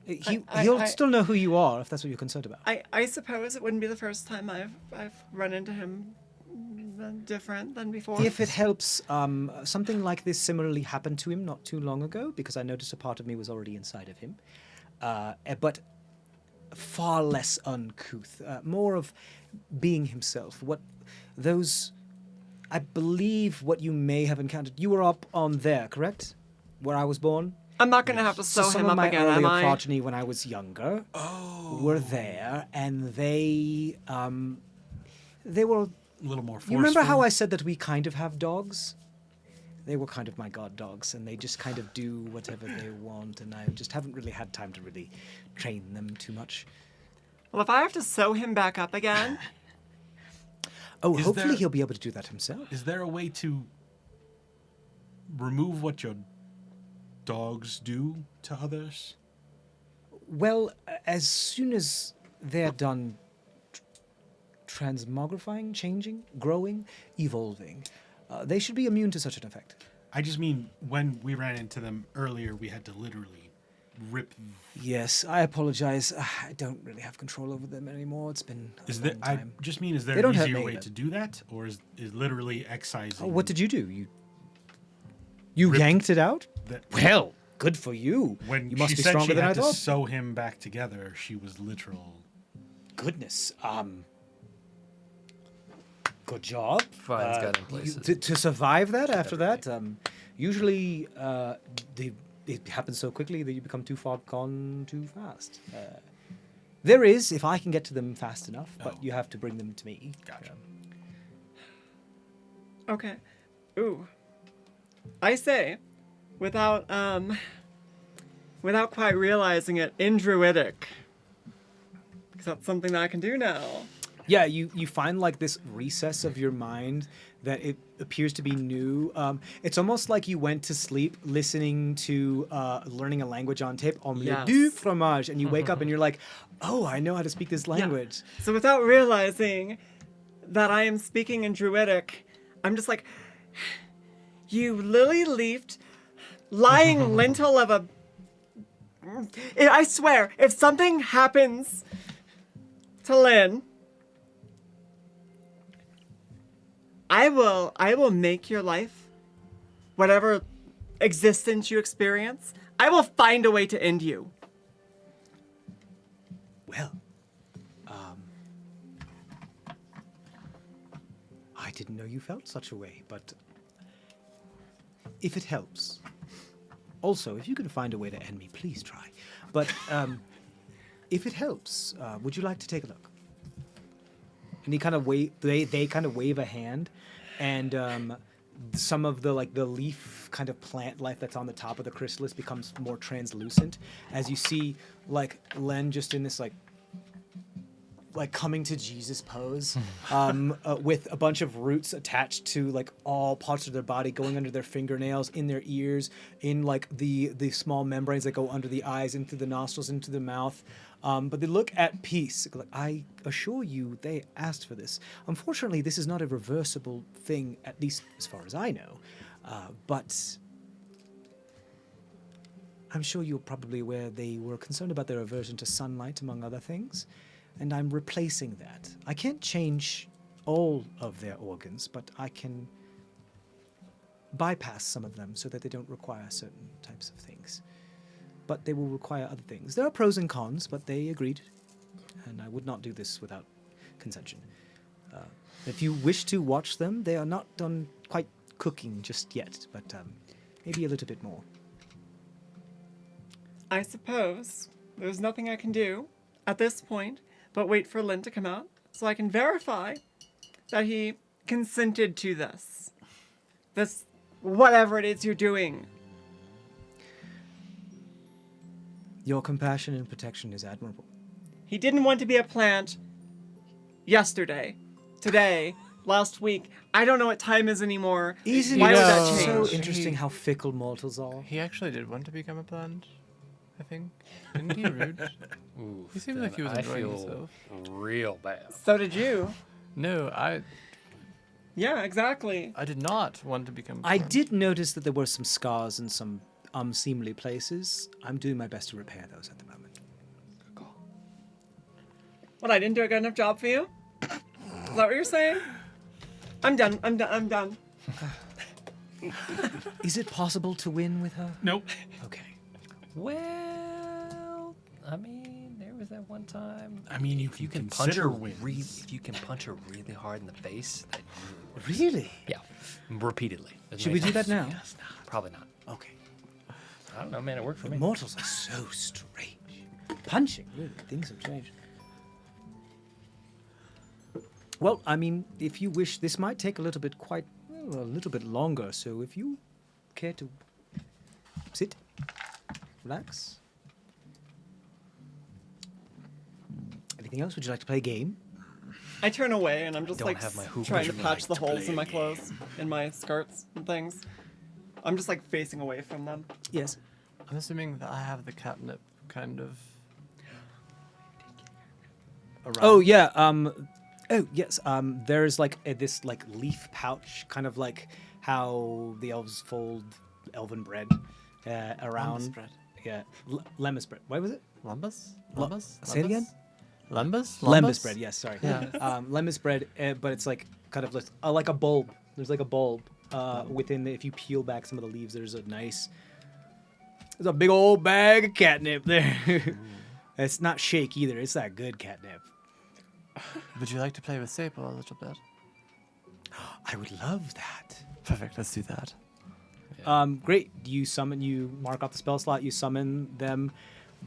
He'll still know who you are if that's what you're concerned about. I suppose it wouldn't be the first time I've run into him different than before. If it helps, something like this similarly happened to him not too long ago, because I noticed a part of me was already inside of him. But far less uncouth, more of being himself. I believe what you may have encountered, you were up on there, correct? Where I was born? I'm not going to have to sew some him of up my again, am earlier I? progeny when I was younger were there, and they were... A little more forceful. You remember how I said that we kind of have dogs? They were kind of my god dogs, and they just kind of do whatever they want, and I just haven't really had time to really train them too much. Well, if I have to sew him back up again, Oh, Is hopefully there- he'll be able to do that himself. Is there a way to remove what your dogs do to others? Well, as soon as they're done transmogrifying, changing, growing, evolving, they should be immune to such an effect. I just mean when we ran into them earlier, we had to literally rip. Yes, I apologize. I don't really have control over them anymore. It's been a Is long there? I time. just mean, is there They an don't hurt easier me, way but- to do that, or is literally excising? Oh, what did you do? You Ripped yanked it out? that- Well, good for you. When You must she be said stronger she than had I to thought. sew him back together, she was literal. goodness. Good job. Fine's got in places. To survive that after that, usually it happens so quickly that you become too far gone too fast. There is, if I can get to them fast enough, but you have to bring them to me. Gotcha. Okay. Ooh. I say, without quite realizing it, in Druidic. Because that's something that I can do now. Yeah, you find like this recess of your mind that it appears to be new. It's almost like you went to sleep listening to learning a language on tape, omelette du fromage, and you wake up and you're like, oh, I know how to speak this language. Yeah. So without realizing that I am speaking in Druidic, I'm just like, you lily-leafed, lying lintel of a... I swear, if something happens to Lynn, I will make your life, whatever existence you experience, I will find a way to end you. Well, I didn't know you felt such a way, but if it helps. Also, if you can find a way to end me, please try. But if it helps, would you like to take a look? And he kind of they kind of wave a hand, and some of the leaf kind of plant life that's on the top of the chrysalis becomes more translucent as you see like Len just in this like coming to Jesus pose, with a bunch of roots attached to like all parts of their body, going under their fingernails, in their ears, in like the small membranes that go under the eyes, into the nostrils, into the mouth. But they look at peace. Like, I assure you, they asked for this. Unfortunately, this is not a reversible thing, at least as far as I know. But I'm sure you're probably aware they were concerned about their aversion to sunlight, among other things. And I'm replacing that. I can't change all of their organs, but I can bypass some of them so that they don't require certain types of things. But they will require other things. There are pros and cons, but they agreed. And I would not do this without consension. If you wish to watch them, they are not done quite cooking just yet, but maybe a little bit more. I suppose there's nothing I can do at this point but wait for Lynn to come out so I can verify that he consented to this. This, whatever it is you're doing. Your compassion and protection is admirable. He didn't want to be a plant yesterday, today, last week. I don't know what time is anymore. Isn't Why it would that so change? interesting how fickle mortals are? He actually did want to become a plant, I think. Didn't he, Rude? Oof, He seemed then like he was I enjoying feel himself. real bad. So did you. No, Yeah, exactly. I did not want to become a I plant. did notice that there were some scars in some unseemly places. I'm doing my best to repair those at the moment. What, I didn't do a good enough job for you? Is that what you're saying? I'm done. I'm done. Is it possible to win with her? Nope. Okay. Well, I mean, there was that one time. I mean, you if you can can punch her consider if you can punch her really hard in the face, that Really? yeah, repeatedly. It Should we makes do that sense. now? Probably not. Okay. I don't know, man. It worked for me. Mortals are so strange. Punching, really. Things have changed. Well, I mean, if you wish, this might take a little bit longer. So if you care to sit, relax. Anything else? Would you like to play a game? I turn away and I'm just Don't like have my hoop. trying to Would you patch like the to holes play in a my clothes, in my skirts and things. I'm just like facing away from them. Yes. I'm assuming that I have the catnip kind of around. Oh yeah. Oh yes. There's like this like leaf pouch, kind of like how the elves fold elven bread around. Lembas bread. Yeah. Lemmus bread. What was it? Lembas? Lo- Lembas? say it again? Lembas? Lembas bread. Yes. Sorry. Yeah. Lembas bread, but it's like kind of like a bulb. There's like a bulb within the. If you peel back some of the leaves, there's a big old bag of catnip there. It's not shake either. It's that good catnip. Would you like to play with Sable a little bit? I would love that. Perfect, let's do that. Great. You mark off the spell slot, you summon them.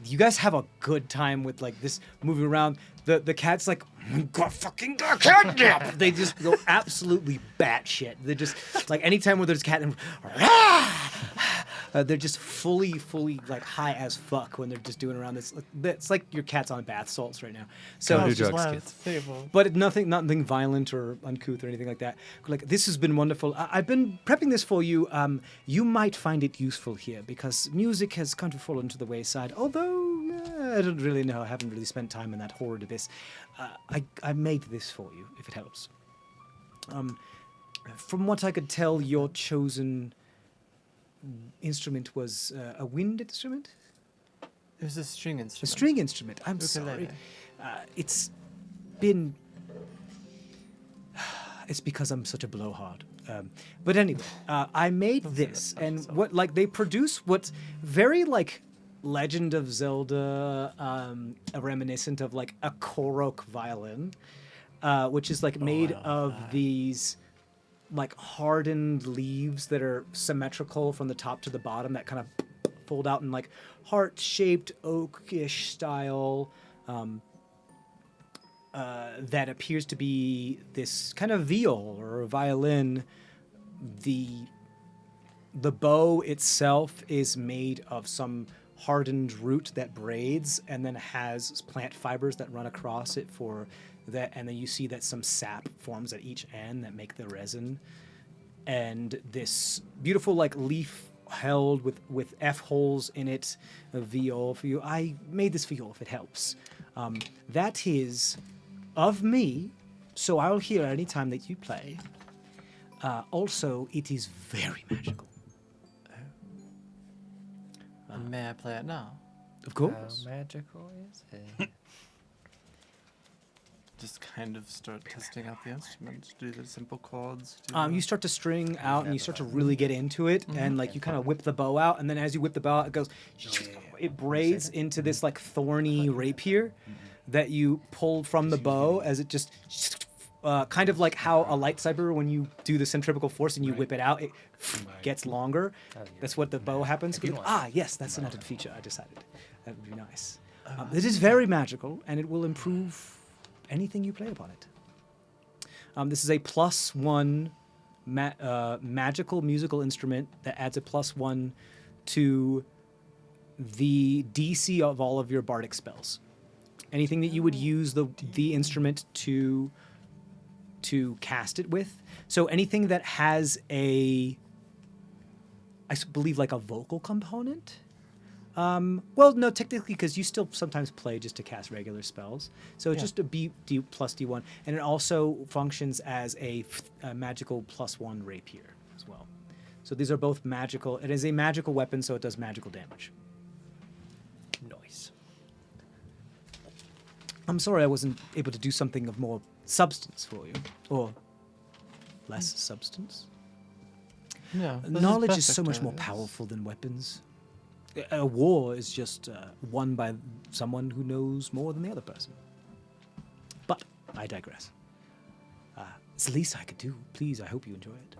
You guys have a good time with like this moving around. The cat's like, God fucking catnip! They just go absolutely batshit. They're just like anytime where there's catnip, they're just fully like high as fuck when they're just doing around this. It's like your cat's on bath salts right now. So Don't do Just drugs, wild kids. Sable. but nothing violent or uncouth or anything like that. Like this has been wonderful. I've been prepping this for you. You might find it useful here because music has kind of fallen to the wayside. Although I don't really know. I haven't really spent time in that horrid abyss. I made this for you if it helps. From what I could tell, your chosen instrument was a wind instrument. It was a string instrument. A string instrument. I'm Ukulele. sorry. It's been. It's because I'm such a blowhard. But anyway, I made this, and what like they produce what's very like Legend of Zelda, reminiscent of like a Korok violin, which is like made of these like hardened leaves that are symmetrical from the top to the bottom that kind of fold out in like heart-shaped oak-ish style. That appears to be this kind of viol or a violin. The bow itself is made of some hardened root that braids and then has plant fibers that run across it for that, and then you see that some sap forms at each end that make the resin. And this beautiful like leaf held with F holes in it, a viol for you. I made this for you if it helps. That is of me, so I'll hear any time that you play. Also, it is very magical. May I play it now? Of How course. magical is it? Just kind of start testing out the instrument, do the simple chords. You start to string out and you start to really get into it, and like you kind of whip the bow out, and then as you whip the bow out, it goes, it braids into this like thorny rapier that you pull from the bow as it just kind of like how a lightsaber, when you do the centrifugal force and you whip it out, it gets longer. That's what the bow happens. Yes, that's an added feature. I decided that would be nice. It is very magical, and it will improve anything you play upon it. This is a +1 magical musical instrument that adds a +1 to the DC of all of your bardic spells. Anything that you would use the instrument to cast it with. So anything that has I believe like a vocal component. Well, no, technically, because you still sometimes play just to cast regular spells. So it's just a D plus D1. And it also functions as a magical +1 rapier as well. So these are both magical. It is a magical weapon, so it does magical damage. Nice. I'm sorry I wasn't able to do something of more substance for you. Or less substance. No, this Knowledge is so perfect, much more it's- powerful than weapons. A war is just won by someone who knows more than the other person. But I digress. It's the least I could do. Please, I hope you enjoy it.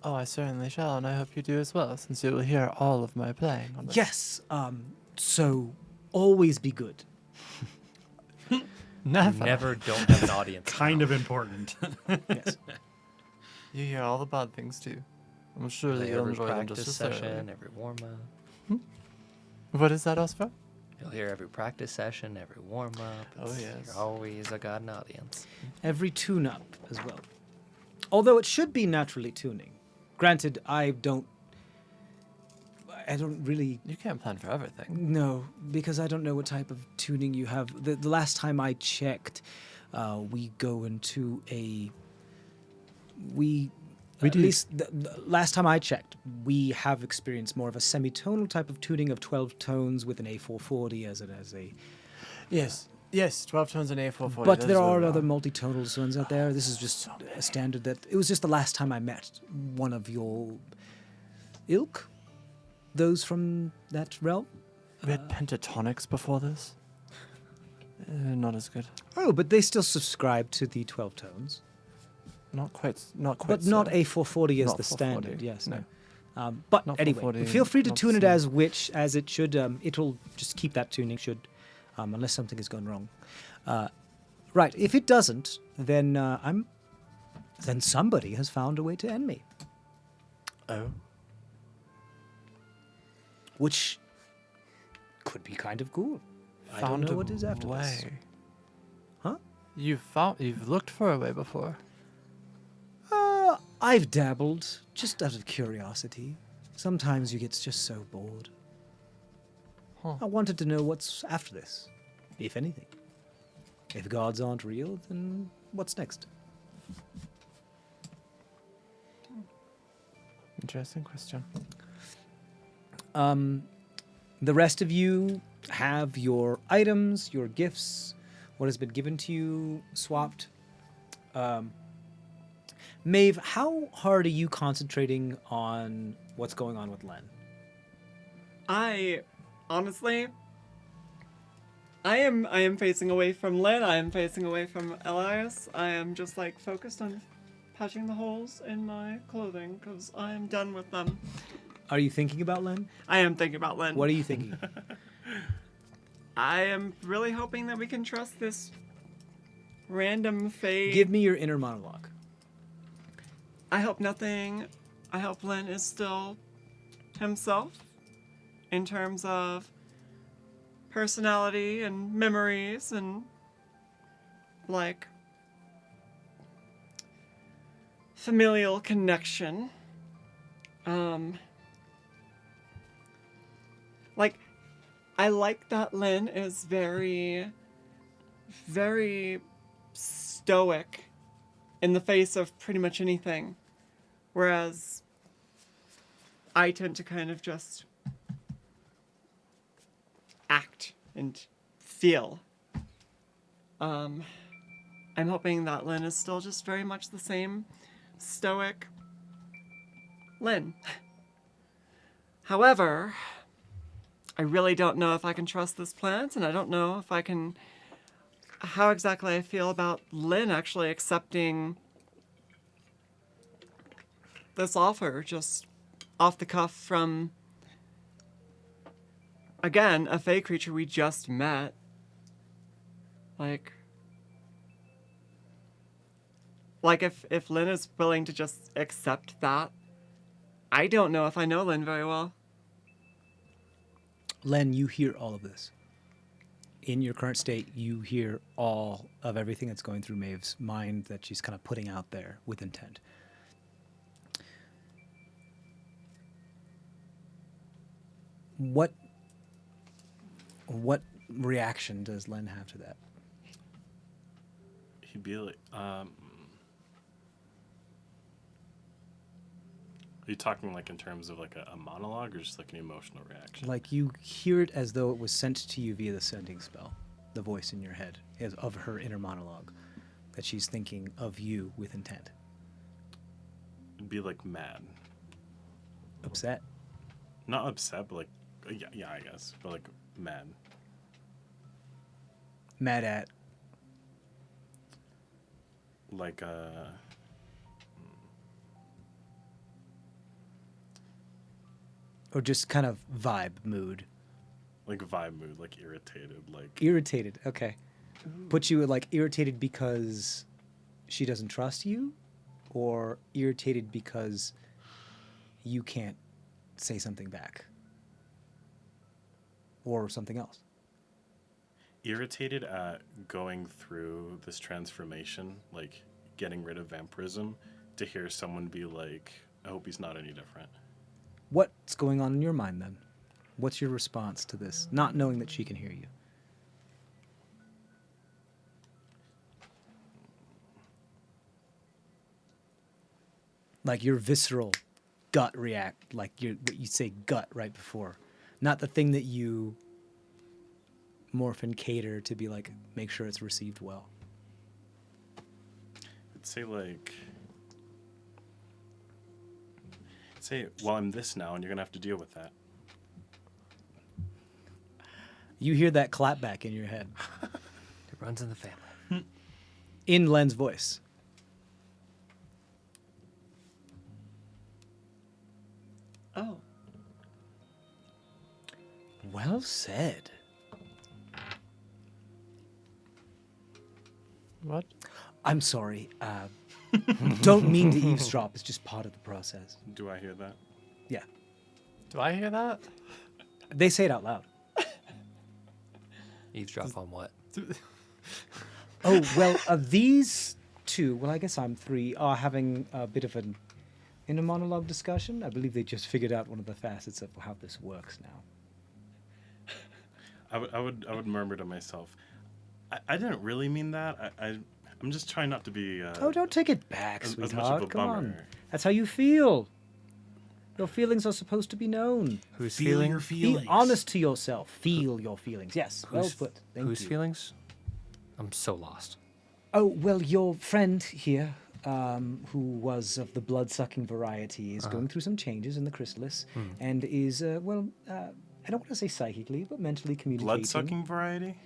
Oh, I certainly shall, and I hope you do as well, since you will hear all of my playing on this. Yes. So always be good. Never. Never don't have an audience. Kind of important. Yes. You hear all the bad things too. I'm sure that Play you'll every enjoy them practice just as session, thoroughly. every warm up. What is that, Oscar? You'll hear every practice session, every warm up. Oh, yes. You're always got an audience. Every tune-up as well. Although it should be naturally tuning. Granted, I don't really You can't plan for everything. No, because I don't know what type of tuning you have. The last time I checked, we go into at least the last time I checked, we have experienced more of a semitonal type of tuning of 12 tones with an A440 as a. Yes, 12 tones in A440. But there are other multitonal ones out there. This is just a standard that it was just the last time I met one of your ilk, those from that realm. We had pentatonics before this. Not as good. Oh, but they still subscribe to the 12 tones. Not quite. But not so. a 440 as Not the 440, standard, yes. no. But Not anyway, 440, feel free to not tune it the as which, as it should. It'll just keep that tuning, unless something has gone wrong. Right, if it doesn't, then then somebody has found a way to end me. Oh. Which could be kind of cool. I Found don't know a what is after way. this. Huh? You've looked for a way before. I've dabbled, just out of curiosity. Sometimes you get just so bored. Huh. I wanted to know what's after this, if anything. If gods aren't real, then what's next? Interesting question. The rest of you have your items, your gifts, what has been given to you swapped. Maeve, how hard are you concentrating on what's going on with Len? I am facing away from Lynn. I am facing away from Elias. I am just like focused on patching the holes in my clothing because I am done with them. Are you thinking about Len? I am thinking about Lynn. What are you thinking? I am really hoping that we can trust this random fate. Give me your inner monologue. I hope nothing. I hope Lynn is still himself in terms of personality and memories and like familial connection. Like I like that Lynn is very, very stoic in the face of pretty much anything. Whereas I tend to kind of just act and feel. I'm hoping that Lynn is still just very much the same stoic Lynn. However, I really don't know if I can trust this plant, and I don't know if I can... how exactly I feel about Lynn actually accepting this offer just off the cuff from, again, a fey creature we just met. Like if Lynn is willing to just accept that, I don't know if I know Lynn very well. Len, you hear all of this. In your current state, you hear all of everything that's going through Maeve's mind that she's kind of putting out there with intent. What reaction does Len have to that? He'd be like, are you talking like in terms of like a monologue or just like an emotional reaction? Like you hear it as though it was sent to you via the sending spell, the voice in your head is of her inner monologue, that she's thinking of you with intent. It'd be like mad. Upset. Not upset, but like, yeah, I guess, but like mad. Mad at. Like Or just kind of vibe mood. like vibe mood, like irritated, like Irritated, okay. Put you like irritated because she doesn't trust you? Or irritated because you can't say something back? Or something else? irritated at going through this transformation, like getting rid of vampirism, to hear someone be like, I hope he's not any different. What's going on in your mind then? What's your response to this, not knowing that she can hear you? Like your visceral gut react, like what you say gut right before. Not the thing that you morph and cater to be like, make sure it's received well. I'd say well, I'm this now and you're going to have to deal with that. You hear that clap back in your head. Runs in the family. In Len's voice. Oh. Well said. What? I'm sorry. Don't mean to eavesdrop. It's just part of the process. Do I hear that? Yeah. Do I hear that? They say it out loud. Eavesdrop on what? Oh, well, these two, well, I guess I'm three, are having a bit of an inner monologue discussion. I believe they just figured out one of the facets of how this works now. I would murmur to myself, I didn't really mean that. I'm just trying not to be. Oh, don't take it back, as much of sweetheart. a Come on. bummer. That's how you feel. Your feelings are supposed to be known. Whose Feel feeling? your feelings. Be honest to yourself. Feel your feelings. Yes, well Whose- put. Thank Whose you. feelings? I'm so lost. Oh, well, your friend here, who was of the blood-sucking variety, is going through some changes in the chrysalis and is, I don't want to say psychically, but mentally communicating. Blood-sucking variety?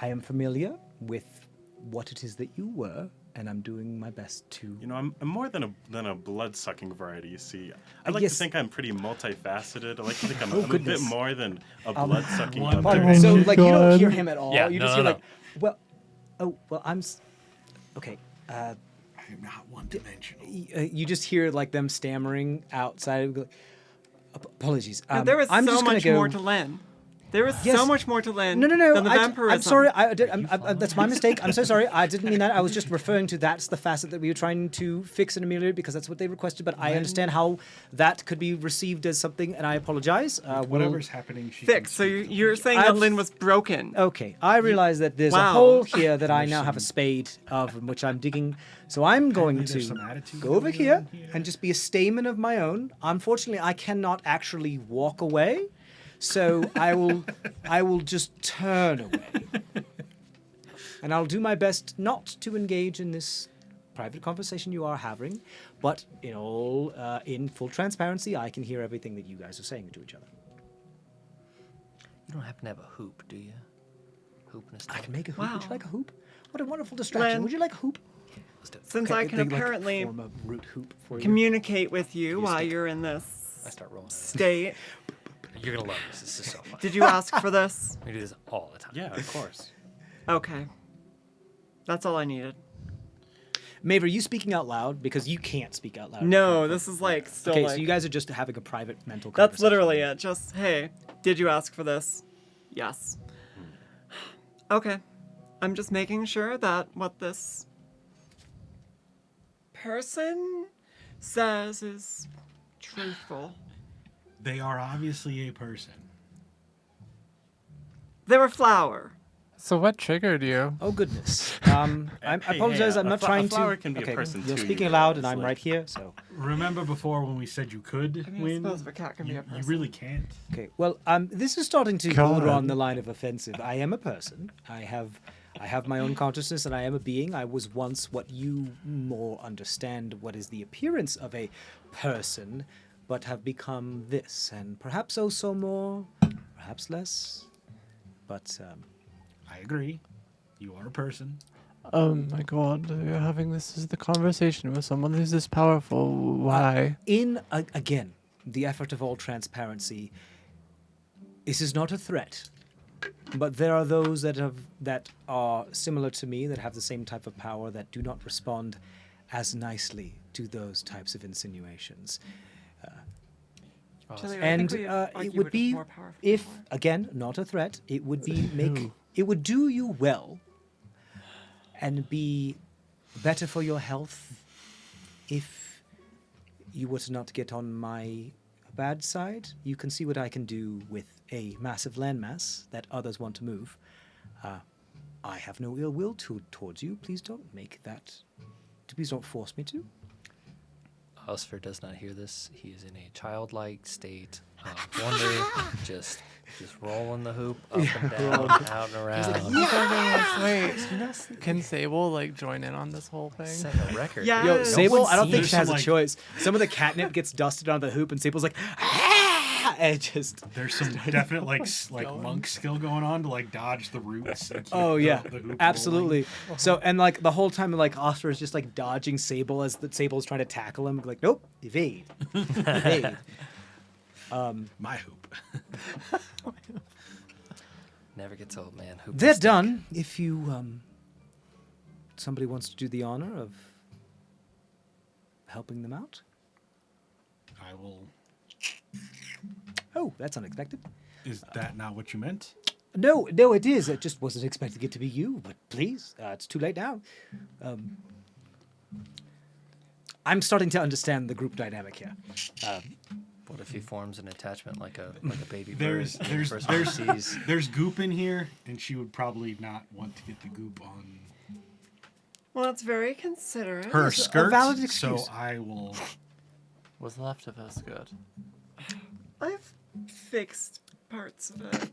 I am familiar with what it is that you were, and I'm doing my best to... You know, I'm more than a blood-sucking variety, you see. I like yes. to think I'm pretty multifaceted. I like to think I'm, Oh, I'm a bit goodness. more than a blood-sucking one other. dimension. so, my like, you don't God. hear him at all. Yeah, you no, just no, hear, no. like, well... Oh, well, okay, I am not one-dimensional. you just hear, like, them stammering outside. Apologies. Now, there was I'm so just gonna much go... more to Len. There was Yes. so much more to Len No, than the I'm vampirism. sorry. That's my mistake. I'm so sorry. I didn't mean that. I was just referring to that's the facet that we were trying to fix and ameliorate because that's what they requested. But I understand how that could be received as something, and I apologize. Whatever's happening, she Fix. So you're saying that I've- Lynn was broken. Okay, I realize that there's a Wow. hole here that I now have a spade of, in which I'm digging. So I'm going Apparently there's to some attitude go over going here on here. and just be a stamen of my own. Unfortunately, I cannot actually walk away, so I will just turn away, and I'll do my best not to engage in this private conversation you are having. But in full transparency, I can hear everything that you guys are saying to each other. You don't happen to have a hoop, do you? Hoop and a I stick? can make a hoop. Would you Wow. like a hoop? What a wonderful distraction. Len. Would you like a hoop? Let's do it. Since Okay, I can they, like, apparently form a root hoop for you. communicate with you while stick. you're in this I start rolling. state, You're gonna love this. This is so fun. did you ask for this? We do this all the time. Yeah, of course. Okay. That's all I needed. Maeve, are you speaking out loud? Because you can't speak out loud. No, this is like still Okay, like... so you guys are just having a private mental conversation. That's literally it. Just, hey, did you ask for this? Yes. Okay. I'm just making sure that what this person says is truthful. They are obviously a person. They were flower. So what triggered you? Oh goodness. I Hey, apologize. hey, I'm a not fla- a trying flower to. can be a okay, person you're too, speaking you aloud, guys, and I'm like- right here. So Remember before when we said you could I win? suppose if a cat can be You, a person. you really can't. okay. Well, this is starting to border God. on the line of offensive. I am a person. I have my own consciousness, and I am a being. I was once what you more understand what is the appearance of a person, but have become this, and perhaps also more, perhaps less. But I agree. You are a person. Oh my god, you're having this as the conversation with someone who's this powerful. Why? again, the effort of all transparency, this is not a threat. But there are those that are similar to me, that have the same type of power, that do not respond as nicely to those types of insinuations. Chili, I And think we it argued would be, more powerful if before. again, not a threat, it would be it would do you well, and be better for your health if you were to not get on my bad side. You can see what I can do with a massive landmass that others want to move. I have no ill will towards you. Please don't make that. Please don't force me to. Osfer does not hear this. He is in a childlike state of wonder, just rolling the hoop up and down, out and around. Wait, can Sable like join in on this whole thing? Set a record. Yeah. Yo, No Sable, one's I don't think seen she has some, a like- choice. Some of the catnip gets dusted on the hoop, and Sable's like, ah! it just. There's some definite like monk skill going on to like dodge the roots. And keep Oh yeah, the hoop absolutely. So and like the whole time, like Oscar is just like dodging Sable as the Sable is trying to tackle him. Like, nope, evade, evade. rolling. My hoop. Never gets old, man. Hoop They're and stick. done. If you somebody wants to do the honor of helping them out. I will. Oh, that's unexpected. Is that not what you meant? No, it is. I just wasn't expecting it to be you, but please, it's too late now. I'm starting to understand the group dynamic here. What if he forms an attachment like a baby There's bird? when the there's first one there's sees- there's goop in here, and she would probably not want to get the goop on Well, that's very considerate. her Yes, a skirt. valid So excuse. I will. What's left of her skirt? I've fixed parts of it.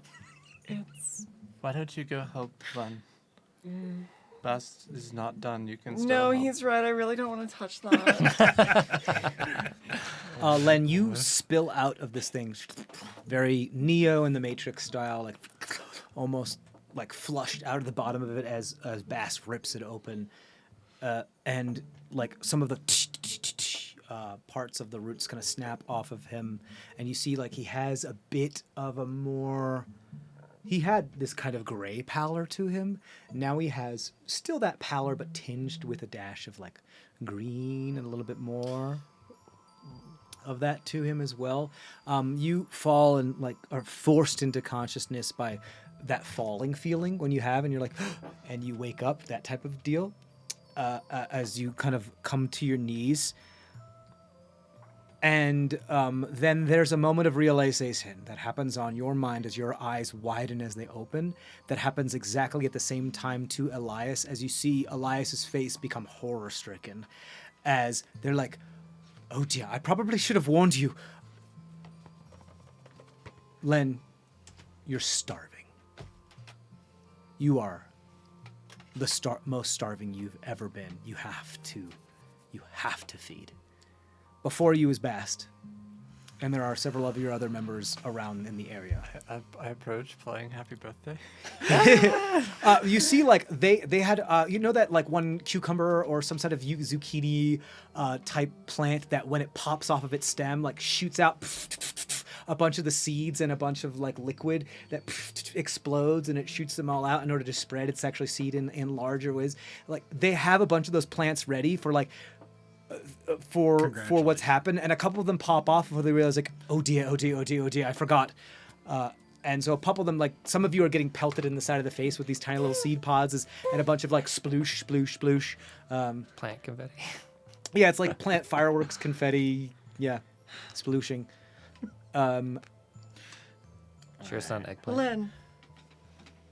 It's Why don't you go help Len? Bast is not done. You can still no, help. he's right. I really don't want to touch that. Len, you spill out of this thing, very Neo in the Matrix style, like almost like flushed out of the bottom of it as Bass rips it open, and like some of the parts of the roots kind of snap off of him, and you see like he has a bit of a more. He had this kind of gray pallor to him. Now he has still that pallor, but tinged with a dash of like green and a little bit more of that to him as well. You fall and like are forced into consciousness by that falling feeling when you have, and you're like, and you wake up, that type of deal, as you kind of come to your knees. And then there's a moment of realization that happens on your mind as your eyes widen as they open. That happens exactly at the same time to Elias, as you see Elias's face become horror-stricken, as they're like, "Oh dear, I probably should have warned you." Len, you're starving. You are the most starving you've ever been. You have to feed. Before you is Bast, and there are several of your other members around in the area. I approach playing Happy Birthday. You see, like they had, you know that like one cucumber or some sort of zucchini type plant that when it pops off of its stem, like shoots out a bunch of the seeds and a bunch of like liquid that explodes and it shoots them all out in order to spread its actually seed in larger ways. Like they have a bunch of those plants ready for like. For what's happened, and a couple of them pop off before they realize like, oh dear, I forgot. And so a couple of them, like some of you are getting pelted in the side of the face with these tiny little seed pods, and a bunch of like sploosh, sploosh, sploosh. Plant confetti. Yeah, it's like plant fireworks, confetti. Yeah, splooshing. Sure, it's not an eggplant. Len,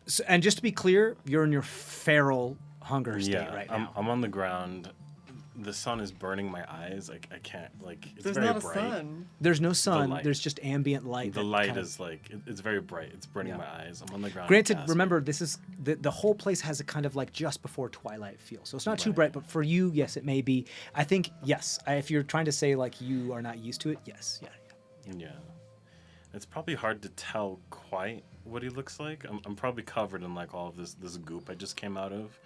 So, and just to be clear, you're in your feral hunger state right now. I'm on the ground. The sun is burning my eyes. Like I can't. Like it's there's very not a bright. sun. There's no sun. light. There's just ambient light. The that light kind of- is like it's very bright. It's burning Yeah. my eyes. I'm on the ground. Granted, gasping. remember, this is the whole place has a kind of like just before twilight feel. So it's not too Right. bright, but for you, yes, it may be. I think, yes, if you're trying to say like you are not used to it, yes, yeah. Yeah, it's probably hard to tell quite what he looks like. I'm probably covered in like all of this goop I just came out of,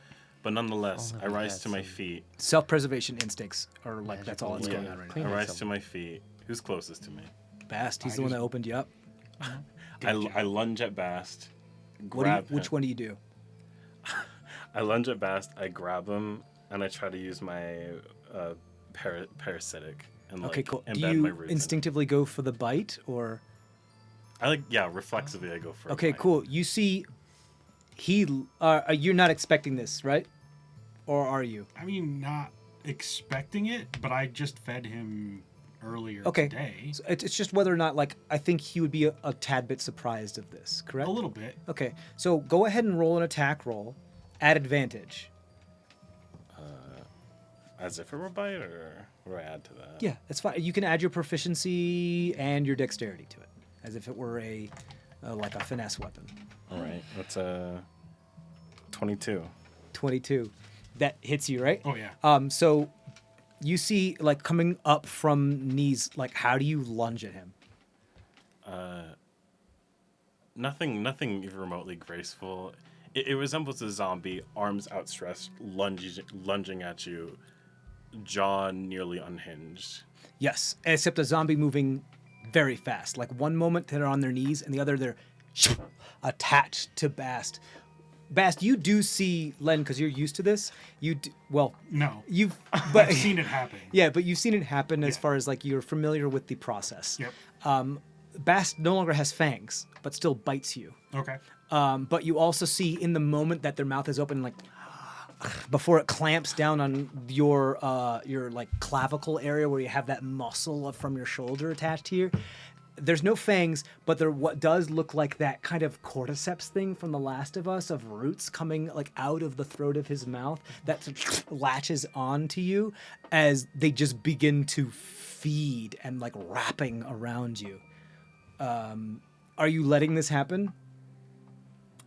but nonetheless, Only I we rise had to my some- feet. Self-preservation instincts are like that's all that's Magical going on right I clean now. it rise some- to my feet. Who's closest to me? Bast, he's I the one just- that opened you up. I lunge at Bast. Which one do you do? I lunge at Bast. I grab him and I try to use my parasitic and like Okay, cool. Do embed my you roots. instinctively go for the bite or? Reflexively I go for. a Okay, bite. cool. You see, you're not expecting this, right? Or are you? I mean, not expecting it, but I just fed him earlier Okay. today. So it's just whether or not, like, I think he would be a tad bit surprised of this, correct? A little bit. Okay, so go ahead and roll an attack roll at advantage. As if it were a bite, or what do I add to that? Yeah, that's fine. You can add your proficiency and your dexterity to it, as if it were like a finesse weapon. All right. That's a 22. 22. That hits you, right? Oh yeah. So you see, like, coming up from knees, like, how do you lunge at him? Nothing even remotely graceful. It resembles a zombie, arms outstretched, lunging at you, jaw nearly unhinged. Yes, except a zombie moving very fast. Like one moment they're on their knees, and the other they're attached to Bast. Bast, you do see Len because you're used to this. No. You've but I've seen it happen. Yeah, but you've seen it happen as Yeah. far as like you're familiar with the process. Yep. Bast no longer has fangs, but still bites you. Okay. But you also see in the moment that their mouth is open, like before it clamps down on your like clavicle area where you have that muscle from your shoulder attached here. There's no fangs, but there what does look like that kind of cordyceps thing from The Last of Us of roots coming like out of the throat of his mouth that latches onto you as they just begin to feed and like wrapping around you. Are you letting this happen?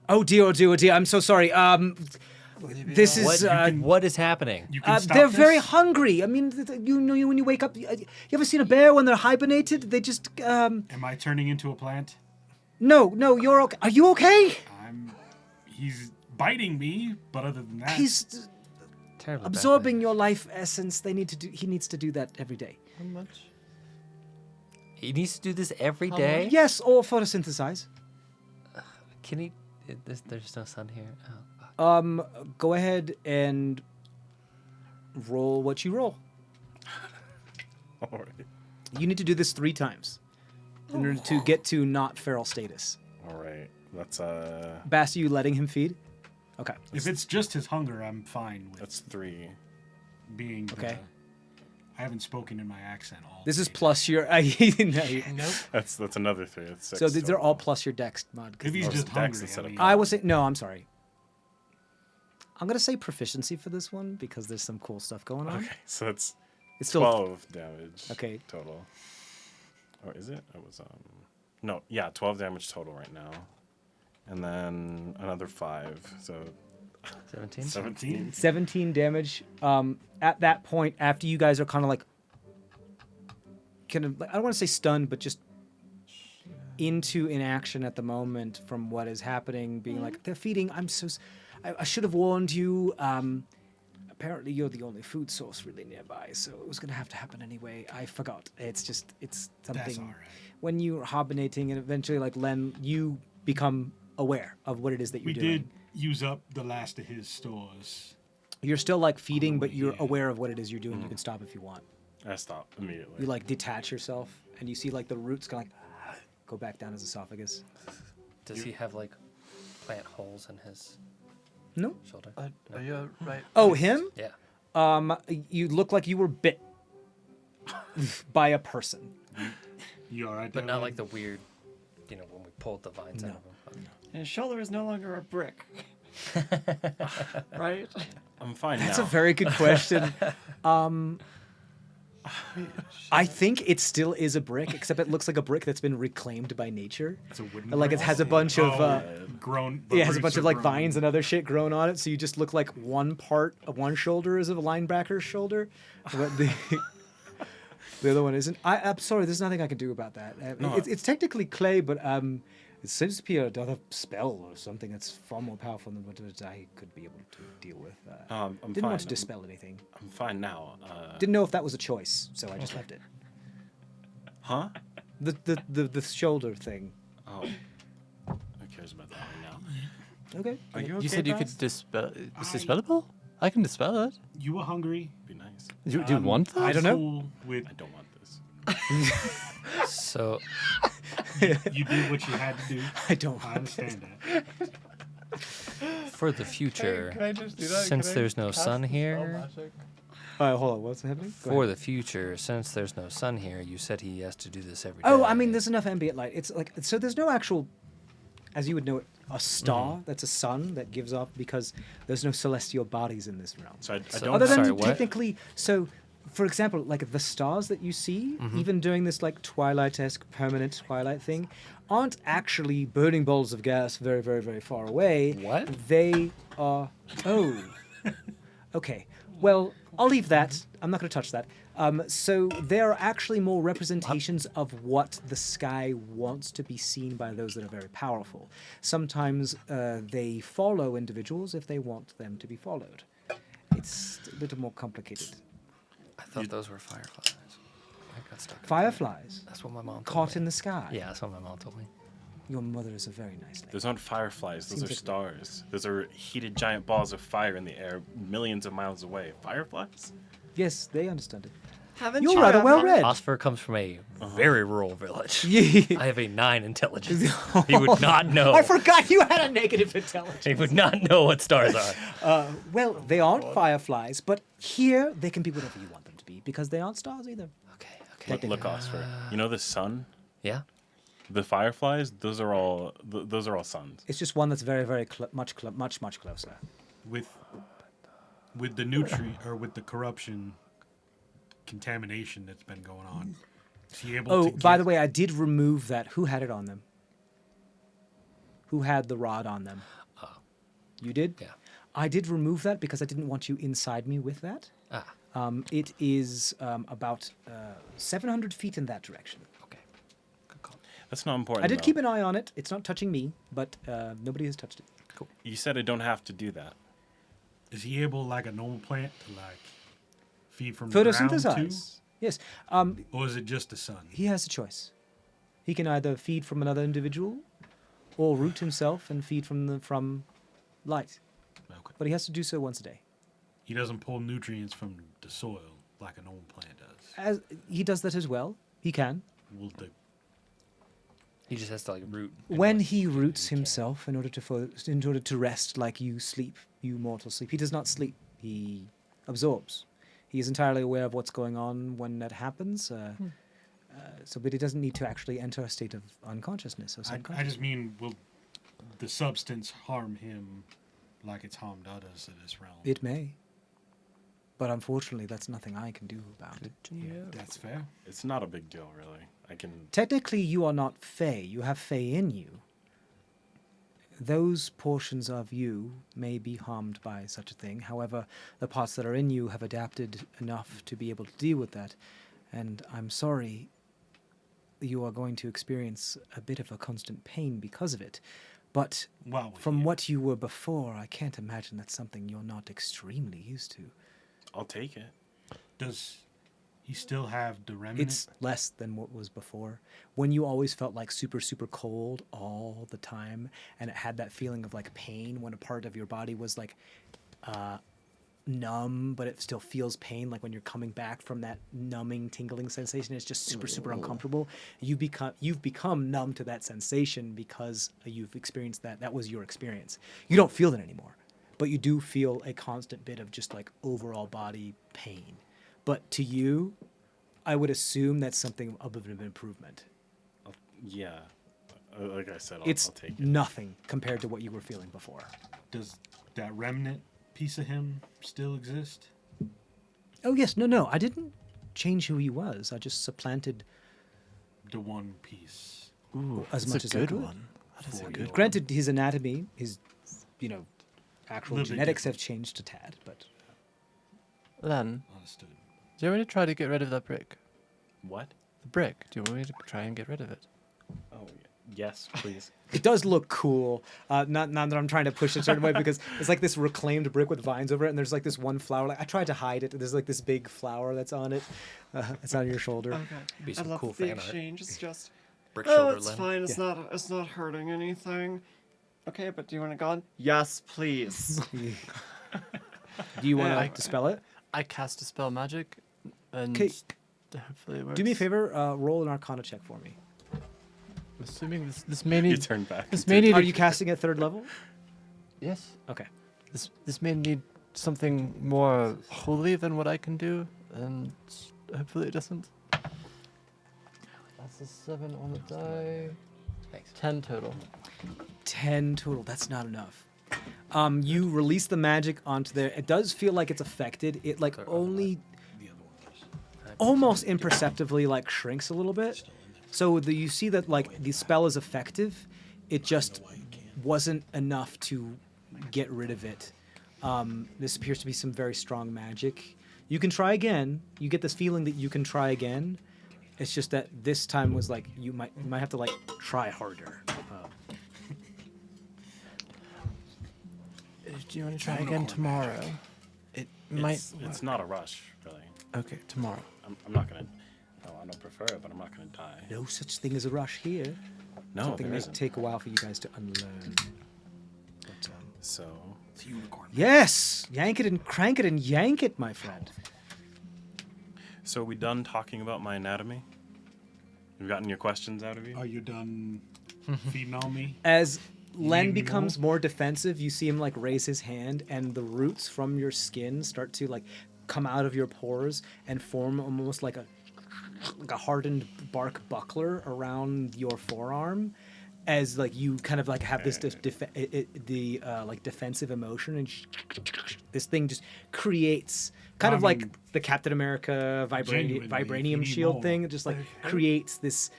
Oh dear, oh dear, oh dear. I'm so sorry. This is What is happening? You can stop they're this? very hungry. I mean, you know, when you wake up, you ever seen a bear when they're hibernated? They just Am I turning into a plant? no, you're okay. Are you okay? He's biting me, but other than that, He's Terribly bad absorbing thing. your life essence. He needs to do that every day. How much? He needs to do this every day. Yes, or photosynthesize. Can he? There's no sun here. Oh, fuck. Go ahead and roll what you roll. All right. You need to do this 3 times in order to get to not feral status. All right. That's Bass, are you letting him feed? Okay. if it's just his hunger, I'm fine with that's 3. being. Okay. I haven't spoken in my accent all. This is day. plus your. Nope. That's another 3. That's 6. So these are total. all plus your dex mod. If he's Oh, just it's dex hungry, instead of I was saying no. I'm sorry. I'm gonna say proficiency for this one because there's some cool stuff going on. Okay, so that's It's still 12 damage. Okay. Total. Or is it? It was no, yeah, 12 damage total right now. And then another 5. So 17. 17. 17 damage. At that point, after you guys are kind of like, I don't want to say stunned, but just into inaction at the moment from what is happening, being like, they're feeding. I should have warned you. Apparently, you're the only food source really nearby, so it was going to have to happen anyway. I forgot. It's something. That's all right. When you're hibernating and eventually, like Len, you become aware of what it is that you're We doing. did use up the last of his stores. You're still like feeding, but you're yeah. aware of what it is you're doing. You can stop if you want. I stop immediately. You like detach yourself, and you see like the roots go like go back down his esophagus. Does he have like plant holes in his No. shoulder? Are you right? Oh, him? Yeah. You look like you were bit by a person. You all right? But there, not man? like the weird, when we pulled the vines out of him. His shoulder is no longer a brick. Right? I'm fine That's now. a very good question. I think it still is a brick, except it looks like a brick that's been reclaimed by nature. It's a wooden. Like it brick? has a bunch of grown. it has a roots bunch are of like grown. vines and other shit grown on it, so you just look like one part of one shoulder is a linebacker's shoulder, but the other one isn't. I'm sorry, there's nothing I can do about that. It's technically clay, but it seems to be another spell or something that's far more powerful than what I could be able to deal with. I'm Didn't fine. want to dispel anything. I'm fine now. Didn't know if that was a choice, so I just left it. Huh? The shoulder thing. Oh. Who cares about that right now? Okay. Are you okay, You said you Baz? could dispel. Is dispellable? I can dispel it. You were hungry. Be nice. Do you want that? I don't know. Cool with I don't want this. So you did what you had to do. I don't. I understand that. for the future, Can I just do that? since Can I there's no cast sun the spell here, magic? Hold on. What's happening? Go for ahead. the future, since there's no sun here, you said he has to do this every day. Oh, I mean, there's enough ambient light. It's like so. There's no actual, as you would know it, a star that's a sun that gives off because there's no celestial bodies in this realm. So I So- don't. Other than Sorry, what? technically, so for example, like the stars that you see, even during this like Twilight-esque permanent Twilight thing, aren't actually burning balls of gas very, very, very far away. What? They are. Oh. Okay. Well, I'll leave that. I'm not going to touch that. So there are actually more representations of what the sky wants to be seen by those that are very powerful. Sometimes they follow individuals if they want them to be followed. It's a little more complicated. I thought those were fireflies. I got stuck. Fireflies That's what my mom told caught me. in the sky. Yeah, that's what my mom told me. Your mother is a very nice lady. Those aren't fireflies. Those Seems are like- stars. Those are heated giant balls of fire in the air, millions of miles away. Fireflies? Yes, they understand it. Haven't You're you rather ever- well read. Osfer comes from a very rural village. Yeah. I have a 9 intelligence. He would not know. I forgot you had a negative intelligence. He would not know what stars are. Well, they aren't fireflies, but here they can be whatever you want them to be because they aren't stars either. Okay. Look, Osfer. You know the sun? Yeah. The fireflies? Those are all suns. It's just one that's very, very much closer. With the with the corruption, contamination that's been going on. Is he able Oh, to by the way, I did remove that. Who had it on them? Who had the rod on them? You did? Yeah. I did remove that because I didn't want you inside me with that. Ah. It is about 700 feet in that direction. Okay. Good call. That's not important. I did though. keep an eye on it. It's not touching me, but nobody has touched it. Cool. You said I don't have to do that. Is he able, like a normal plant, to like feed from the ground too? Photosynthesize. Yes. Or is it just the sun? He has a choice. He can either feed from another individual or root himself and feed from light. Okay. But he has to do so once a day. He doesn't pull nutrients from the soil like a normal plant does. As he does that as well. He can. Will the He just has to like root. When he roots himself in order to rest like you sleep, you mortal sleep. He does not sleep. He absorbs. He is entirely aware of what's going on when that happens. But he doesn't need to actually enter a state of unconsciousness or I subconsciousness. just mean, will the substance harm him like it's harmed others in this realm? It may. But unfortunately, that's nothing I can do about it. That's fair. It's not a big deal, really. I can. Technically, you are not Fey. You have Fey in you. Those portions of you may be harmed by such a thing. However, the parts that are in you have adapted enough to be able to deal with that. And I'm sorry you are going to experience a bit of a constant pain because of it. But Wow. from what you were before, I can't imagine that's something you're not extremely used to. I'll take it. Does he still have the remnant? It's less than what was before. When you always felt like super, super cold all the time, and it had that feeling of like pain when a part of your body was like numb, but it still feels pain. Like when you're coming back from that numbing, tingling sensation, it's just super, super uncomfortable. You've become numb to that sensation because you've experienced that. That was your experience. You don't feel it anymore, but you do feel a constant bit of just like overall body pain. But to you, I would assume that's something of an improvement. Yeah. Like I said, It's I'll take it. nothing compared to what you were feeling before. Does that remnant piece of him still exist? Oh, yes. No. I didn't change who he was. I just supplanted The one piece. Ooh, as that's much a as I good could. one. That is a For good you. Granted, his anatomy, his, actual Little bit genetics different. have changed a tad, but Len, Understood. do you want me to try to get rid of that brick? What? The brick. Do you want me to try and get rid of it? Oh, yes, please. it does look cool. Not that I'm trying to push it a certain way, because it's like this reclaimed brick with vines over it, and there's like this one flower. Like I tried to hide it. There's like this big flower that's on it. It's on your shoulder. Okay. Be I some love cool the fan art. exchange. It's just Brick oh, shoulder it's Len. fine. It's not hurting anything. Okay, but do you want it gone? Yes, please. Do you want to Yeah, I- dispel it? I cast a spell magic, and 'Kay. hopefully it works. Do me a favor. Roll an Arcana check for me. I'm assuming this may You need. turn back. This into- may need. Are you casting at 3rd level? Yes. Okay. This may need something more holy than what I can do, and hopefully it doesn't. That's a 7 on the die. Thanks. 10 total. 10 total. That's not enough. You release the magic onto there. It does feel like it's affected. It like only almost imperceptibly like shrinks a little bit. So you see that like the spell is effective. It just wasn't enough to get rid of it. This appears to be some very strong magic. You can try again. You get this feeling that you can try again. It's just that this time was like you might have to like try harder. Do you want to try again tomorrow? It might. It's not a rush, really. Okay, tomorrow. I'm not gonna. No, I don't prefer it, but I'm not gonna die. No such thing as a rush here. No, Something there may isn't. take a while for you guys to unlearn. But, So, It's a unicorn. yes, yank it and crank it and yank it, my friend. so are we done talking about my anatomy? You've gotten your questions out of you? Are you done feeding on me? As need Len me becomes more defensive, you see him like raise his hand, and the roots from your skin start to like come out of your pores and form almost like a hardened bark buckler around your forearm, as like you kind of like have this like defensive emotion, and this thing just creates kind of like the Captain America genuinely, if you vibranium need shield more. thing. It just like creates this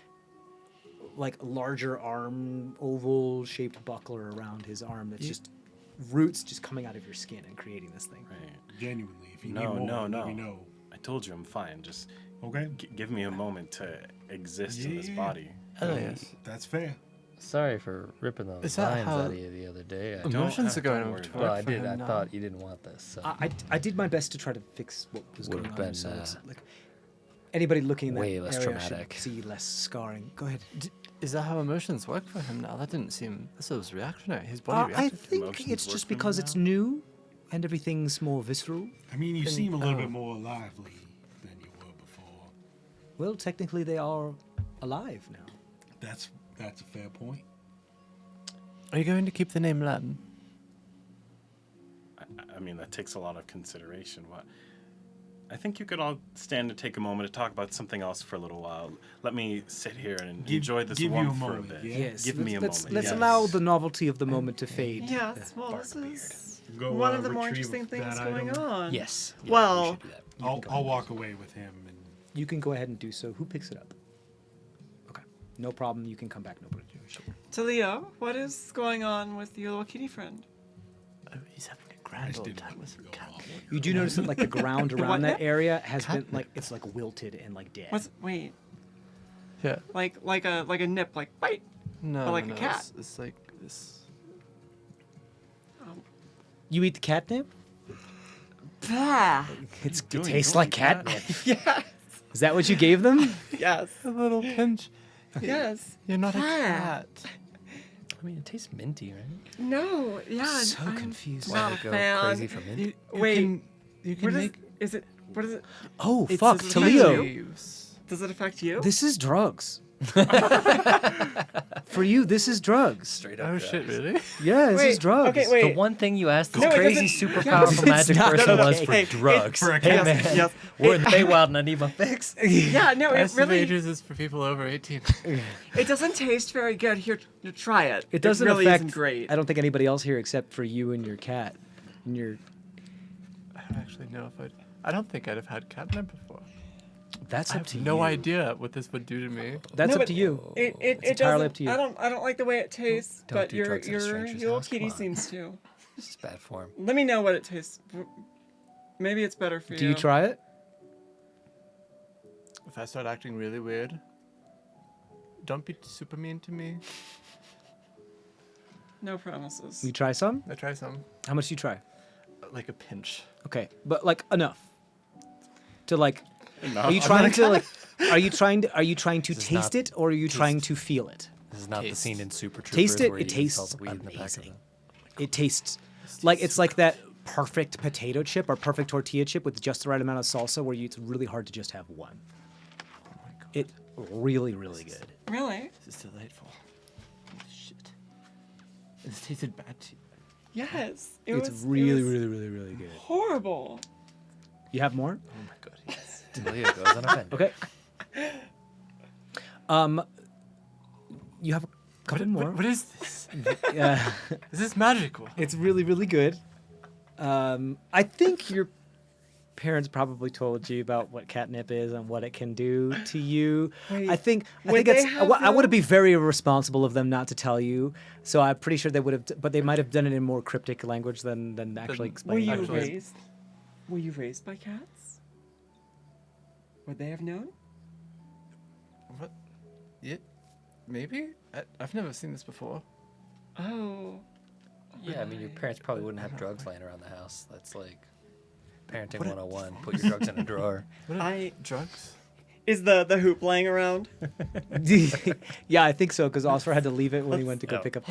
like larger arm, oval shaped buckler around his arm that's just roots just coming out of your skin and creating this thing. Right. Genuinely, if you No, need more, no, let no. me know. I told you I'm fine. Just Okay, give me a moment to exist in this Yeah. body. Elias, that's fair. Sorry for ripping those Is that lines how- out of you the other day. emotions are going don't over worry to about work Well, I for did. him I now. thought you didn't want this. So. I did my best to try to fix what was Would've going on. been, So it's like anybody looking in that way less area traumatic. should see less scarring. Go ahead. Is that how emotions work for him now? That didn't seem. This was reactionary. His body I reacted. think Emotions it's work just for me because it's now? new and everything's more visceral. I mean, you seem a oh. little bit more lively than you were before. Well, technically they are alive now. That's a fair point. Are you going to keep the name Len? I mean, that takes a lot of consideration. What? I think you could all stand and take a moment to talk about something else for a little while. Let me sit here and enjoy this give you a warmth for a moment, bit. yeah? Yes. Give me a let's, moment. Let's yes. allow the novelty of the moment to fade. Yes, well, this is Go, one of the retrieve more interesting things that going item. on. Yes. Yeah, Well- we should do that. I'll walk away with him and You can go ahead and do so. Who picks it up? Okay. No problem. You can come back. Nobody. Talia, what is going on with your little kitty friend? Oh, he's having a grand old didn't time with some go cat. on. You do notice that like the ground What around that now? area has been like it's like wilted and like dead. Wait, Yeah. like a nip, like bite. No, But like no, a no, cat. It's like this. You eat the catnip? Bah. It doing? tastes Don't like eat catnip. Yes. Is that what you gave them? Yes. A little pinch. Yes. You're not a Ah. cat. I mean, it tastes minty, right? No. Yeah. So I'm confused. Not Why a go fan. crazy for mint? You Wait, can, you can What is? make. Is it? What is it? Oh It's fuck, a Talio. leaves. Does it affect you? This is drugs. For you, this is drugs. Straight up. Oh drugs. shit! Really? Yeah, this is Wait, drugs. okay, wait. The one thing you asked this No, it crazy, doesn't- super Yeah, powerful it's magic not person okay. was for Hey, drugs. for a Hey cat. man, Yes. we're in the Feywild and I need my fix. Yeah. No. It Ice really. Ages is for people over 18. It doesn't taste very good. Here, try it. It doesn't really affect. Isn't great. I don't think anybody else here except for you and your cat. And your. I don't actually know if I'd. I don't think I'd have had catnip before. That's I up have to you. no idea what this would do to me. That's No, up but to you. It It's entirely doesn't. up to you. I don't like the way it tastes, Don't but do your drugs in a your stranger's little house, kitty come on. seems to. This is bad form. Let me know what it tastes. Maybe it's better for you. Do you try it? If I start acting really weird, don't be super mean to me. No promises. You try some? I try some, How much do you try? like a pinch. Okay, but like enough to like. Are you trying to like? Are you trying to This is taste not it or are you trying to feel it? This is not the Taste. scene in Super Troopers Taste it, where it he tastes sells weed in the back of amazing. the... It tastes like it's like that perfect potato chip or perfect tortilla chip with just the right amount of salsa where it's really hard to just have one. Oh my god, It really good. Really? this is delightful. Holy shit. This tasted bad to you. Yes. It's was, really it was really good. horrible. You have more? Oh my god, yes. Talia goes unoffended. Okay. You have a couple more. What is this? Yeah. Is this magical? It's really good. I think you're parents probably told you about what catnip is and what it can do to you. Wait, I think would it's. they have I would known? be very irresponsible of them not to tell you. So I'm pretty sure they would have, but they might have done it in more cryptic language than actually Were explaining. Were it. you Actually- raised? Were you raised by cats? Would they have known? What? Yeah, maybe? I've never seen this before. Oh. Yeah, I mean, your parents probably wouldn't have drugs laying around the house. That's like parenting 101. Put your drugs in a drawer. What are I drugs? is the hoop laying around? Yeah, I think so because Oscar had to leave it when he went to go Yeah. pick up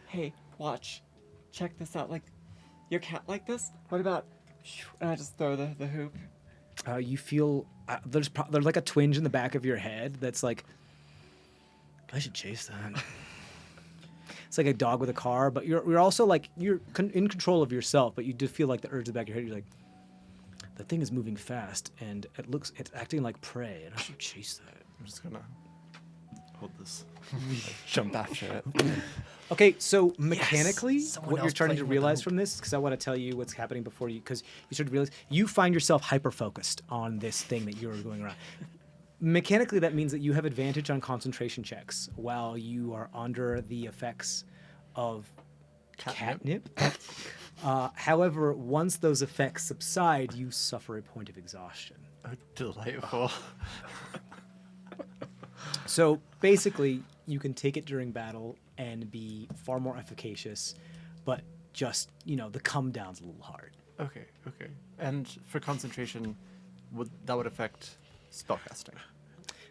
Hey, watch. Check this out. Like, your cat like this? What about? And I just throw the hoop. You feel there's like a twinge in the back of your head that's like, I should chase that. It's like a dog with a car, but you're also like in control of yourself, but you do feel like the urge in the back of your head. You're like, the thing is moving fast and it's acting like prey, and I should chase that. I'm just gonna hold this. Jump after it. Okay, so mechanically, Someone what you're else starting to playing with the realize hoop. from this, because I want to tell you what's happening before you, because you start to realize you find yourself hyper focused on this thing that you're going around. Mechanically, that means that you have advantage on concentration checks while you are under the effects of catnip. However, once those effects subside, you suffer a point of exhaustion. Oh, delightful. So basically, you can take it during battle and be far more efficacious, but just, the come down's a little hard. Okay. And for concentration, that would affect spellcasting.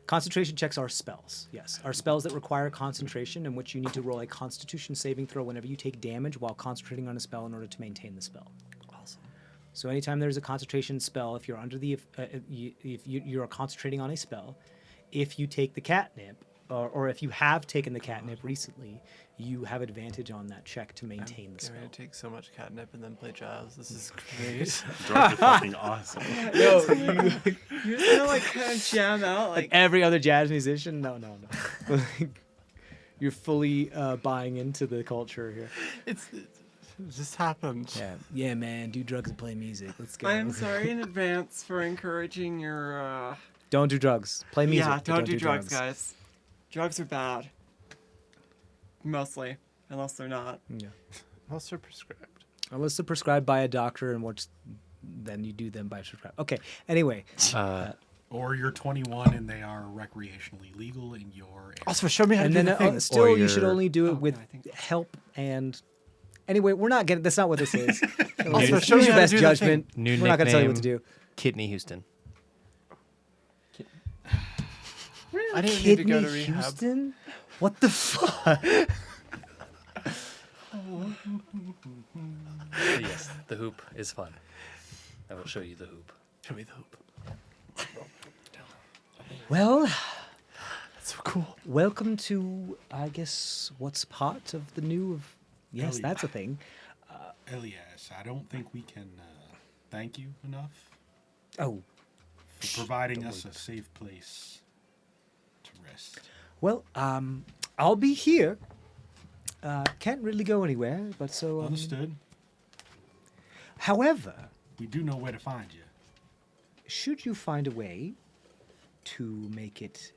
Concentration checks are spells, yes. Are spells that require concentration in which you need to roll a constitution saving throw whenever you take damage while concentrating on a spell in order to maintain the spell. Awesome. So anytime there's a concentration spell, if you're under the, if you're concentrating on a spell, if you take the catnip, or if you have taken the catnip recently, you have advantage on that check to maintain the I'm spell. going to take so much catnip and then play jazz. This is great. Drugs are fucking awesome. No, You just kind of kind of jam out like every other jazz musician? No. Like, you're fully buying into the culture here. It just happened. Yeah, man. Do drugs and play music. Let's go. I am sorry in advance for encouraging your. Don't do drugs. Play music. Yeah, but don't do drugs, guys. Drugs are bad. Mostly, unless they're not. Yeah. Unless they're prescribed. Unless they're prescribed by a doctor, and then you do them by prescribe. Okay. Anyway, Or you're 21 and they are recreationally legal in your area. Also, show me how and to do then the thing. still Or you should you're- only do it Oh, with yeah, I think so. help and. Anyway, we're not getting. That's not what this is. Also, Use show me your how to best do the judgment. New We're not gonna tell you what to do. nickname, Kidney Houston. I didn't need to go to Kidney rehab. Houston? What the fuck? But yes, the hoop is fun. I will show you the hoop. Show me the hoop. Well, That's so cool. welcome to, I guess, what's part of the new of. Yes, Hell that's a yeah. thing. Elias, I don't think we can thank you enough Oh, for providing us a safe place to rest. well, I'll be here. Can't really go anywhere, but so. Understood. However, We do know where to find you. should you find a way to make it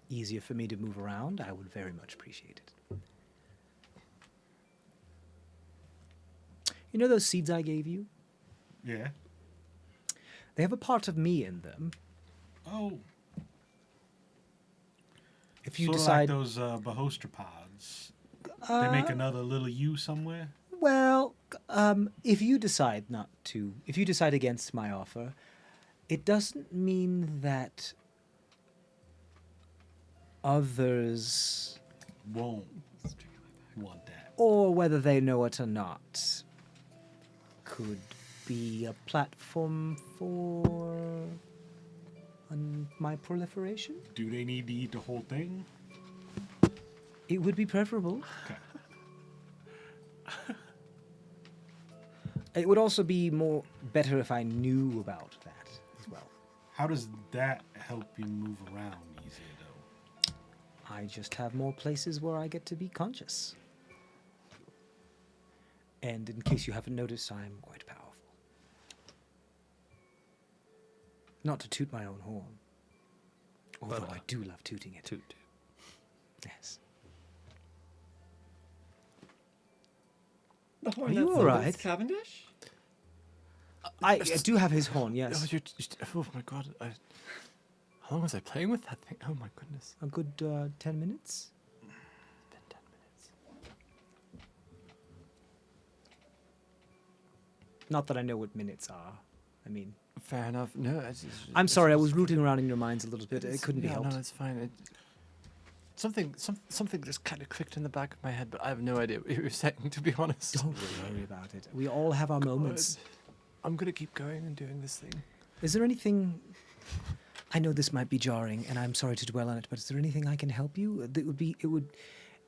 easier for me to move around, I would very much appreciate it. You know those seeds I gave you? Yeah. They have a part of me in them. Oh. If you Sort of decide, like those bahostropods. They make another little you somewhere. well, if you decide not to, if you decide against my offer, it doesn't mean that others, Won't want that. or whether they know it or not, could be a platform for my proliferation. Do they need to eat the whole thing? It would be preferable. Okay. It would also be better if I knew about that as well. How does that help you move around easier, though? I just have more places where I get to be conscious. And in case you haven't noticed, I'm quite powerful. Not to toot my own horn. Although But, I do love tooting it. Toot. Yes. The horn Are that you Sylvanus alright? Cavendish? I do have his horn, yes. Oh my god. How long was I playing with that thing? Oh my goodness. A good 10 minutes? It's been 10 minutes. Not that I know what minutes are. I mean, Fair enough. No, I'm sorry, I was rooting around in your minds a little bit. It couldn't be yeah, helped. No, it's fine. Something just kind of clicked in the back of my head, but I have no idea what you were saying, to be honest. Don't worry about it. We all have our moments. I'm gonna keep going and doing this thing. Is there anything... I know this might be jarring, and I'm sorry to dwell on it, but is there anything I can help you?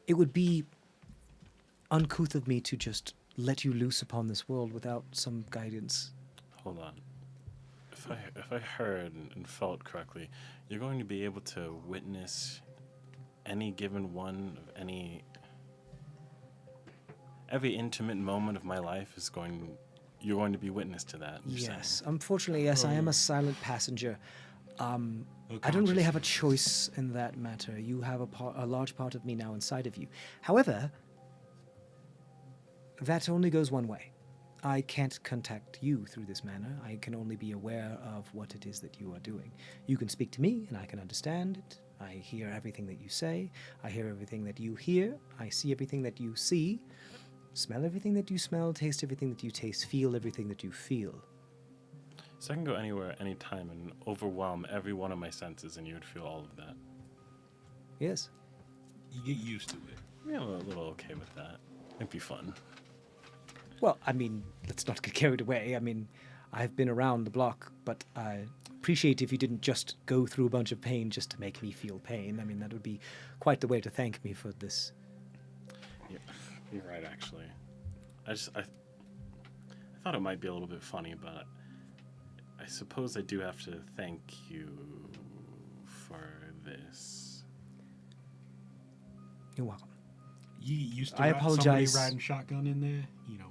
It would be uncouth of me to just let you loose upon this world without some guidance. Hold on. If I heard and felt correctly, you're going to be able to witness any given one of every intimate moment of my life you're going to be witness to that. you're saying. Yes, unfortunately, yes, I am a silent passenger. I don't really have a choice in that matter. You have a large part of me now inside of you. However, that only goes one way. I can't contact you through this manner. I can only be aware of what it is that you are doing. You can speak to me, and I can understand it. I hear everything that you say. I hear everything that you hear. I see everything that you see. Smell everything that you smell. Taste everything that you taste. Feel everything that you feel. So I can go anywhere, anytime, and overwhelm every one of my senses, and you would feel all of that. Yes. You get used to it. Yeah, I'm a little okay with that. It'd be fun. Well, I mean, let's not get carried away. I mean, I've been around the block, but I appreciate if you didn't just go through a bunch of pain just to make me feel pain. I mean, that would be quite the way to thank me for this. Yeah, you're right, actually. I thought it might be a little bit funny, but I suppose I do have to thank you for this. You're welcome. You used to I have somebody apologize. riding shotgun in there, you know.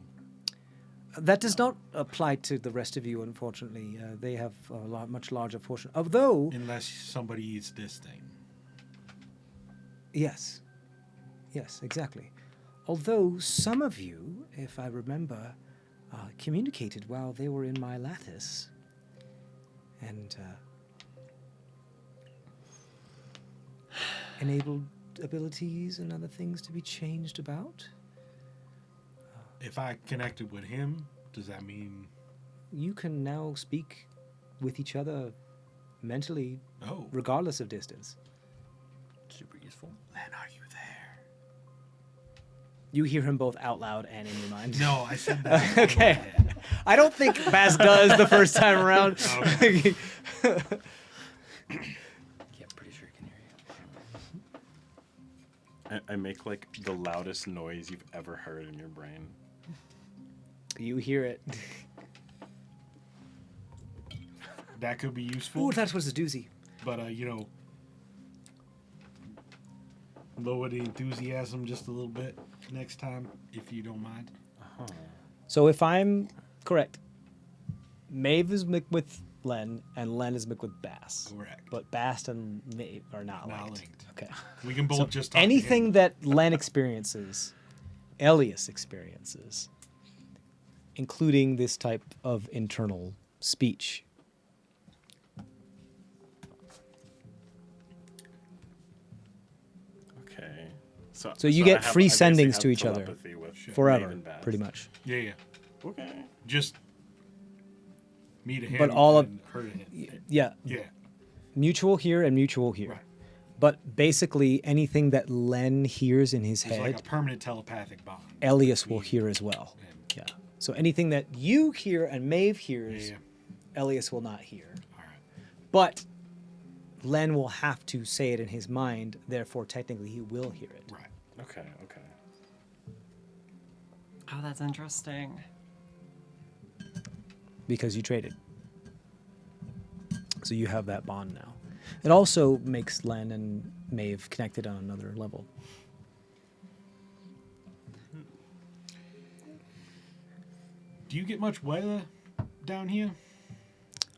That does not apply to the rest of you, unfortunately. They have a much larger portion. Although, Unless somebody eats this thing. yes. Yes, exactly. Although some of you, if I remember, communicated while they were in my lattice. And enabled abilities and other things to be changed about. If I connected with him, does that mean... You can now speak with each other mentally, Oh, regardless of distance. Super useful. Len, are you there? You hear him both out loud and in your mind. No, I said that. Okay. I don't think Baz does the first time around. Okay. Yeah, I'm pretty sure he can hear you. I make like the loudest noise you've ever heard in your brain. You hear it. That could be useful. Ooh, that was a doozy. But, you know, lower the enthusiasm just a little bit next time, if you don't mind. So if I'm correct, Maeve is Mick with Len, and Len is Mick with Bass. Correct. But Bass and Maeve are not Not linked. linked. Okay. We can both So just talk to anything him. that Len experiences, Elias experiences, including this type of internal speech. Okay. So you get I free basically sendings have to each other telepathy with forever, Maeve and Baz. pretty much. Yeah, yeah. Okay. Just me to him But all of- and her to him. Yeah, Yeah. mutual here and mutual here. Right. But basically, anything that Len hears in his It's head, like a permanent telepathic bond. Elias will Me hear as well. and- Yeah. So anything that you hear and Maeve hears, Yeah. Elias will not hear. All right. But Len will have to say it in his mind, therefore, technically, he will hear it. Right. Okay. Okay. Oh, that's interesting. Because you traded. So you have that bond now. It also makes Len and Maeve connected on another level. Do you get much weather down here?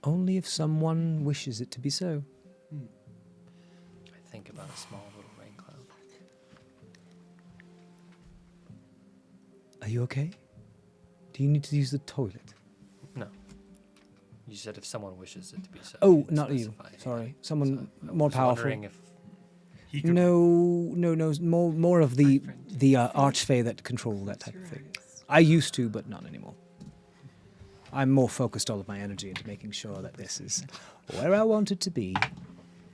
Only if someone wishes it to be so. I think about a small little rain cloud. Are you okay? Do you need to use the toilet? No. You said if someone wishes it to be so. Oh, you didn't not you. specify anything. Sorry. Someone So I more was powerful. wondering if He could, No. More of the Archfey that control that type of thing. I used to, but not anymore. I'm more focused all of my energy into making sure that this is where I want it to be.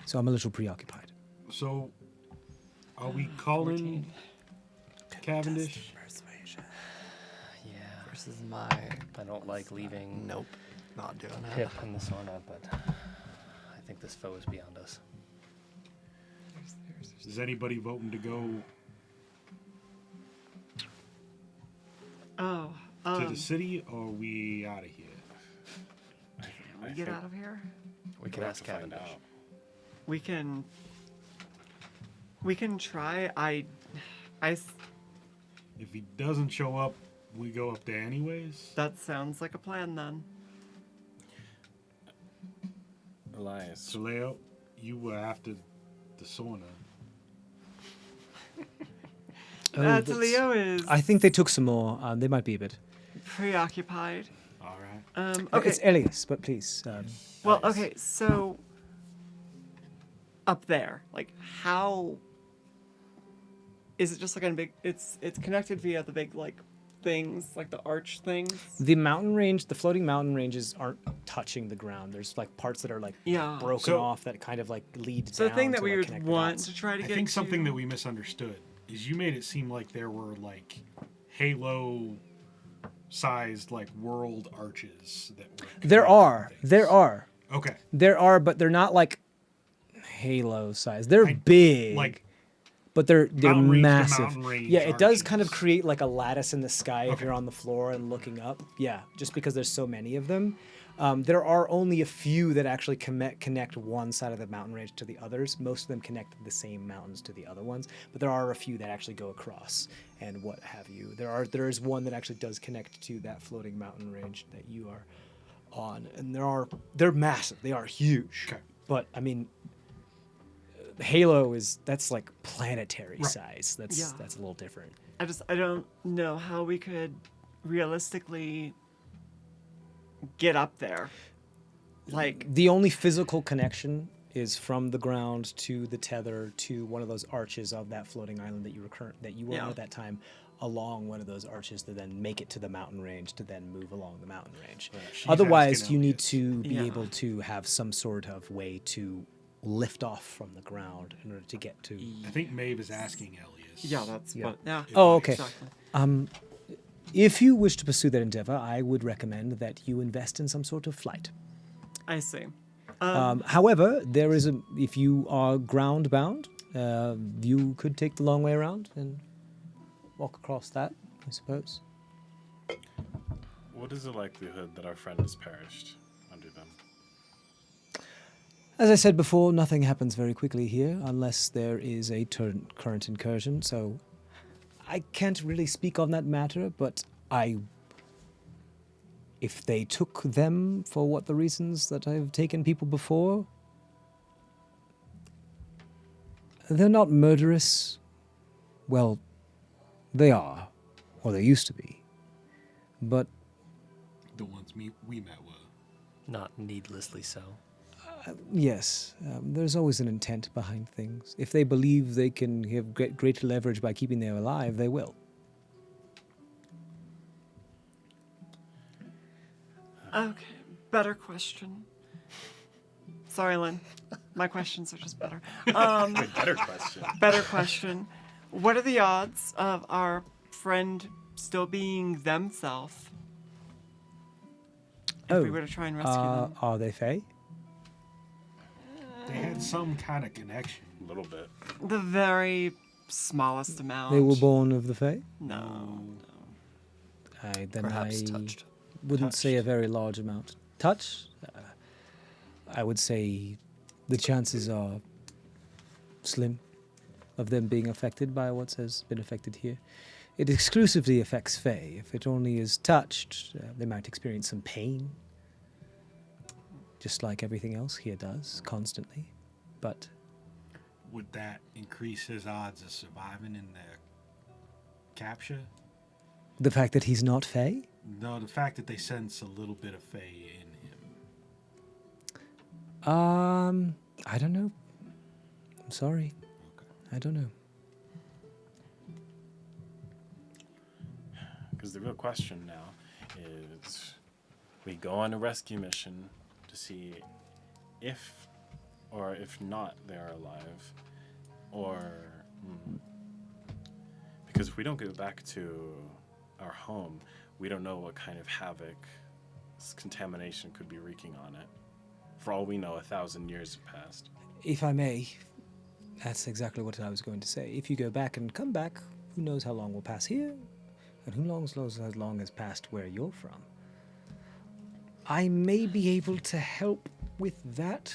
So I'm a little preoccupied. So, are we calling Cavendish? Persuasion yeah, versus my. I don't like leaving Nope, not doing it. Pip and the Sorna, but I think this foe is beyond us. Is anybody voting to go Oh, to the city, or are we out of here? we get out of here. We could ask find Cavendish. out. We can try. If he doesn't show up, we go up there anyways. That sounds like a plan then. Elias, So, Leo, you were after the sauna. That's Leo is I think they took some more. They might be a bit. preoccupied. All right. Okay. It's Elias, but please. Well, Nice. okay, so up there, like how is it just like a big it's connected via the big like things, like the arch things? The mountain range, the floating mountain ranges aren't touching the ground. There's like parts that are like Yeah. broken So- off that kind of like lead So down. the thing that to, we like, would connect the want dots. to try to I get think to, something that we misunderstood is you made it seem like there were like Halo-sized like world arches that were. There are. connecting There things. are. Okay. There are, but they're not like Halo size. They're I- big. Like but they're mountain range to massive. mountain range Yeah, it does kind of arches. create like a lattice in the sky if Okay. you're on the floor and looking up. Yeah, just because there's so many of them. There are only a few that actually connect one side of the mountain range to the others. Most of them connect the same mountains to the other ones, but there are a few that actually go across and what have you. There is one that actually does connect to that floating mountain range that you are on, and they're massive. They are huge. Okay. But I mean, Halo that's like planetary Right. size. That's Yeah. that's a little different. I don't know how we could realistically get up there. Like The only physical connection is from the ground to the tether to one of those arches of that floating island that you were Yeah. on at that time, along one of those arches to then make it to the mountain range to then move along the mountain range. She's Otherwise, asking you need Elias. to be Yeah. able to have some sort of way to lift off from the ground in order to get to. I think Maeve is asking Elias. yeah, that's Yeah. what yeah. Oh, okay. Exactly. If you wish to pursue that endeavor, I would recommend that you invest in some sort of flight. I see. However, if you are ground bound, you could take the long way around and walk across that, I suppose. what is the likelihood that our friend has perished under them? As I said before, nothing happens very quickly here unless there is a current incursion, so I can't really speak on that matter, but if they took them for what the reasons that I've taken people before, they're not murderous. Well, they are, or they used to be. But The ones we met were. Not needlessly so. yes, there's always an intent behind things. If they believe they can have greater leverage by keeping them alive, they will. Okay, better question. Sorry, Lynn. My questions are just better. Better question. Better question. What are the odds of our friend still being themselves if we were to try and rescue them? Are they Fae? They had some kind of connection. A little bit. The very smallest amount. They were born of the Fae? No. Perhaps touched. Wouldn't say a very large amount. Touch? I would say the chances are slim of them being affected by what has been affected here. It exclusively affects Fae. If it only is touched, they might experience some pain. just like everything else here does, constantly. But Would that increase his odds of surviving in the capture? the fact that he's not Fey? No, the fact that they sense a little bit of Fae in him. I don't know. I'm sorry. I don't know. Because the real question now is, we go on a rescue mission to see if or if not they're alive, or because if we don't go back to our home, we don't know what kind of havoc contamination could be wreaking on it. For all we know, 1,000 years have passed. If I may, that's exactly what I was going to say. If you go back and come back, who knows how long will pass here, and who knows how long has passed where you're from. I may be able to help with that,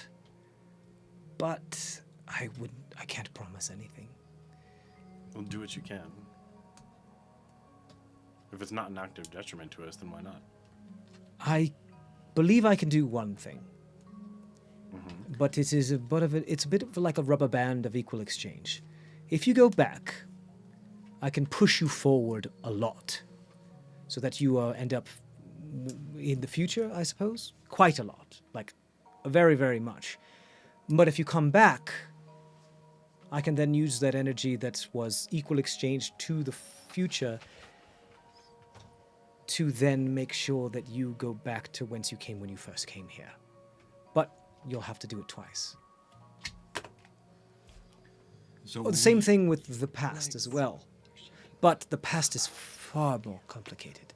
but I can't promise anything. Well, do what you can. If it's not an active detriment to us, then why not? I believe I can do one thing, but it is it's a bit of like a rubber band of equal exchange. If you go back, I can push you forward a lot, so that you end up in the future, I suppose, quite a lot, like very, very much. But if you come back, I can then use that energy that was equal exchange to the future to then make sure that you go back to whence you came when you first came here. But you'll have to do it twice. So The same thing with the past as well. But the past is far more complicated.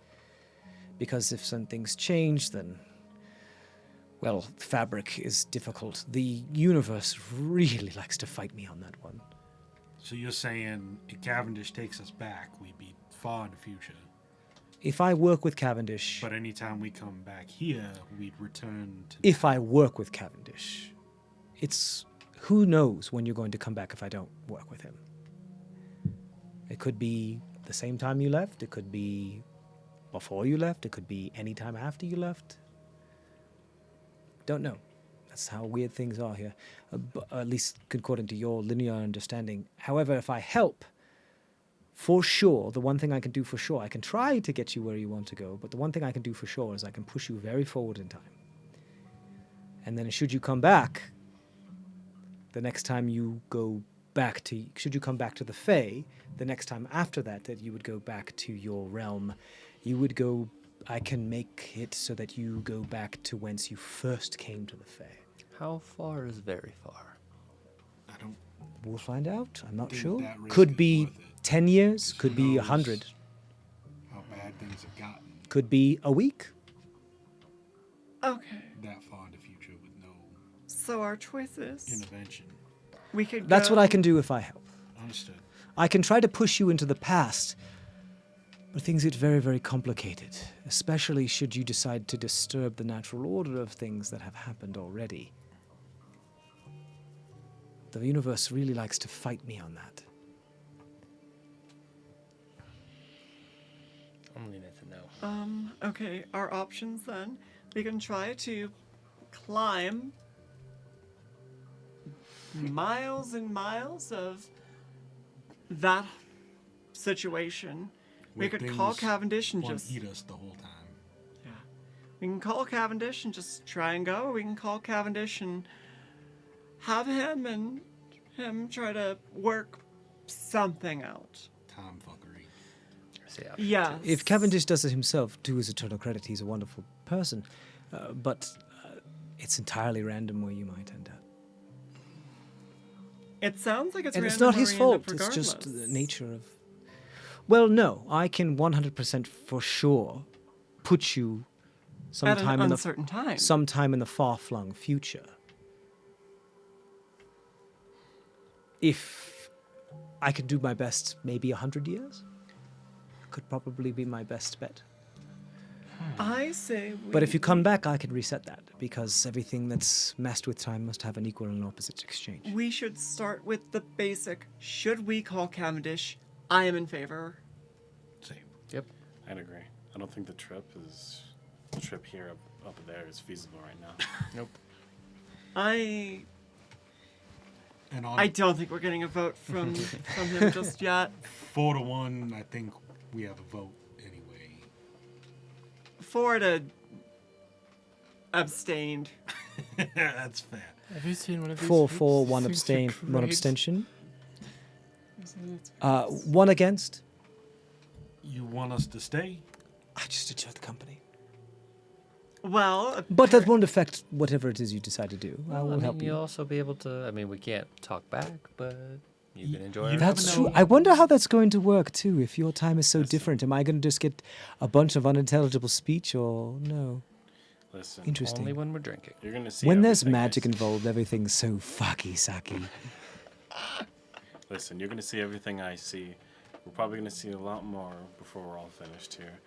Because if some things change, then, well, fabric is difficult. The universe really likes to fight me on that one. So you're saying if Cavendish takes us back, we'd be far in the future. If I work with Cavendish... But anytime we come back here, we'd return to... If I work with Cavendish, it's... Who knows when you're going to come back if I don't work with him? It could be the same time you left. It could be before you left. It could be any time after you left. Don't know. That's how weird things are here. At least according to your linear understanding. However, if I help, for sure, the one thing I can do for sure, I can try to get you where you want to go, but the one thing I can do for sure is I can push you very forward in time. And then should you come back, the next time you go back to, should you come back to the Fae, the next time after that, that you would go back to your realm, you would go, I can make it so that you go back to whence you first came to the Fae. How far is very far? I don't We'll find out. I'm not think sure. that risk Could is be worth it. 10 years, Who could be knows 100, how bad things have gotten could be a week. Okay. that far in the future with no So our choices. intervention. We could That's go, what I can do if I help. Understood. I can try to push you into the past, but things get very, very complicated, especially should you decide to disturb the natural order of things that have happened already. The universe really likes to fight me on that. I'm leaning to no. Okay, our options then. We can try to climb miles and miles of that situation. We Where could call things Cavendish and won't just... eat us the whole time. Yeah. We can call Cavendish and just try and go, or we can call Cavendish and have him and him try to work something out. Tomfuckery. Say out. Yes. If Cavendish does it himself, to his eternal credit, he's a wonderful person. But it's entirely random where you might end up. It sounds like it's And random it's not where his we end fault. up It's just the regardless. nature of... Well, no. I can 100% for sure put you At sometime an in uncertain time. sometime in the far-flung future. If I could do my best, maybe 100 years? Could probably be my best bet. I say we... But if you come back, I can reset that, because everything that's messed with time must have an equal and opposite exchange. We should start with the basic. Should we call Cavendish? I am in favor. Same. I'd agree. I don't think the trip here up there is feasible right now. Nope. I And on don't think we're getting a vote from him just yet. 4-1, I think we have a vote anyway. 4 to abstained. That's fair. Have you seen one of these? 4-4, hoops? one Seems to abstain, one create- abstention. 1 against. You want us to stay? I just enjoy the company. Well, But that won't affect whatever it is you decide to do. I Well, will I mean, help you'll you. also be able to. I mean, we can't talk back, but you can enjoy you it. never That's know. true. I wonder how that's going to work too. If your time is so Listen. different, am I going to just get a bunch of unintelligible speech or no? Listen, Interesting. Only when we're drinking. you're gonna see. When there's everything I magic see. involved, everything's so fucky sucky. Listen, you're gonna see everything I see. We're probably gonna see a lot more before we're all finished here.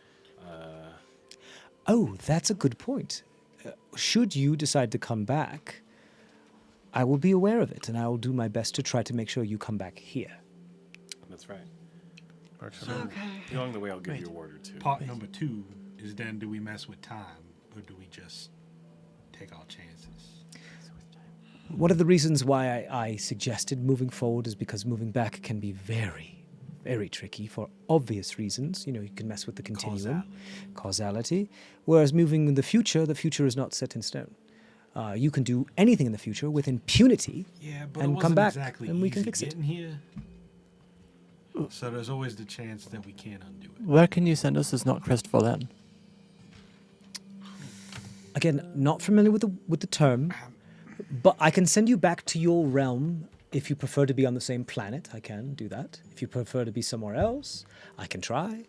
Oh, that's a good point. Should you decide to come back, I will be aware of it, and I will do my best to try to make sure you come back here. That's right. okay. Along the way, I'll give you a word or two. Part number 2 is then do we mess with time or do we just take our chances? One of the reasons why I suggested moving forward is because moving back can be very, very tricky for obvious reasons. You know, you can mess with the continuum, causality. Whereas moving in the future is not set in stone. You can do anything in the future with impunity. Yeah, but And it come wasn't back, exactly and we can easy fix it. getting here. So there's always the chance that we can't undo it. Where can you send us is not CrestVahllen. Again, not familiar with the term, but I can send you back to your realm if you prefer to be on the same planet. I can do that. If you prefer to be somewhere else, I can try.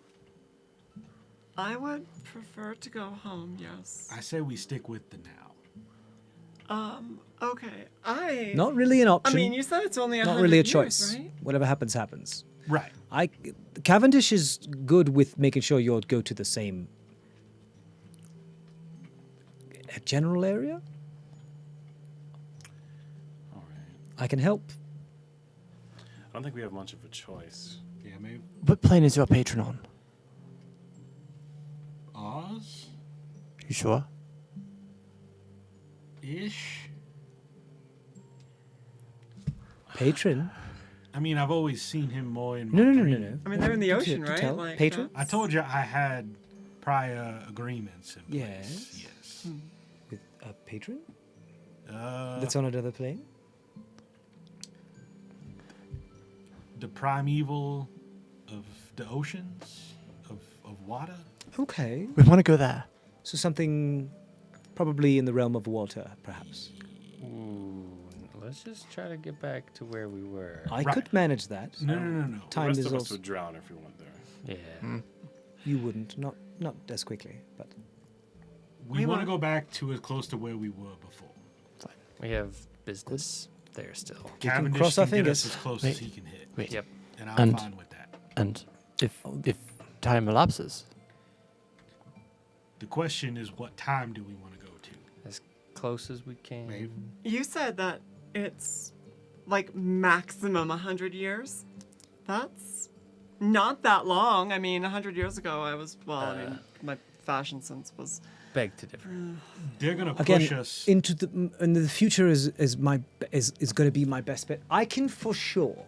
I would prefer to go home, yes. I say we stick with the now. Okay. Not really an I option. mean, you said it's only 100 not really a years, choice. right? Whatever happens, happens. Right. Cavendish is good with making sure you'll go to the same general area. All right. I can help. I don't think we have much of a choice. Yeah, maybe What plane is your patron on? Oz You sure? ish. Patron? I mean, I've always seen him more in. No, my no, no, no, dreams. no. I mean, they're in the Do ocean, to right? tell. Like, Patron? I told you I had prior agreements in Yes. place. Yes. With a patron? Uh, That's on another plane? the primeval of the oceans of water. Okay. We want to go there. So something probably in the realm of water, perhaps. Ooh, let's just try to get back to where we were. I Right. could manage that. No. The Time rest is of us also. would drown if we went there. Yeah. You wouldn't. Not as quickly, but. We want to go back to as close to where we were before. We have business there still. can Cavendish cross our get us fingers. as close Wait. as he can hit, Wait. Yep. and I'm And- fine with that. And if time elapses, The question is, what time do we want to go to? As close as we can. Maybe. You said that it's like maximum 100 years. That's not that long. I mean, 100 years ago, I mean, my fashion sense was. Beg to differ. They're gonna Again, push us. into the future is going to be my best bet. I can for sure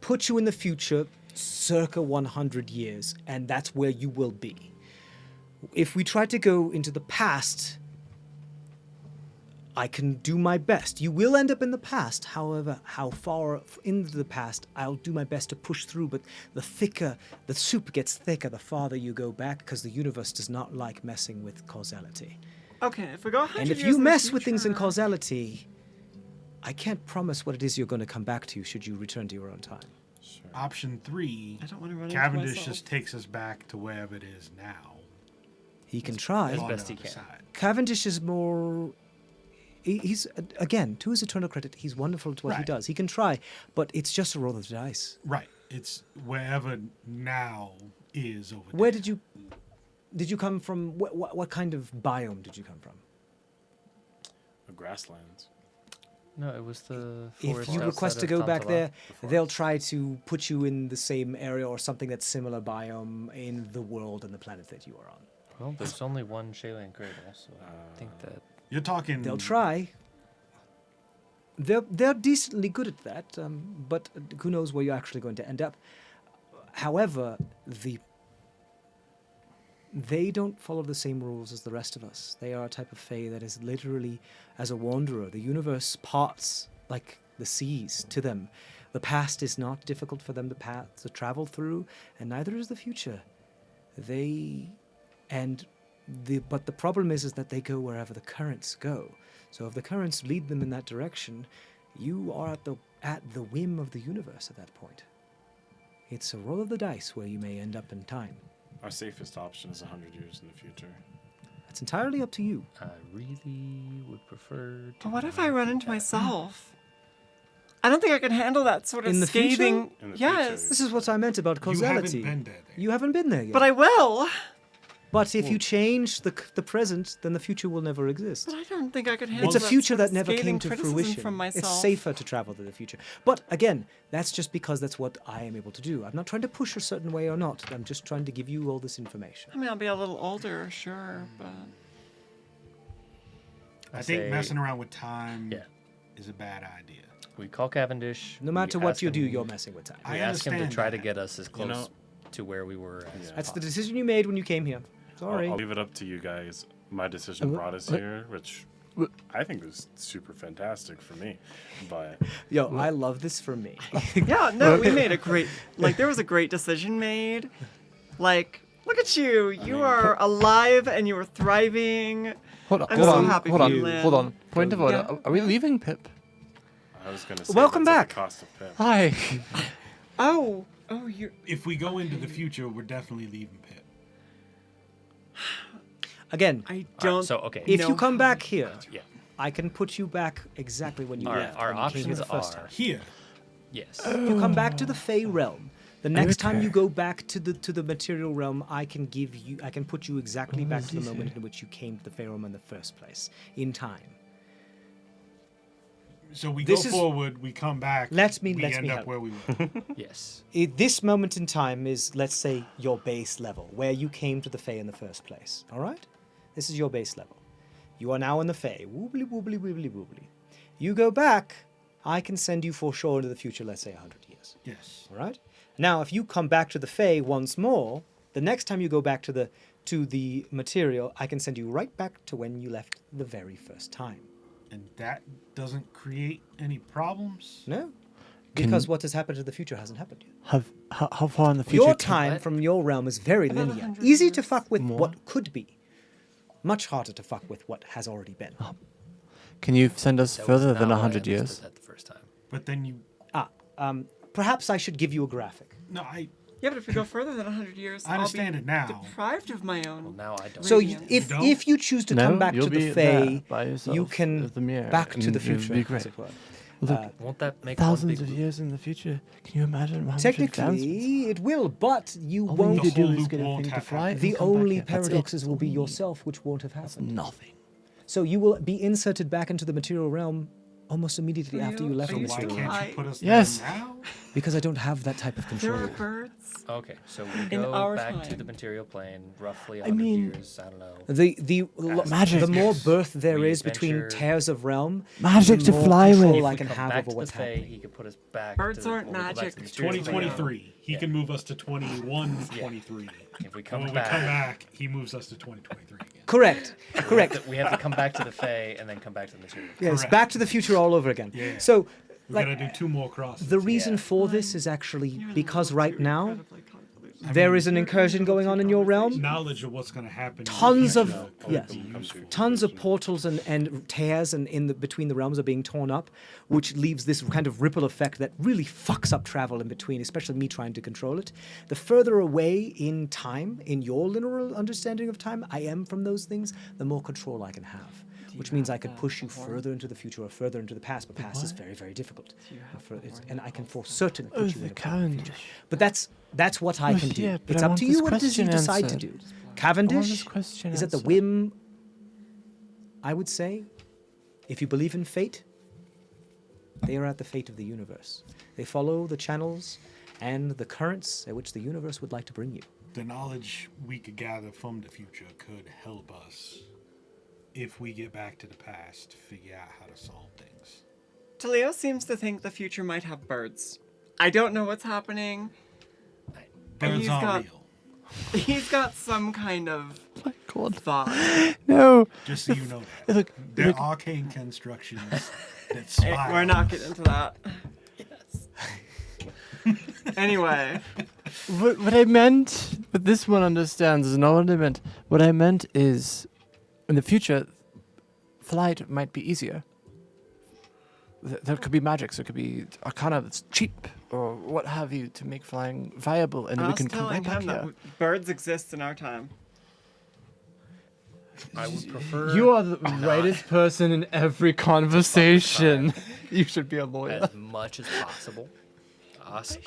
put you in the future, circa 100 years, and that's where you will be. If we try to go into the past, I can do my best. You will end up in the past. However, how far into the past, I'll do my best to push through. But the thicker the soup gets thicker, the farther you go back, because the universe does not like messing with causality. Okay, if we go 100 And if years you in the mess with things in future- causality, I can't promise what it is you're going to come back to should you return to your own time. Sure. Option 3, I don't want to run Cavendish into myself. just takes us back to wherever it is now. He can try. As on best the he other can. side. Cavendish is more. He's again, to his eternal credit, he's wonderful at what he Right. does. He can try, but it's just a roll of the dice. Right. It's wherever now is over Where there. did you come from? What kind of biome did you come from? The grasslands. No, it was the If forest you outside request to of go back Tantala. there, The they'll forest. try to put you in the same area or something that's similar biome in the world and the planet that you are on. Well, there's only one Shaylan Cradle, so I think that You're talking. They'll try. They're decently good at that, but who knows where you're actually going to end up. However, they don't follow the same rules as the rest of us. They are a type of fae that is literally, as a wanderer, the universe parts like the seas to them. The past is not difficult for them to travel through, and neither is the future. But the problem is that they go wherever the currents go. So if the currents lead them in that direction, you are at the whim of the universe at that point. It's a roll of the dice where you may end up in time. Our safest option is 100 years in the future. It's entirely up to you. I really would prefer to. But what if I run into myself? I don't think I can handle that sort of In the future? scathing. In the Yes. future, This is what I meant about You haven't causality. been there. You haven't been there yet. But I will. But if you change the present, then the future will never exist. But I don't think I could handle It's a that future sort of that never scathing came to criticism fruition. from myself. It's safer to travel to the future. But again, that's just because that's what I am able to do. I'm not trying to push a certain way or not. I'm just trying to give you all this information. I mean, I'll be a little older, sure, but I think say- messing around with time Yeah. is a bad idea. We call Cavendish. No we matter what ask you do, him- you're messing with time. We I ask him to understand try to that. get us as close know- to where we were as That's the possible. decision you made when you came here. Sorry. I'll leave it up to you guys. My decision brought us here, which I think was super fantastic for me. But Yo, I love this for me. yeah, no, we made a great, like, there was a great decision made. Like, look at you. You are alive and you are thriving. Hold on, I'm hold so on, happy hold for on, you, Lynn. hold on. Point of order. Yeah. Are we leaving Pip? I was going to say, Welcome that's at back. the cost of Pip. Hi. Oh, you. If we go into the future, we're definitely leaving Pip. Again, I All right, don't. so okay. if No. you come back here, Yeah. I can put you back exactly when you All right, left. our when you came here options the first are- time. Here. Yes. If you come back to the Fey realm, the next time Okay. you go back to the material realm, I can put you exactly back to the moment in which you came to the Fey realm in the first place, in time. So we This go is- forward, we come back. Let we me end up help. where we were. Yes. This moment in time is, let's say, your base level, where you came to the Fey in the first place. All right? This is your base level. You are now in the Fey. Woobly, woobly, woobly, woobly. You go back, I can send you for sure into the future, let's say 100 years. Yes. All right? Now, if you come back to the Fey once more, the next time you go back to the material, I can send you right back to when you left the very first time. And that doesn't create any problems? No? Because what has happened to the future hasn't happened yet. How far in the future? Your time from your realm is very About linear. 100 Easy to years. fuck with More? what could be. Much harder to fuck with what has already been. Can you send us That was further not than what I 100 years? understood that the first time. But then you. Perhaps I should give you a graphic. No, Yeah, but if we go further than 100 years, I understand I'll it be now. deprived of my own. Well, now I don't. So Radiant. if don't? if you choose to No, come back you'll to be the there Fae, by yourself you can with the mirror, back to and the it would future. be as great. it were. Look, Won't that make one thousands big of loop? years in the future. Can you imagine how much advancements? Technically, it will, but you All we won't. need to The whole do is loop get a won't thing to have fly. happened. and The come back only here. That's it. paradoxes will be Only- yourself, which won't have happened. Nothing. So you will be inserted back into the material realm almost immediately after you left Are the you Why material realm. can't you put us Yes. there now? Because I don't have that type of There control. are birds. Okay, so we In go our back to time. the material plane, roughly I 100 mean- years. I don't know. Magic. The more Yes. birth there We is between venture- tears of realm, Magic the to more fly with. control If I we can come have back over to what's the Fae, happening. he could put us back. Birds to the, aren't when we go back to magic. the material plane. 2023. He Yeah. can move us to 2123. If we And come when we back, come back, he moves us to 2023 again. Correct. Correct. we have to come back to the Fae and then come back to the material plane. Yes, Correct. Back to the Future all over again. Yeah. So, We like, gotta do 2 more crosses. the reason Yeah. for this is actually You're a because little right too now incredibly convoluted. there is an incursion going on in your realm. Knowledge of what's gonna happen. in the Tons of future yes, would be useful. tons of portals and tears and between the realms are being torn up, which leaves this kind of ripple effect that really fucks up travel in between, especially me trying to control it. The further away in time, in your literal understanding of time, I am from those things, the more control I can have. Which means I could push you further into the future or further into the past, but past is very, very difficult. And I can for certain put Oh, you the in a Cavendish. But that's what I Oh, can do. yeah, but It's I up want to this you what it is you question decide to answered. do. I want this Cavendish question is at the answered. whim, I would say, if you believe in fate, they are at the fate of the universe. They follow the channels and the currents at which the universe would like to bring you. the knowledge we could gather from the future could help us if we get back to the past, figure out how to solve things. Talio seems to think the future might have birds. I don't know what's happening. Birds he's aren't got- real. He's got some kind of My God. thought. No. Just so you know that. Look, They're look, arcane constructions that spy. We're not getting into that. Anyway, what I meant, but this one understands, is not what I meant. What I meant is, in the future, flight might be easier. There could be magics, there could be arcana that's cheap, or what have you, to make flying viable, and I we was can come telling right back him here. that birds exist in our time. I would prefer. You are the rightest person in every conversation. You should be a lawyer. as much as possible.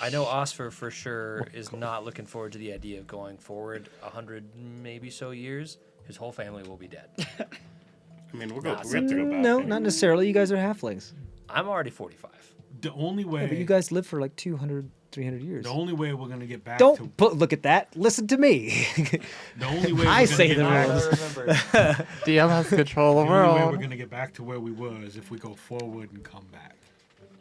I know Osfer for sure is not looking forward to the idea of going forward 100 maybe so years. His whole family will be dead. I mean, we Nah, have to go back. No, there. not necessarily. You guys are halflings. I'm already 45. The only way. Yeah, but you guys live for like 200, 300 years. The only way we're gonna get back Don't to. look at that. Listen to me. The only way I we're say gonna the get rules. back, DM has control the of the only way we're world. gonna get back to where we were is if we go forward and come back.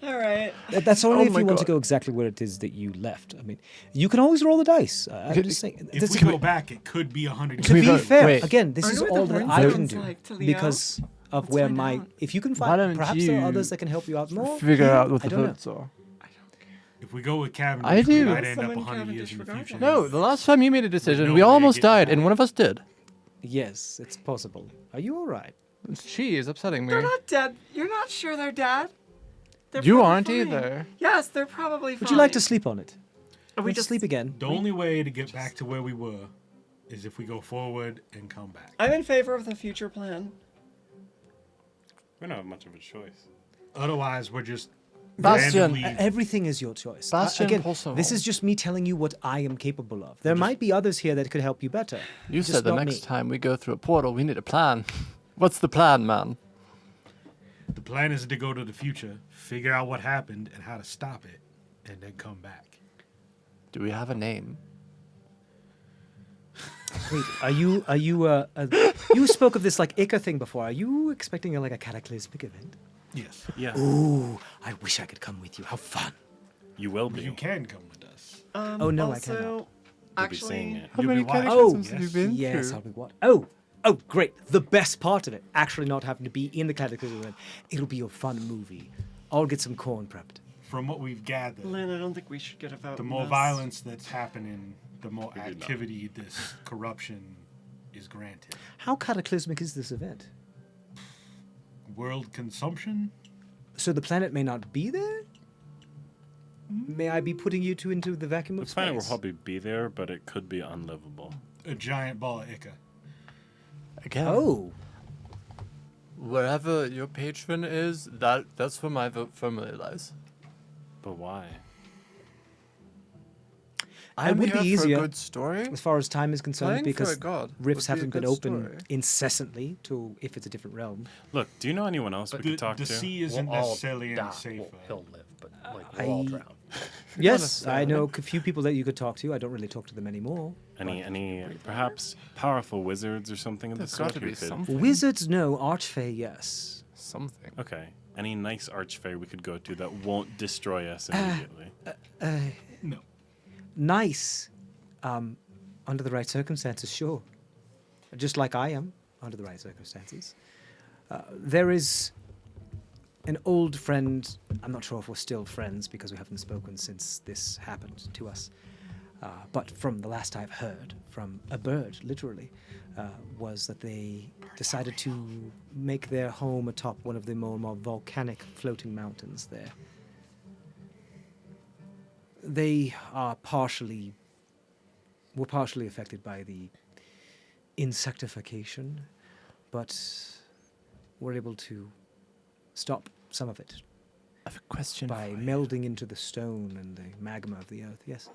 All right. That's only Oh if my you want to God. go exactly where it is that you left. I mean, you can always roll the dice. I'm Could- just saying. If This we could go back, it could be 100 to we be vote? fair, Wait. again, this I is wonder what all the that horn I can sounds do like, Leo. because of Let's where find my. out. If you can Why find, don't perhaps there are you others that can help you out more. Figure out what I the don't know. votes are. If we go with Cavendish, I do. we might end up Someone 100 years Cavendish in the regardless. future. No, the last time you made a decision, no we way to almost get died, back. and one of us did. Yes, it's possible. Are you all right? She is upsetting me. They're not dead. You're not sure they're dead. They're You probably aren't fine. either. Yes, they're probably fine. Would you like to sleep on it? Are we Let's just sleep again. The only way to get back to where we were is if we go forward and come back. I'm in favor of the future plan. We don't have much of a choice. Otherwise, we're just Bastion. randomly. Everything is your choice. Bastion Again, Pulsar. this is just me telling you what I am capable of. There might be others here that could help you better. You Just said the not next me. time we go through a portal, we need a plan. What's the plan, man? The plan is to go to the future, figure out what happened and how to stop it, and then come back. Do we have a name? Wait, are you you spoke of this like Ica thing before. Are you expecting like a cataclysmic event? Yes. Yeah, Ooh, I wish I could come with you. How fun. you will be. You can come with us. Oh, no, I also, cannot. You'll be seeing actually, it. How You'll many be wise. cataclysms Oh, have you yes. been Yes, through? I'll be what? Oh, great. The best part of it, actually not having to be in the cataclysm event. It'll be a fun movie. I'll get some corn prepped. From what we've gathered, Lynn, I don't think we should get a vote. the on more this. violence that's happening, the more We did not. activity this corruption is granted. How cataclysmic is this event? World consumption? So the planet may not be there? May I be putting you two into the vacuum The of planet will space? probably be there, but it could be unlivable. A giant ball of Ica. Again. Oh, Wherever your patron is, that's where my vote firmly lies. But why? I I'm would here be for a easier good story. as far as time is concerned Playing for because a god rifts would be a haven't been good open story. incessantly to if it's a different realm. Look, do you know anyone else we The, could talk the to? sea isn't We'll all necessarily any die. safer. Well, he'll live, but like we'll all I- drown. Yes, I know a few people that you could talk to. I don't really talk to them anymore. Any perhaps powerful wizards or something of the There's sort got to who be could- something. Wizards, no. Archfey, yes. Something. Okay. Any nice archfey we could go to that won't destroy us immediately? No. Nice. Under the right circumstances, sure. Just like I am, under the right circumstances. There is an old friend. I'm not sure if we're still friends because we haven't spoken since this happened to us. But from the last I've heard, from a bird, literally, was that they decided to make their home atop one of the more volcanic floating mountains there. They are were partially affected by the insectification, but were able to stop some of it I have a question by for you. melding into the stone and the magma of the earth. Yes.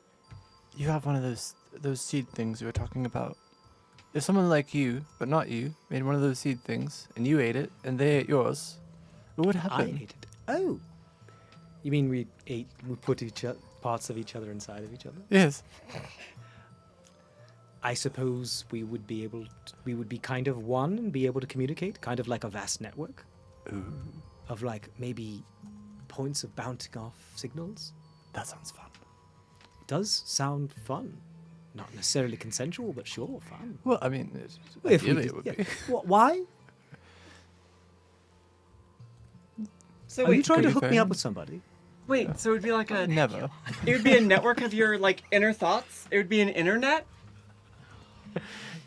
You have one of those seed things you were talking about. If someone like you, but not you, made one of those seed things, and you ate it, and they ate yours, what would I happen? ate it. Oh. You mean we put parts of each other inside of each other? Yes. I suppose we would be kind of one and be able to communicate, kind of like a vast network of like maybe points of bouncing off signals. That sounds fun. It does sound fun. Not necessarily consensual, but sure, fun. Well, I mean, If we ideally did- it would yeah. be. Why? So Are you wait, trying to pretty hook me fair. up with somebody? wait. So it would be like a. Never. It would be a network of your like inner thoughts. It would be an internet.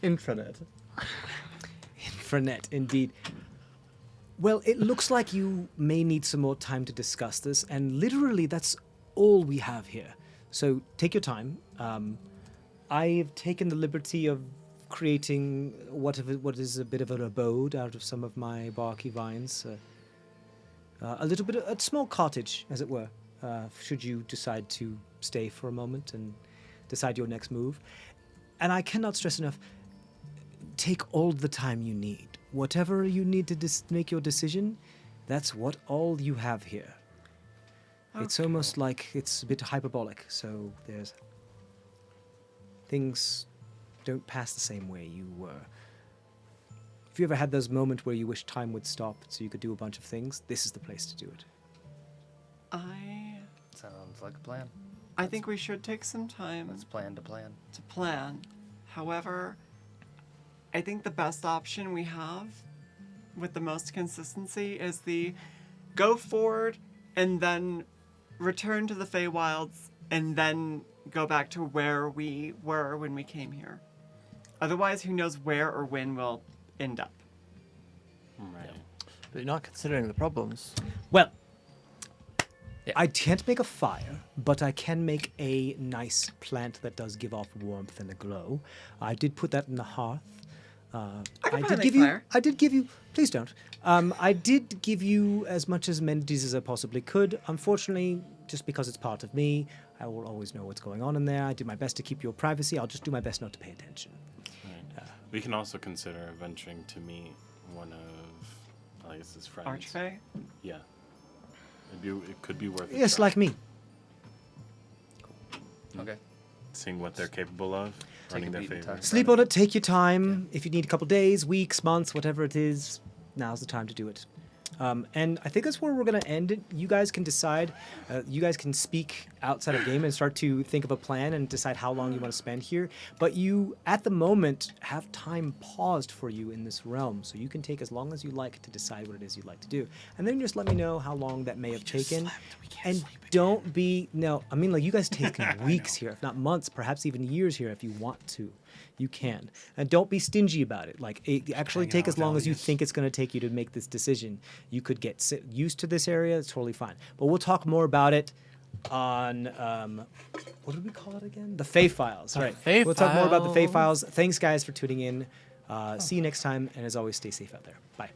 Intranet. Intranet, indeed. Well, it looks like you may need some more time to discuss this, and literally that's all we have here. So take your time. I've taken the liberty of creating what is a bit of an abode out of some of my barky vines. A small cottage, as it were, should you decide to stay for a moment and decide your next move. And I cannot stress enough, take all the time you need. Whatever you need to make your decision, that's all you have here. It's almost like it's a bit hyperbolic, so there's things don't pass the same way you were. If you ever had those moments where you wish time would stop so you could do a bunch of things, this is the place to do it. Sounds like a plan. I think we should take some time Let's plan to plan. to plan. However, I think the best option we have with the most consistency is the go forward and then return to the Feywilds and then go back to where we were when we came here. Otherwise, who knows where or when we'll end up. Right. But you're not considering the problems. Well, Yeah. I can't make a fire, but I can make a nice plant that does give off warmth and a glow. I did put that in the hearth. can I probably did make give you. fire. I did give you. Please don't. I did give you as much as amenities as I possibly could. Unfortunately, just because it's part of me, I will always know what's going on in there. I did my best to keep your privacy. I'll just do my best not to pay attention. Right. We can also consider venturing to meet one of Elias's friends. Archfey? Yeah. It could be worth a Yes, try. like me. Okay. Seeing what they're capable of, Take running a their beat and favor. touch. Sleep on it. Take your time. If you need a couple days, weeks, months, whatever it is, now's the time to do it. And I think that's where we're going to end it. You guys can decide. You guys can speak outside of game and start to think of a plan and decide how long you want to spend here. But you, at the moment, have time paused for you in this realm. So you can take as long as you like to decide what it is you'd like to do. And then just let me know how long that may have taken. And don't be, no, I mean, like you guys take weeks here, if not months, perhaps even years here if you want to. You can. And don't be stingy about it. Like, actually hanging take out as with long as you Elias. think it's going to take you to make this decision. You could get used to this area. It's totally fine. But we'll talk more about it on, what did we call it again? The Fey Files. Right. Fey We'll talk more about the Fey Files. Files. Thanks, guys, for tuning in. See you next time. And as always, stay safe out there. Bye.